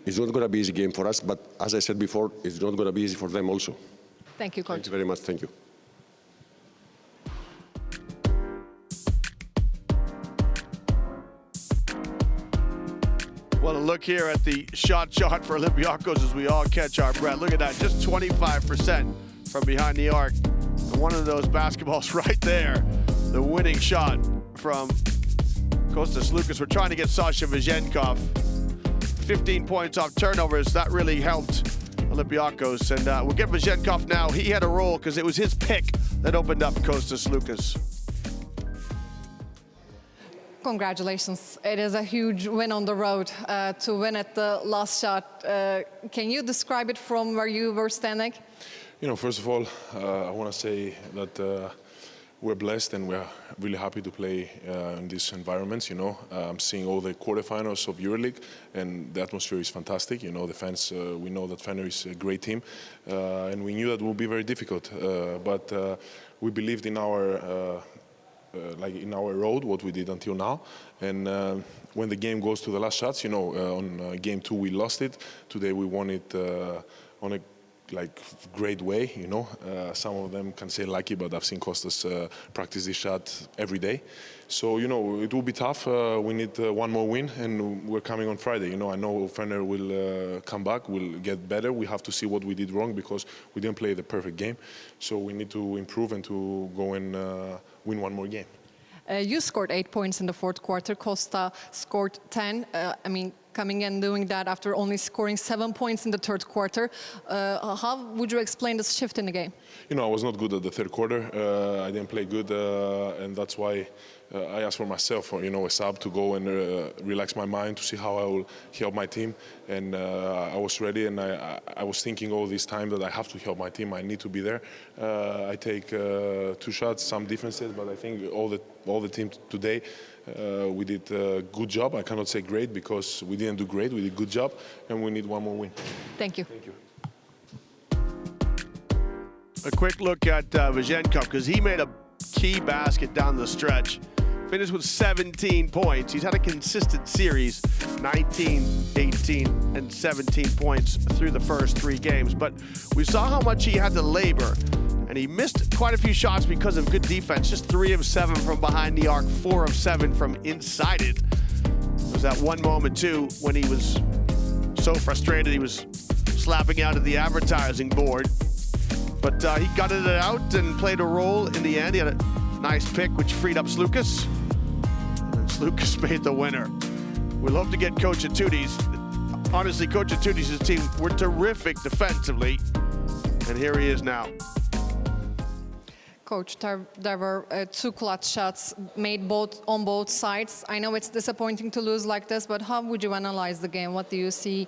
it's not going to be an easy game for us, but as I said before, it's not going to be easy for them also. Thank you, Coach. Thank you very much. Thank you. Well, a look here at the shot for Olympiacos as we all catch our breath. Look at that, just 25% from behind the arc. And one of those basketballs right there, the winning shot from Kostas Sloukas. We're trying to get Sasha Vezenkov. 15 points off turnovers, that really helped Olympiacos. And we'll get Vezenkov now. He had a roll because it was his pick that opened up Kostas Sloukas. Congratulations. It is a huge win on the road to win at the last shot. Can you describe it from where you were standing? First of all, I want to say that we're blessed and we're really happy to play in these environments. I'm seeing all the quarterfinals of EuroLeague, and the atmosphere is fantastic. The fans, we know that Fener is a great team, and we knew that would be very difficult. But we believed in our in our road, what we did until now. And when the game goes to the last shots, on game 2 we lost it. Today we won it on a like great way, you know. Some of them can say lucky, but I've seen Kostas practice this shot every day. So, you know, it will be tough. We need one more win, and we're coming on Friday. You know, I know Fener will come back, will get better. We have to see what we did wrong because we didn't play the perfect game. So we need to improve and to go and win one more game. You scored 8 points in the fourth quarter. Costa scored 10. I mean, coming in doing that after only scoring 7 points in the third quarter. How would you explain this shift in the game? You know, I was not good at the third quarter. I didn't play good, and that's why I asked for myself, you know, a sub to go and relax my mind to see how I will help my team. And I was ready, and I was thinking all this time that I have to help my team. I need to be there. I take 2 shots, some defenses, but I think all the team today, we did a good job. I cannot say great because we didn't do great. We did a good job, and we need one more win. Thank you. Thank you. A quick look at Vazenkov, because he made a key basket down the stretch. Finished with 17 points. He's had a consistent series, 19, 18, and 17 points through the first 3 games. But we saw how much he had to labor, and he missed quite a few shots because of good defense. Just 3 of 7 from behind the arc, 4 of 7 from inside it. There was that one moment, too, when he was so frustrated he was slapping out at the advertising board. But he gutted it out and played a role in the end. He had a nice pick, which freed up Sloukas. And Sloukas made the winner. We'd love to get Coach Atudis. Honestly, Coach Atudis' team were terrific defensively. And here he is now. Coach, there were 2 clutch shots made on both sides. I know it's disappointing to lose like this, but how would you analyze the game? What do you see,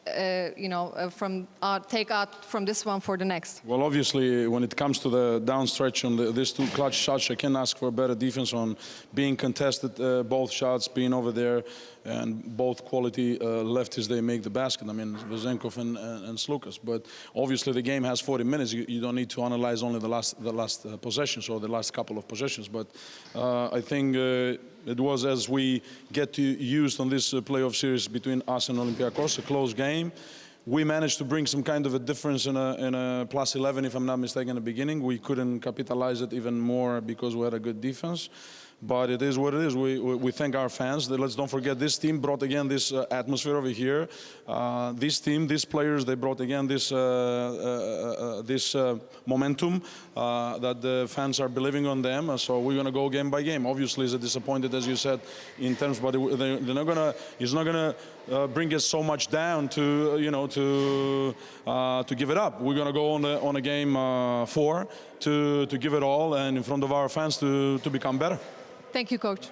take out from this one for the next? Well, obviously, when it comes to the down stretch on these 2 clutch shots, I can ask for better defense on being contested, both shots being over there, and both quality lefties, they make the basket. I mean, Vazenkov and Sloukas. But obviously, the game has 40 minutes. You don't need to analyze only the last possessions or the last couple of possessions. But I think it was, as we get used on this playoff series between us and Olympiacos, a close game. We managed to bring some kind of a difference in a plus 11, if I'm not mistaken, in the beginning. We couldn't capitalize it even more because we had a good defense. But it is what it is. We thank our fans. Let's don't forget, this team brought again this atmosphere over here. This team, these players, they brought again this momentum that the fans are believing on them. So we're going to go game by game. Obviously, it's disappointed, as you said, in terms, but they're not going to. It's not going to bring us so much down to, you know, to give it up. We're going to go on a game 4 to give it all, and in front of our fans to become better. Thank you, Coach.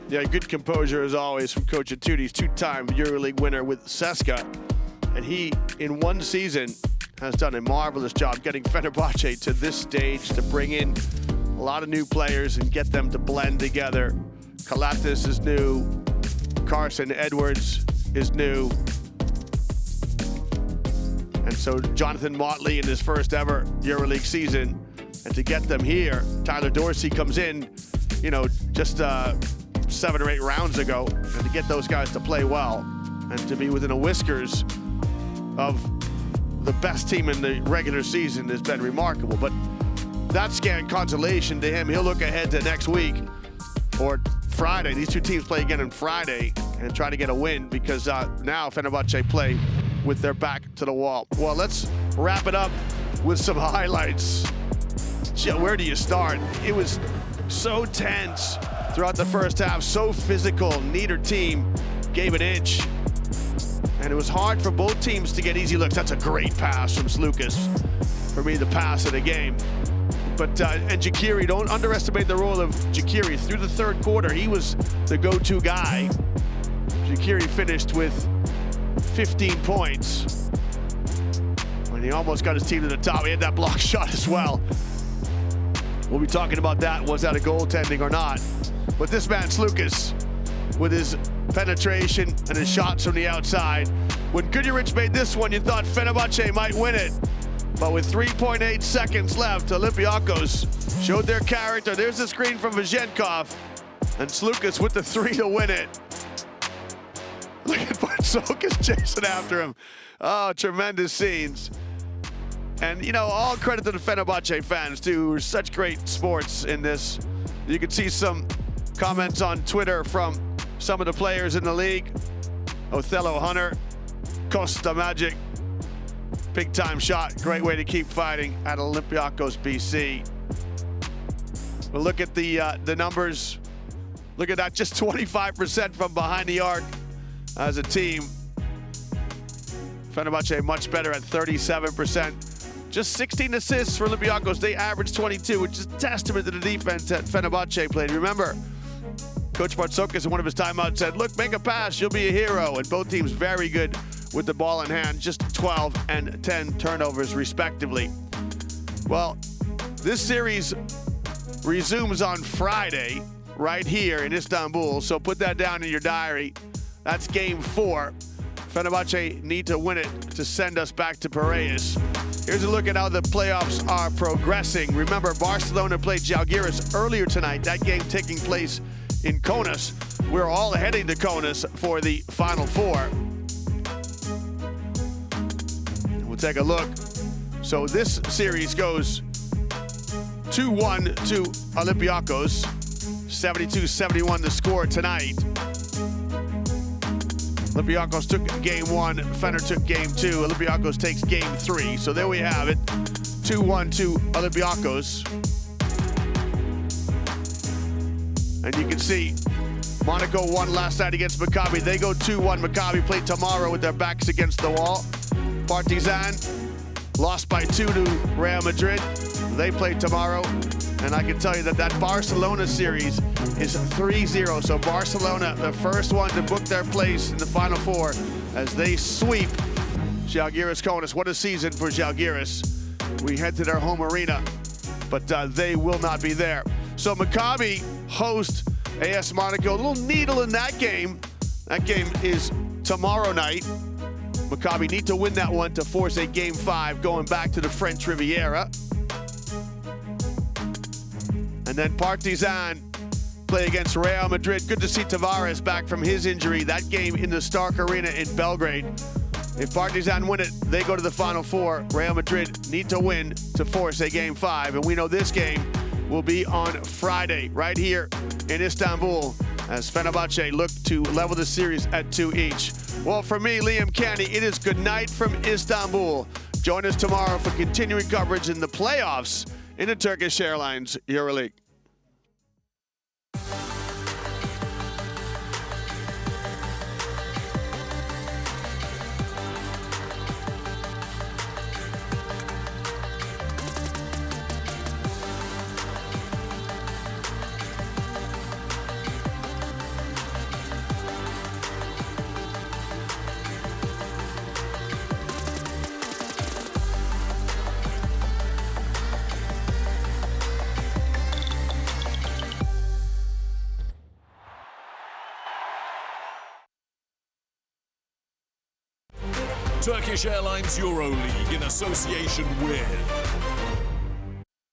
Yeah, good composure as always from Coach Atudis, 2-time EuroLeague winner with CSKA. And he, in one season, has done a marvelous job getting Fenerbahce to this stage, to bring in a lot of new players and get them to blend together. Kalatis is new. Carson Edwards is new. And so Jonathan Motley in his first ever EuroLeague season. And to get them here, Tyler Dorsey comes in, you know, just 7 or 8 rounds ago. And to get those guys to play well and to be within a whiskers of the best team in the regular season has been remarkable. But that's scant consolation to him. He'll look ahead to next week or Friday. These 2 teams play again on Friday and try to get a win because now Fenerbahce play with their back to the wall. Well, let's wrap it up with some highlights. Where do you start? It was so tense throughout the first half, so physical. Neither team gave an inch. And it was hard for both teams to get easy looks. That's a great pass from Sloukas. For me, the pass of the game. But, and Jakiri, don't underestimate the role of Jakiri. Through the third quarter, he was the go-to guy. Jakiri finished with 15 points. When he almost got his team to the top, he had that block shot as well. We'll be talking about that. Was that a goaltending or not? But this man, Sloukas, with his penetration and his shots from the outside. When Guduric made this one, you thought Fenerbahce might win it. But with 3.8 seconds left, Olympiacos showed their character. There's the screen from Vazenkov. And Sloukas with the 3 to win it. Look at Sloukas chasing after him. Oh, tremendous scenes. And, you know, all credit to the Fenerbahce fans, too, who are such great sports in this. You can see some comments on Twitter from some of the players in the league. Othello Hunter, Costa Magic, big time shot. Great way to keep fighting at Olympiacos BC. But look at the numbers. Look at that, just 25% from behind the arc as a team. Fenerbahce much better at 37%. Just 16 assists for Olympiacos. They averaged 22, which is a testament to the defense that Fenerbahce played. Remember, Coach Bartzokas in one of his timeouts said, look, make a pass, you'll be a hero. And both teams very good with the ball in hand, just 12 and 10 turnovers respectively. Well, this series resumes on Friday right here in Istanbul, so put that down in your diary. That's game 4. Fenerbahce need to win it to send us back to Piraeus. Here's a look at how the playoffs are progressing. Remember, Barcelona played Žalgiris earlier tonight, that game taking place in Kaunas. We're all heading to Kaunas for the Final Four. We'll take a look. So this series goes 2-1 to Olympiacos. 72-71 the score tonight. Olympiacos took game 1, Fener took game 2. Olympiacos takes game 3. So there we have it. 2-1 to Olympiacos. And you can see Monaco won last night against Maccabi. They go 2-1. Maccabi play tomorrow with their backs against the wall. Partizan lost by 2 to Real Madrid. They play tomorrow. And I can tell you that that Barcelona series is 3-0. So Barcelona, the first one to book their place in the Final Four as they sweep Žalgiris Kaunas. What a season for Žalgiris. We head to their home arena, but they will not be there. So Maccabi host AS Monaco. A little needle in that game. That game is tomorrow night. Maccabi need to win that one to force a game 5 going back to the French Riviera. And then Partizan play against Real Madrid. Good to see Tavares back from his injury. That game in the Stark Arena in Belgrade. If Partizan win it, they go to the Final Four. Real Madrid need to win to force a game 5. And we know this game will be on Friday, right here in Istanbul, as Fenerbahce look to level the series at 2 each. Well, for me, Liam Canny, it is good night from Istanbul. Join us tomorrow for continuing coverage in the playoffs in the Turkish Airlines EuroLeague. Turkish Airlines EuroLeague in association with